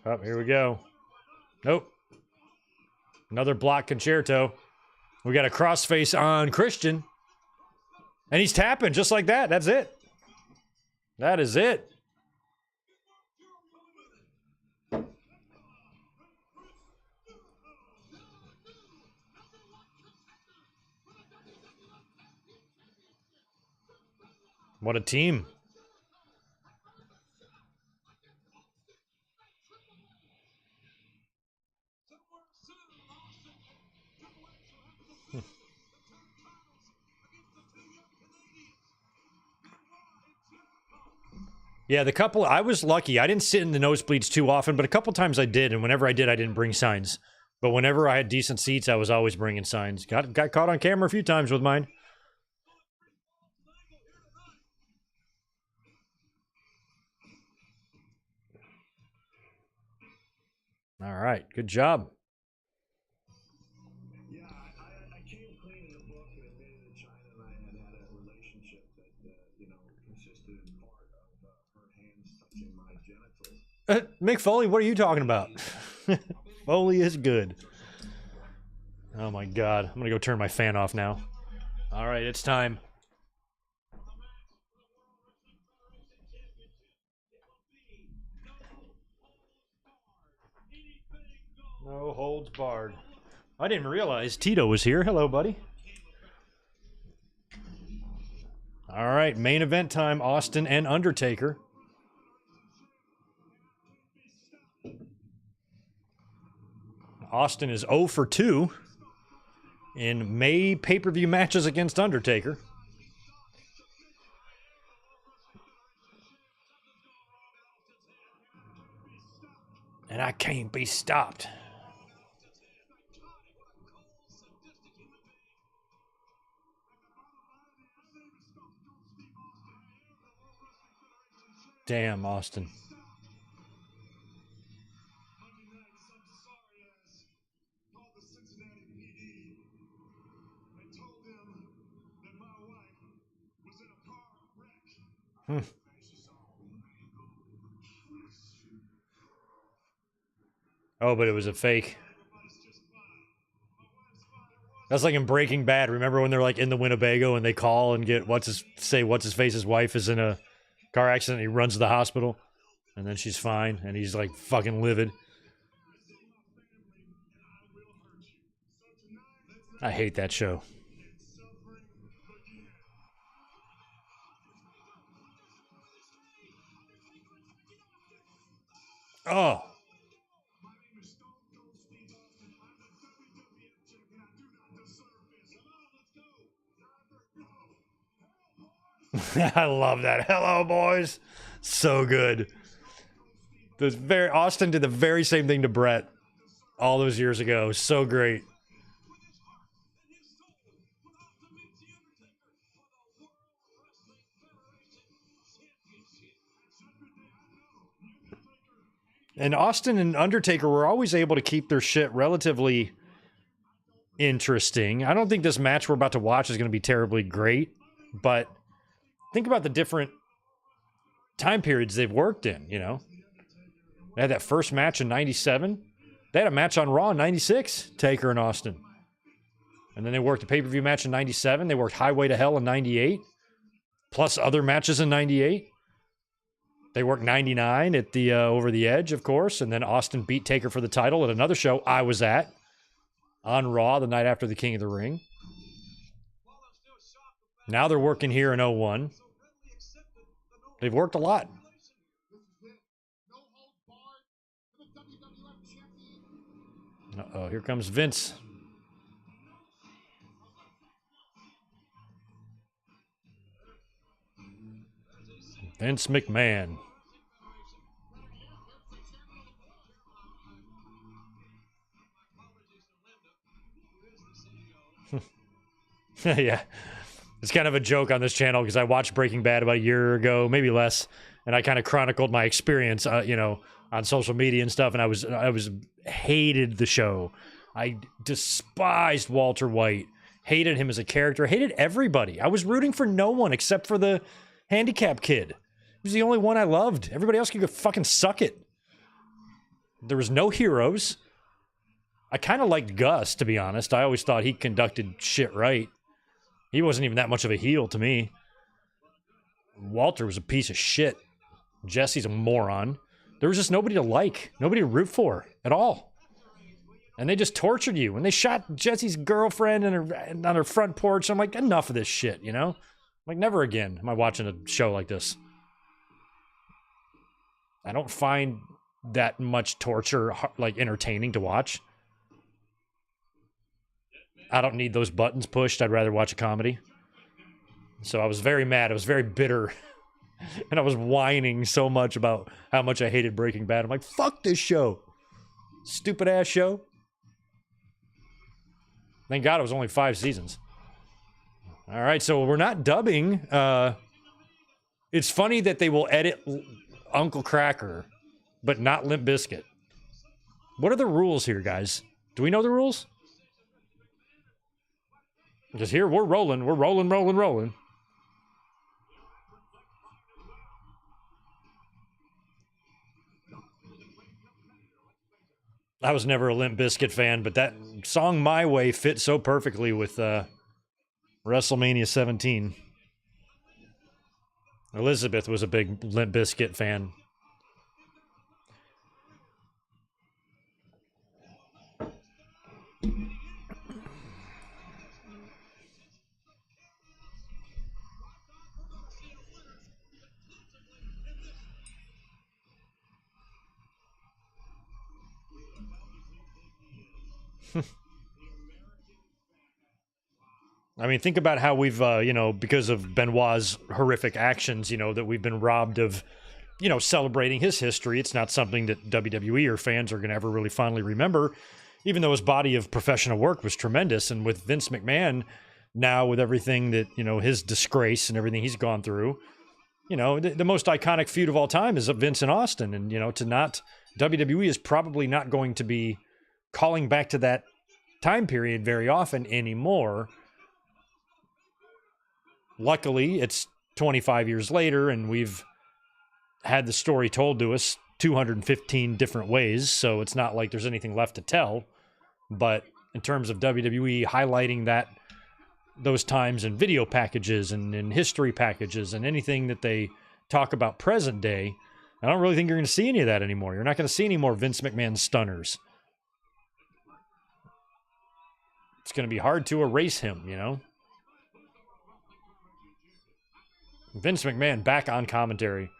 Oh, here we go. Nope. Another block concerto. We got a crossface on Christian. And he's tapping just like that. That's it. That is it. What a team. Yeah, the couple, I was lucky. I didn't sit in the nosebleeds too often, but a couple times I did. And whenever I did, I didn't bring signs. But whenever I had decent seats, I was always bringing signs. Got caught on camera a few times with mine. All right, good job. Yeah, I came clean in the book and admitted that China and I had a relationship that, consisted in part of her hands touching my genitals. Mick Foley, what are you talking about? Foley is good. Oh my God. I'm going to go turn my fan off now. All right, it's time. No holds barred. I didn't realize Tito was here. Hello, buddy. All right, main event time, Austin and Undertaker. Austin is 0 for 2 in May pay-per-view matches against Undertaker. And I can't be stopped. Damn, Austin. Oh, but it was a fake. That's like in Breaking Bad. Remember when they're like in the Winnebago and they call and get what's his face's wife is in a car accident. And he runs to the hospital, and then she's fine, and he's like fucking livid. I hate that show. Oh. I love that. Hello, boys. So good. Austin did the very same thing to Brett all those years ago. So great. And Austin and Undertaker were always able to keep their shit relatively interesting. I don't think this match we're about to watch is going to be terribly great, but think about the different time periods they've worked in, you know? They had that first match in 97. They had a match on Raw in 96, Taker and Austin. And then they worked a pay-per-view match in 97. They worked Highway to Hell in 98, plus other matches in 98. They worked 99 at the Over the Edge, of course, and then Austin beat Taker for the title at another show I was at on Raw the night after the King of the Ring. Now they're working here in 01. They've worked a lot. Uh-oh, here comes Vince. Vince McMahon. Yeah. It's kind of a joke on this channel because I watched Breaking Bad about a year ago, maybe less, and I kind of chronicled my experience, you know, on social media and stuff, and I was hated the show. I despised Walter White, hated him as a character, hated everybody. I was rooting for no one except for the handicap kid. He was the only one I loved. Everybody else could go fucking suck it. There was no heroes. I kind of liked Gus, to be honest. I always thought he conducted shit right. He wasn't even that much of a heel to me. Walter was a piece of shit. Jesse's a moron. There was just nobody to like, nobody to root for at all. And they just tortured you. And they shot Jesse's girlfriend on her front porch. I'm like, enough of this shit, you know? Like, never again am I watching a show like this. I don't find that much torture, like, entertaining to watch. I don't need those buttons pushed. I'd rather watch a comedy. So I was very mad. I was very bitter. And I was whining so much about how much I hated Breaking Bad. I'm like, fuck this show. Stupid ass show. Thank God it was only 5 seasons. All right, so we're not dubbing. It's funny that they will edit Uncle Cracker, but not Limp Bizkit. What are the rules here, guys? Do we know the rules? Because here we're rolling. We're rolling, rolling, rolling. I was never a Limp Bizkit fan, but that song My Way fit so perfectly with WrestleMania 17. Elizabeth was a big Limp Bizkit fan. I mean, think about how we've, you know, because of Benoit's horrific actions, you know, that we've been robbed of, you know, celebrating his history. It's not something that WWE or fans are going to ever really fondly remember, even though his body of professional work was tremendous. And with Vince McMahon now, with everything that, you know, his disgrace and everything he's gone through, you know, the most iconic feud of all time is Vince and Austin. And, you know, WWE is probably not going to be calling back to that time period very often anymore. Luckily, it's 25 years later, and we've had the story told to us 215 different ways, so it's not like there's anything left to tell. But in terms of WWE highlighting those times in video packages and in history packages and anything that they talk about present day, I don't really think you're going to see any of that anymore. You're not going to see any more Vince McMahon stunners. It's going to be hard to erase him, you know? Vince McMahon back on commentary.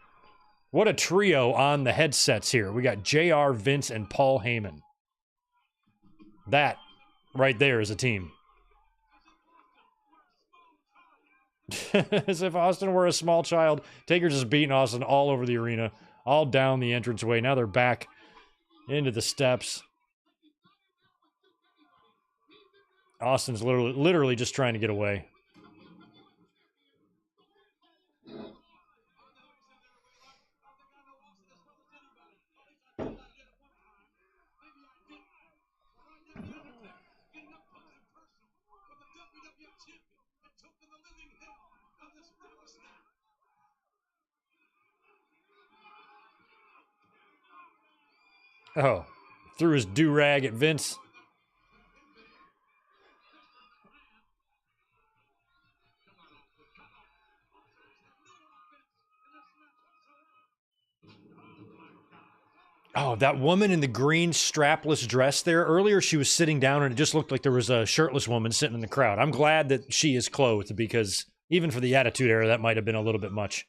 What a trio on the headsets here. We got JR, Vince, and Paul Heyman. That right there is a team. As if Austin were a small child. Taker just beating Austin all over the arena, all down the entranceway. Now they're back into the steps. Austin's literally just trying to get away. Oh, threw his do-rag at Vince. Oh, that woman in the green strapless dress there. Earlier, she was sitting down and it just looked like there was a shirtless woman sitting in the crowd. I'm glad that she is clothed because even for the Attitude Era, that might have been a little bit much.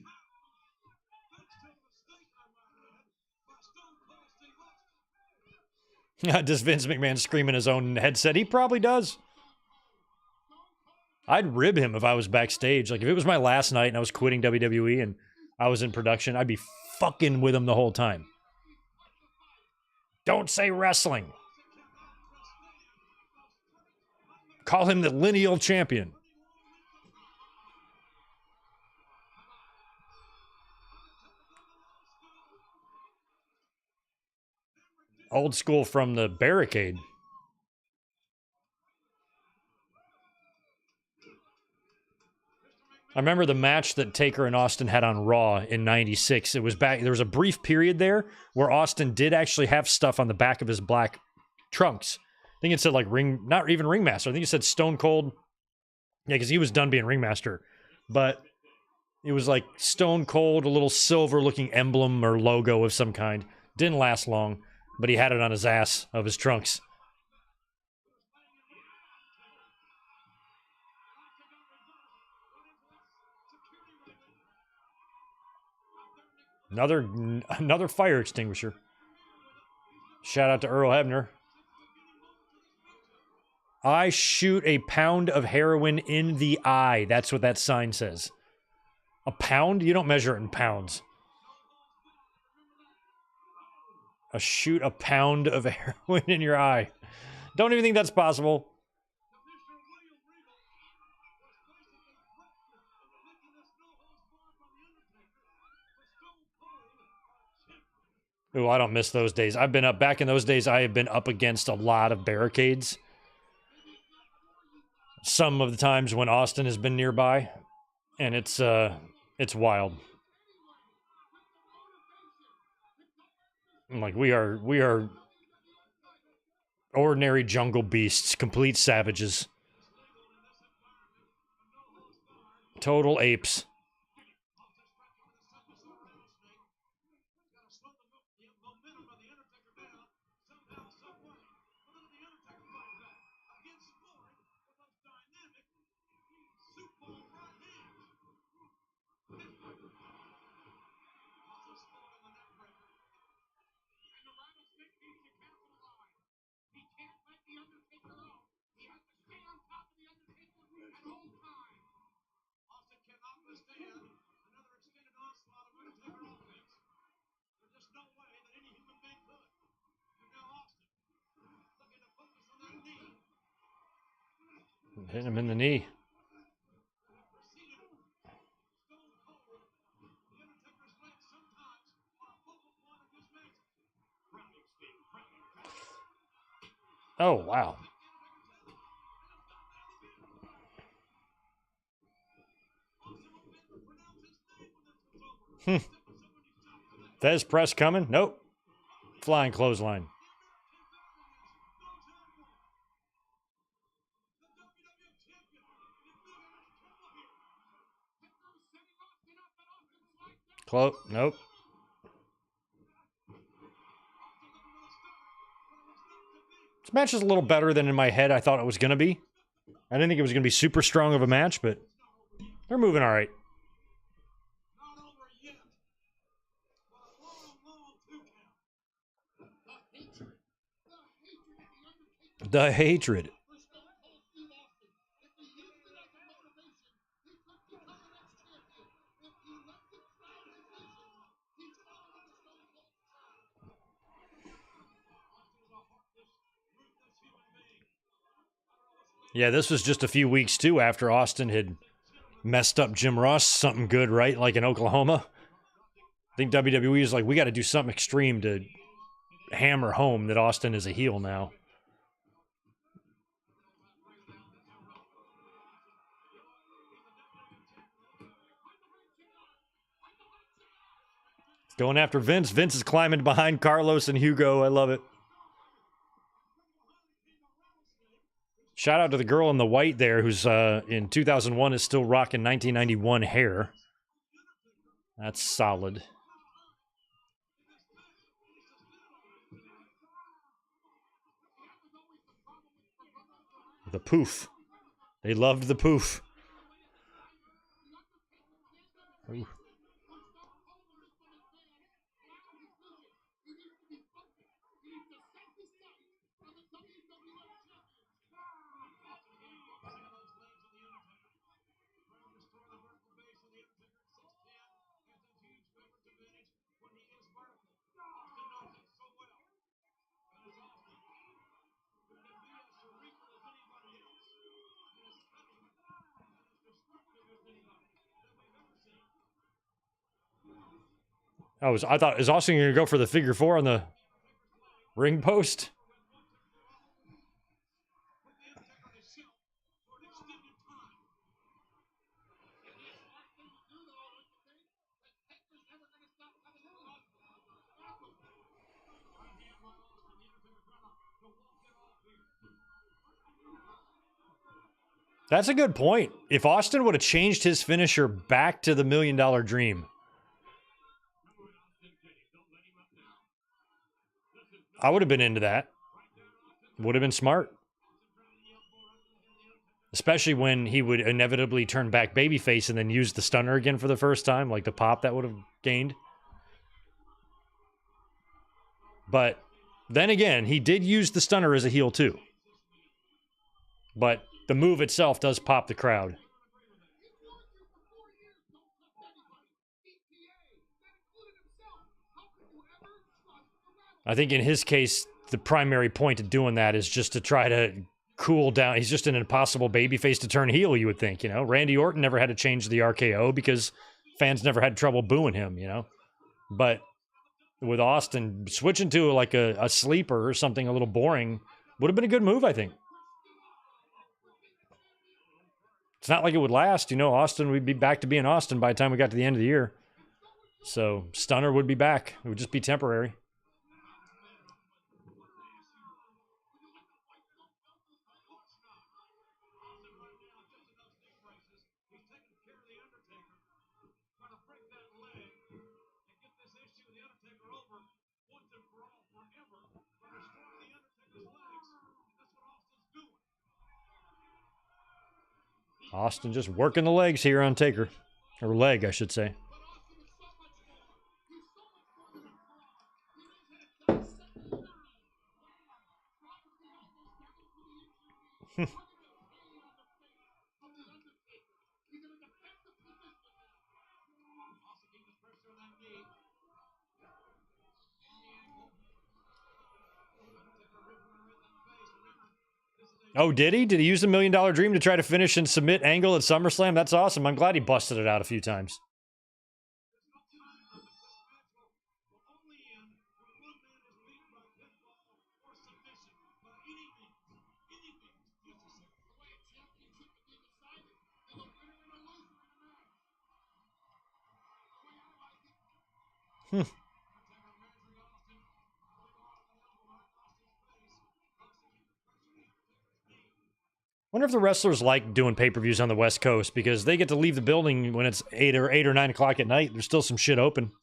Does Vince McMahon scream in his own headset? He probably does. I'd rib him if I was backstage. Like, if it was my last night and I was quitting WWE and I was in production, I'd be fucking with him the whole time. Don't say wrestling. Call him the lineal champion. Old school from the barricade. I remember the match that Taker and Austin had on Raw in '96. It was back. There was a brief period there where Austin did actually have stuff on the back of his black trunks. I think it said like not even Ringmaster. I think it said Stone Cold. Yeah, because he was done being Ringmaster. But it was like Stone Cold, a little silver-looking emblem or logo of some kind. Didn't last long, but he had it on his ass of his trunks. Another fire extinguisher. Shout out to Earl Hebner. I shoot a pound of heroin in the eye. That's what that sign says. A pound? You don't measure it in pounds. Shoot a pound of heroin in your eye. Don't even think that's possible. Ooh, I don't miss those days. I've been up back in those days. I have been up against a lot of barricades. Some of the times when Austin has been nearby, and it's wild. Like we are ordinary jungle beasts, complete savages, total apes. Hitting him in the knee. Oh, wow. Fez press coming. Nope. Flying clothesline. Nope. This match is a little better than in my head I thought it was going to be. I didn't think it was going to be super strong of a match, but they're moving all right. The hatred. Yeah, this was just a few weeks, too, after Austin had messed up Jim Ross something good, right? Like in Oklahoma. I think WWE is like, we got to do something extreme to hammer home that Austin is a heel now. Going after Vince. Vince is climbing behind Carlos and Hugo. I love it. Shout out to the girl in the white there who's in 2001 is still rocking 1991 hair. That's solid. The poof. They loved the poof. Ooh. I thought, is Austin going to go for the figure four on the ring post? That's a good point. If Austin would have changed his finisher back to the $1 Million Dream, I would have been into that. Would have been smart. Especially when he would inevitably turn back babyface and then use the stunner again for the first time, like the pop that would have gained. But then again, he did use the stunner as a heel too. But the move itself does pop the crowd. I think in his case, the primary point of doing that is just to try to cool down. He's just an impossible babyface to turn heel, you would think, you know? Randy Orton never had to change the RKO because fans never had trouble booing him, you know? But with Austin, switching to like a sleeper or something a little boring would have been a good move, I think. It's not like it would last. You know, Austin would be back to being Austin by the time we got to the end of the year. So Stunner would be back. It would just be temporary. Austin just working the legs here on Taker. Or leg, I should say. Oh, did he? Did he use the $1 Million Dream to try to finish and submit Angle at SummerSlam? That's awesome. I'm glad he busted it out a few times. Wonder if the wrestlers like doing pay-per-views on the West Coast because they get to leave the building when it's 8 or 9 o'clock at night. There's still some shit open.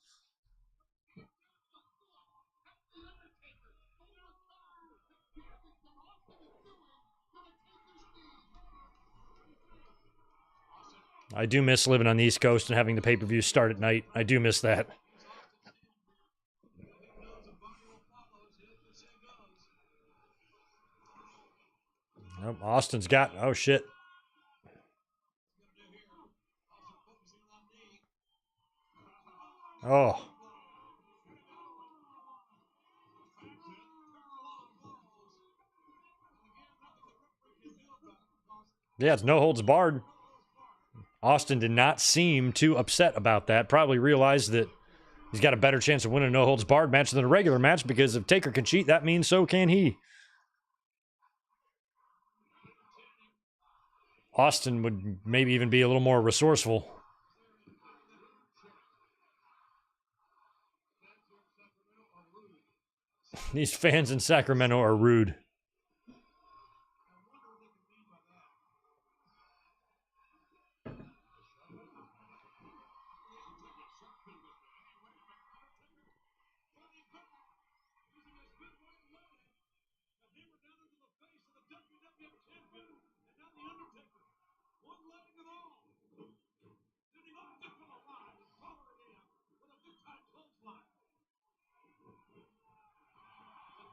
I do miss living on the East Coast and having the pay-per-view start at night. I do miss that. Oh, Austin's got... Oh, shit. Oh. Yeah, it's no holds barred. Austin did not seem too upset about that. Probably realized that he's got a better chance of winning a no-holds-barred match than a regular match because if Taker can cheat, that means so can he. Austin would maybe even be a little more resourceful. These fans in Sacramento are rude.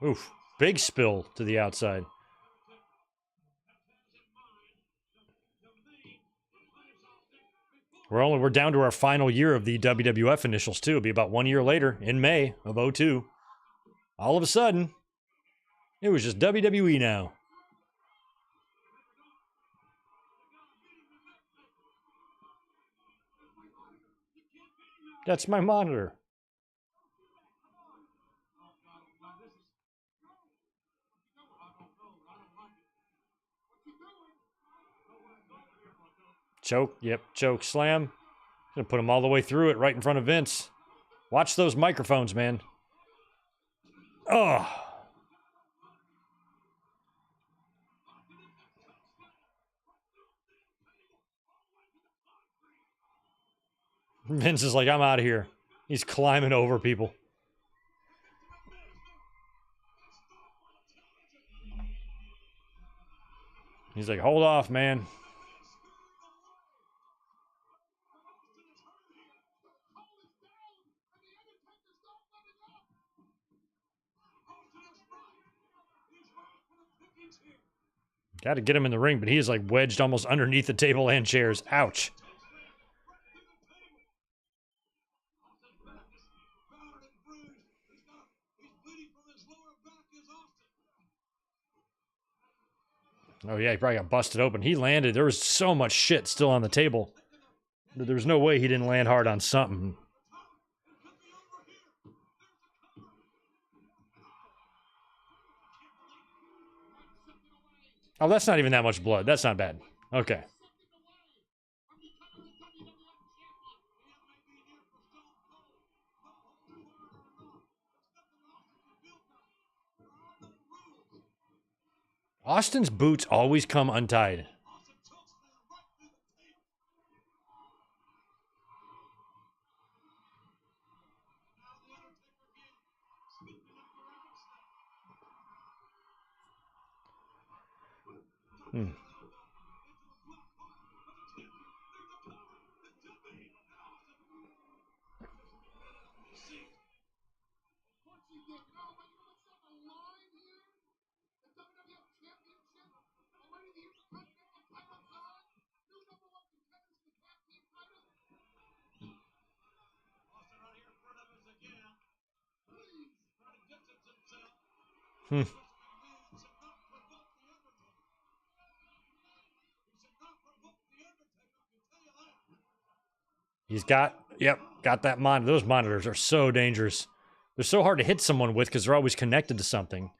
Oof. Big spill to the outside. We're down to our final year of the WWF initials, too. It'll be about 1 year later, in May of 2002. All of a sudden, it was just WWE now. That's my monitor. Choke, yep, choke slam. Gonna put him all the way through it right in front of Vince. Watch those microphones, man. Oh. Vince is like, I'm out of here. He's climbing over people. He's like, hold off, man. Got to get him in the ring, but he is like wedged almost underneath the table and chairs. Ouch. Oh, yeah, he probably got busted open. He landed. There was so much shit still on the table. There was no way he didn't land hard on something. Oh, that's not even that much blood. That's not bad. Okay. Austin's boots always come untied. Hmm. Hmm. He's got, yep, got that monitor. Those monitors are so dangerous. They're so hard to hit someone with because they're always connected to something.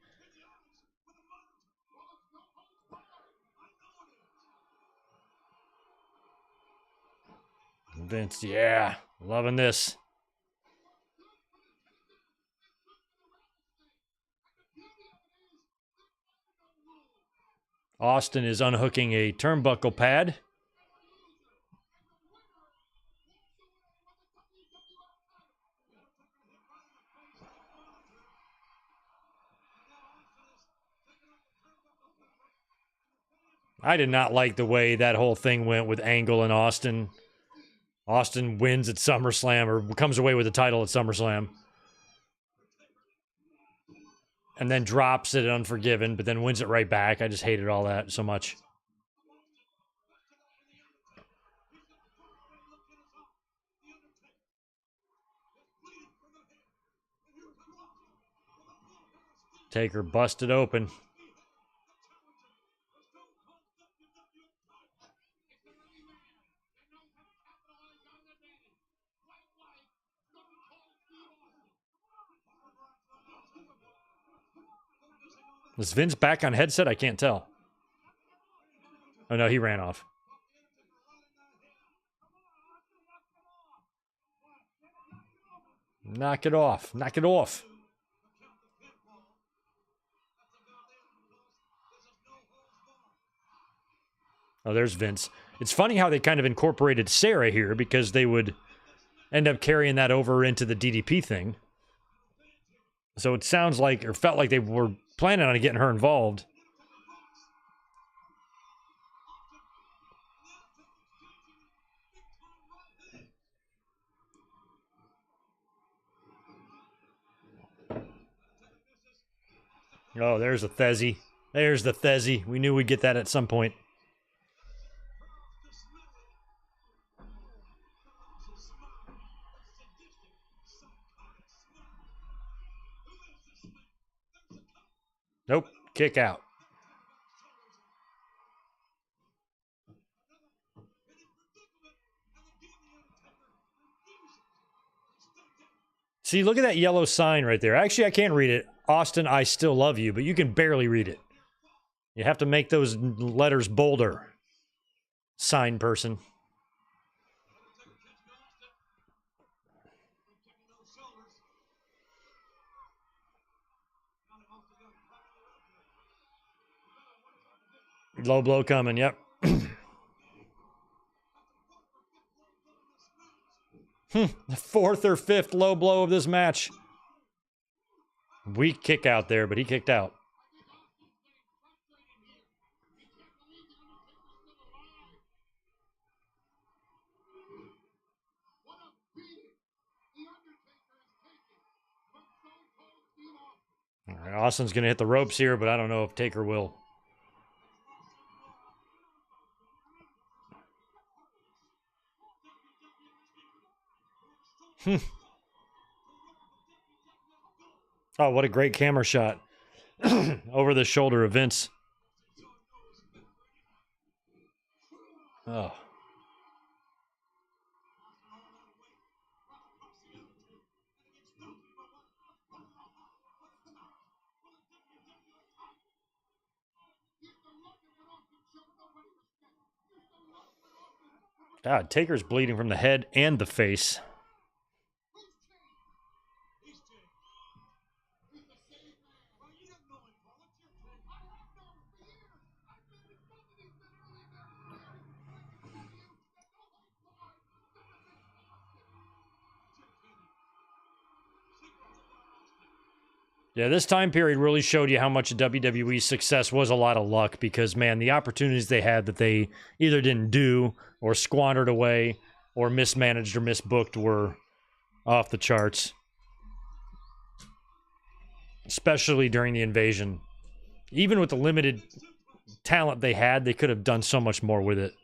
Vince, yeah, loving this. Austin is unhooking a turnbuckle pad. I did not like the way that whole thing went with Angle and Austin. Austin wins at SummerSlam or comes away with the title at SummerSlam. And then drops it at Unforgiven, but then wins it right back. I just hated all that so much. Taker busted open. Was Vince back on headset? I can't tell. Oh no, he ran off. Knock it off. Knock it off. Oh, there's Vince. It's funny how they kind of incorporated Sarah here because they would end up carrying that over into the DDP thing. So it sounds like, or felt like they were planning on getting her involved. Oh, there's a Thezzy. There's the Thezzy. We knew we'd get that at some point. Nope. Kick out. See, look at that yellow sign right there. Actually, I can't read it. Austin, I still love you, but you can barely read it. You have to make those letters bolder. Sign person. Low blow coming, yep. The fourth or fifth low blow of this match. Weak kick out there, but he kicked out. All right, Austin's going to hit the ropes here, but I don't know if Taker will. Oh, what a great camera shot. Over the shoulder of Vince. Oh. God, Taker's bleeding from the head and the face. Yeah, this time period really showed you how much WWE's success was a lot of luck because, man, the opportunities they had that they either didn't do or squandered away or mismanaged or misbooked were off the charts. Especially during the invasion. Even with the limited talent they had, they could have done so much more with it.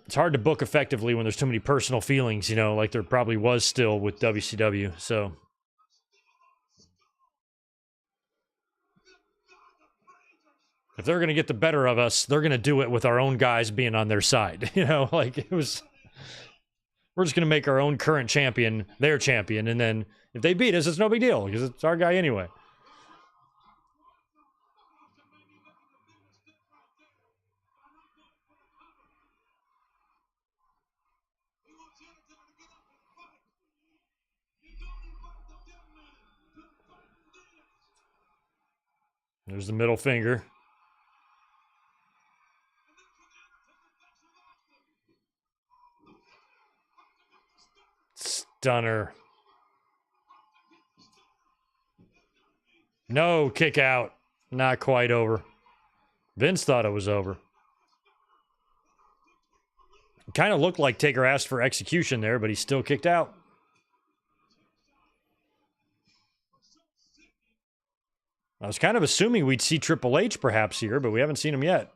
It's hard to book effectively when there's too many personal feelings, you know, like there probably was still with WCW, so... If they're going to get the better of us, they're going to do it with our own guys being on their side. You know, like it was... We're just going to make our own current champion their champion, and then if they beat us, it's no big deal, because it's our guy anyway. There's the middle finger. Stunner. No, kick out. Not quite over. Vince thought it was over. It kind of looked like Taker asked for execution there, but he still kicked out. I was kind of assuming we'd see Triple H perhaps here, but we haven't seen him yet.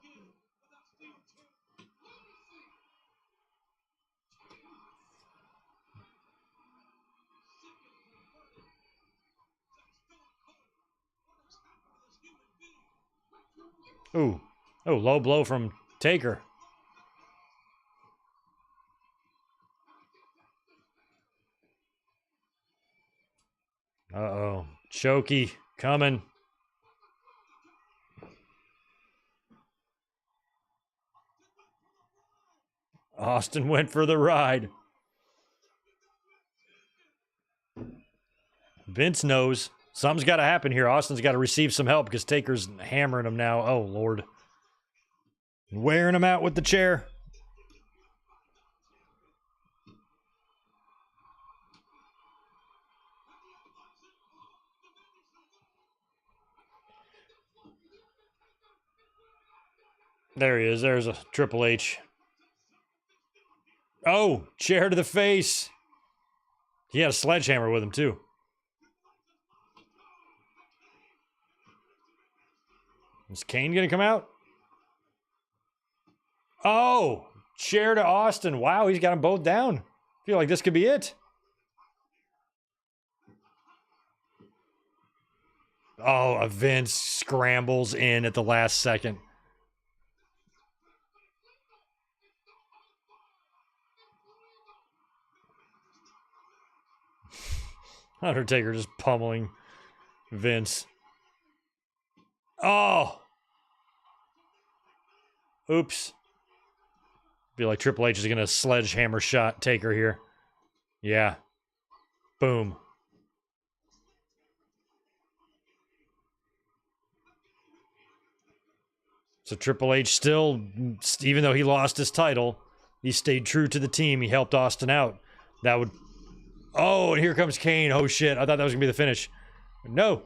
Ooh. Oh, low blow from Taker. Uh-oh. Chokey coming. Austin went for the ride. Vince knows. Something's got to happen here. Austin's got to receive some help because Taker's hammering him now. Oh, Lord. Wearing him out with the chair. There he is. There's a Triple H. Oh, chair to the face. He had a sledgehammer with him, too. Is Kane going to come out? Oh, chair to Austin. Wow, he's got them both down. I feel like this could be it. Oh, Vince scrambles in at the last second. Undertaker just pummeling Vince. Oh! Oops. Feel like Triple H is going to sledgehammer shot Taker here. Yeah. Boom. So Triple H still, even though he lost his title, he stayed true to the team. He helped Austin out. That would... Oh, and here comes Kane. Oh, shit. I thought that was going to be the finish. No.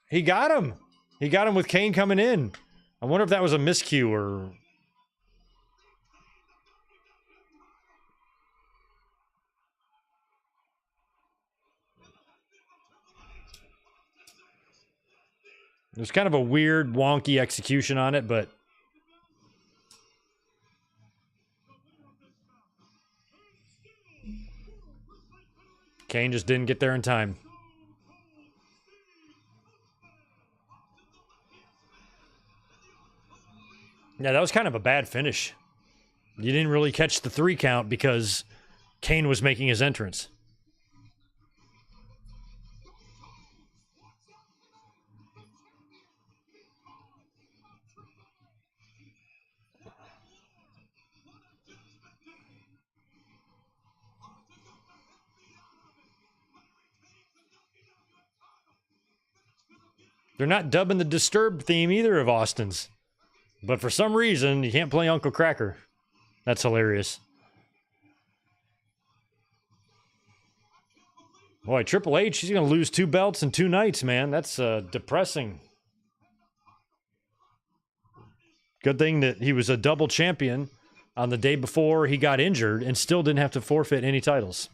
He got him. He got him with Kane coming in. I wonder if that was a miscue or... There's kind of a weird, wonky execution on it, but... Kane just didn't get there in time. Yeah, that was kind of a bad finish. You didn't really catch the 3 count because Kane was making his entrance. They're not dubbing the Disturbed theme either of Austin's. But for some reason, you can't play Uncle Cracker. That's hilarious. Boy, Triple H, he's going to lose 2 belts in 2 nights, man. That's depressing. Good thing that he was a double champion on the day before he got injured and still didn't have to forfeit any titles.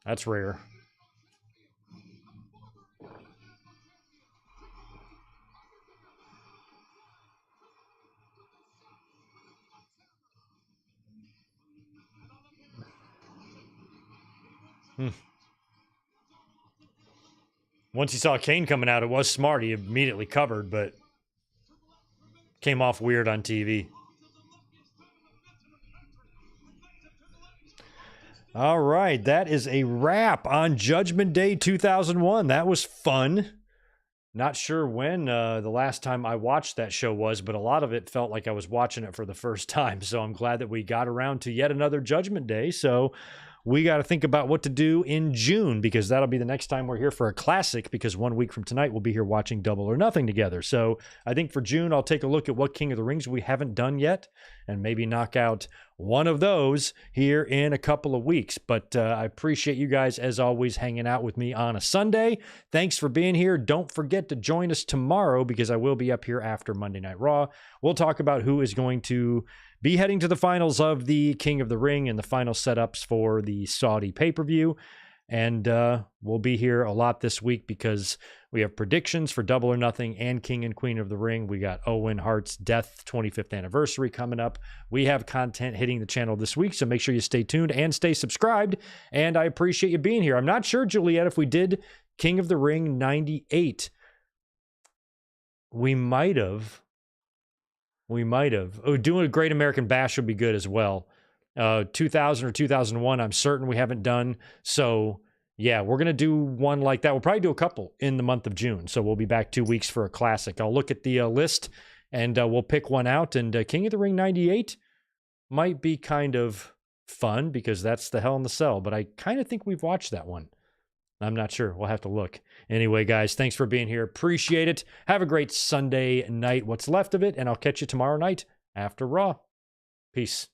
That's rare. Once he saw Kane coming out, it was smart. He immediately covered, but came off weird on TV. All right, that is a wrap on Judgment Day 2001. That was fun. Not sure when the last time I watched that show was, but a lot of it felt like I was watching it for the first time. So I'm glad that we got around to yet another Judgment Day. So we got to think about what to do in June, because that'll be the next time we're here for a classic, because 1 week from tonight we'll be here watching Double or Nothing together. So I think for June, I'll take a look at what King of the Rings we haven't done yet and maybe knock out one of those here in a couple of weeks. But I appreciate you guys, as always, hanging out with me on a Sunday. Thanks for being here. Don't forget to join us tomorrow, because I will be up here after Monday Night Raw. We'll talk about who is going to be heading to the finals of the King of the Ring and the final setups for the Saudi pay-per-view. And we'll be here a lot this week because we have predictions for Double or Nothing and King and Queen of the Ring. We got Owen Hart's death 25th anniversary coming up. We have content hitting the channel this week, so make sure you stay tuned and stay subscribed. And I appreciate you being here. I'm not sure, Juliet, if we did King of the Ring 98. We might have. Oh, doing a Great American Bash would be good as well. 2000 or 2001, I'm certain we haven't done. So, yeah, we're going to do one like that. We'll probably do a couple in the month of June. So we'll be back 2 weeks for a classic. I'll look at the list and we'll pick one out. And King of the Ring 98 might be kind of fun because that's the Hell in the Cell. But I kind of think we've watched that one. I'm not sure. We'll have to look. Anyway, guys, thanks for being here. Appreciate it. Have a great Sunday night, what's left of it, and I'll catch you tomorrow night after Raw. Peace.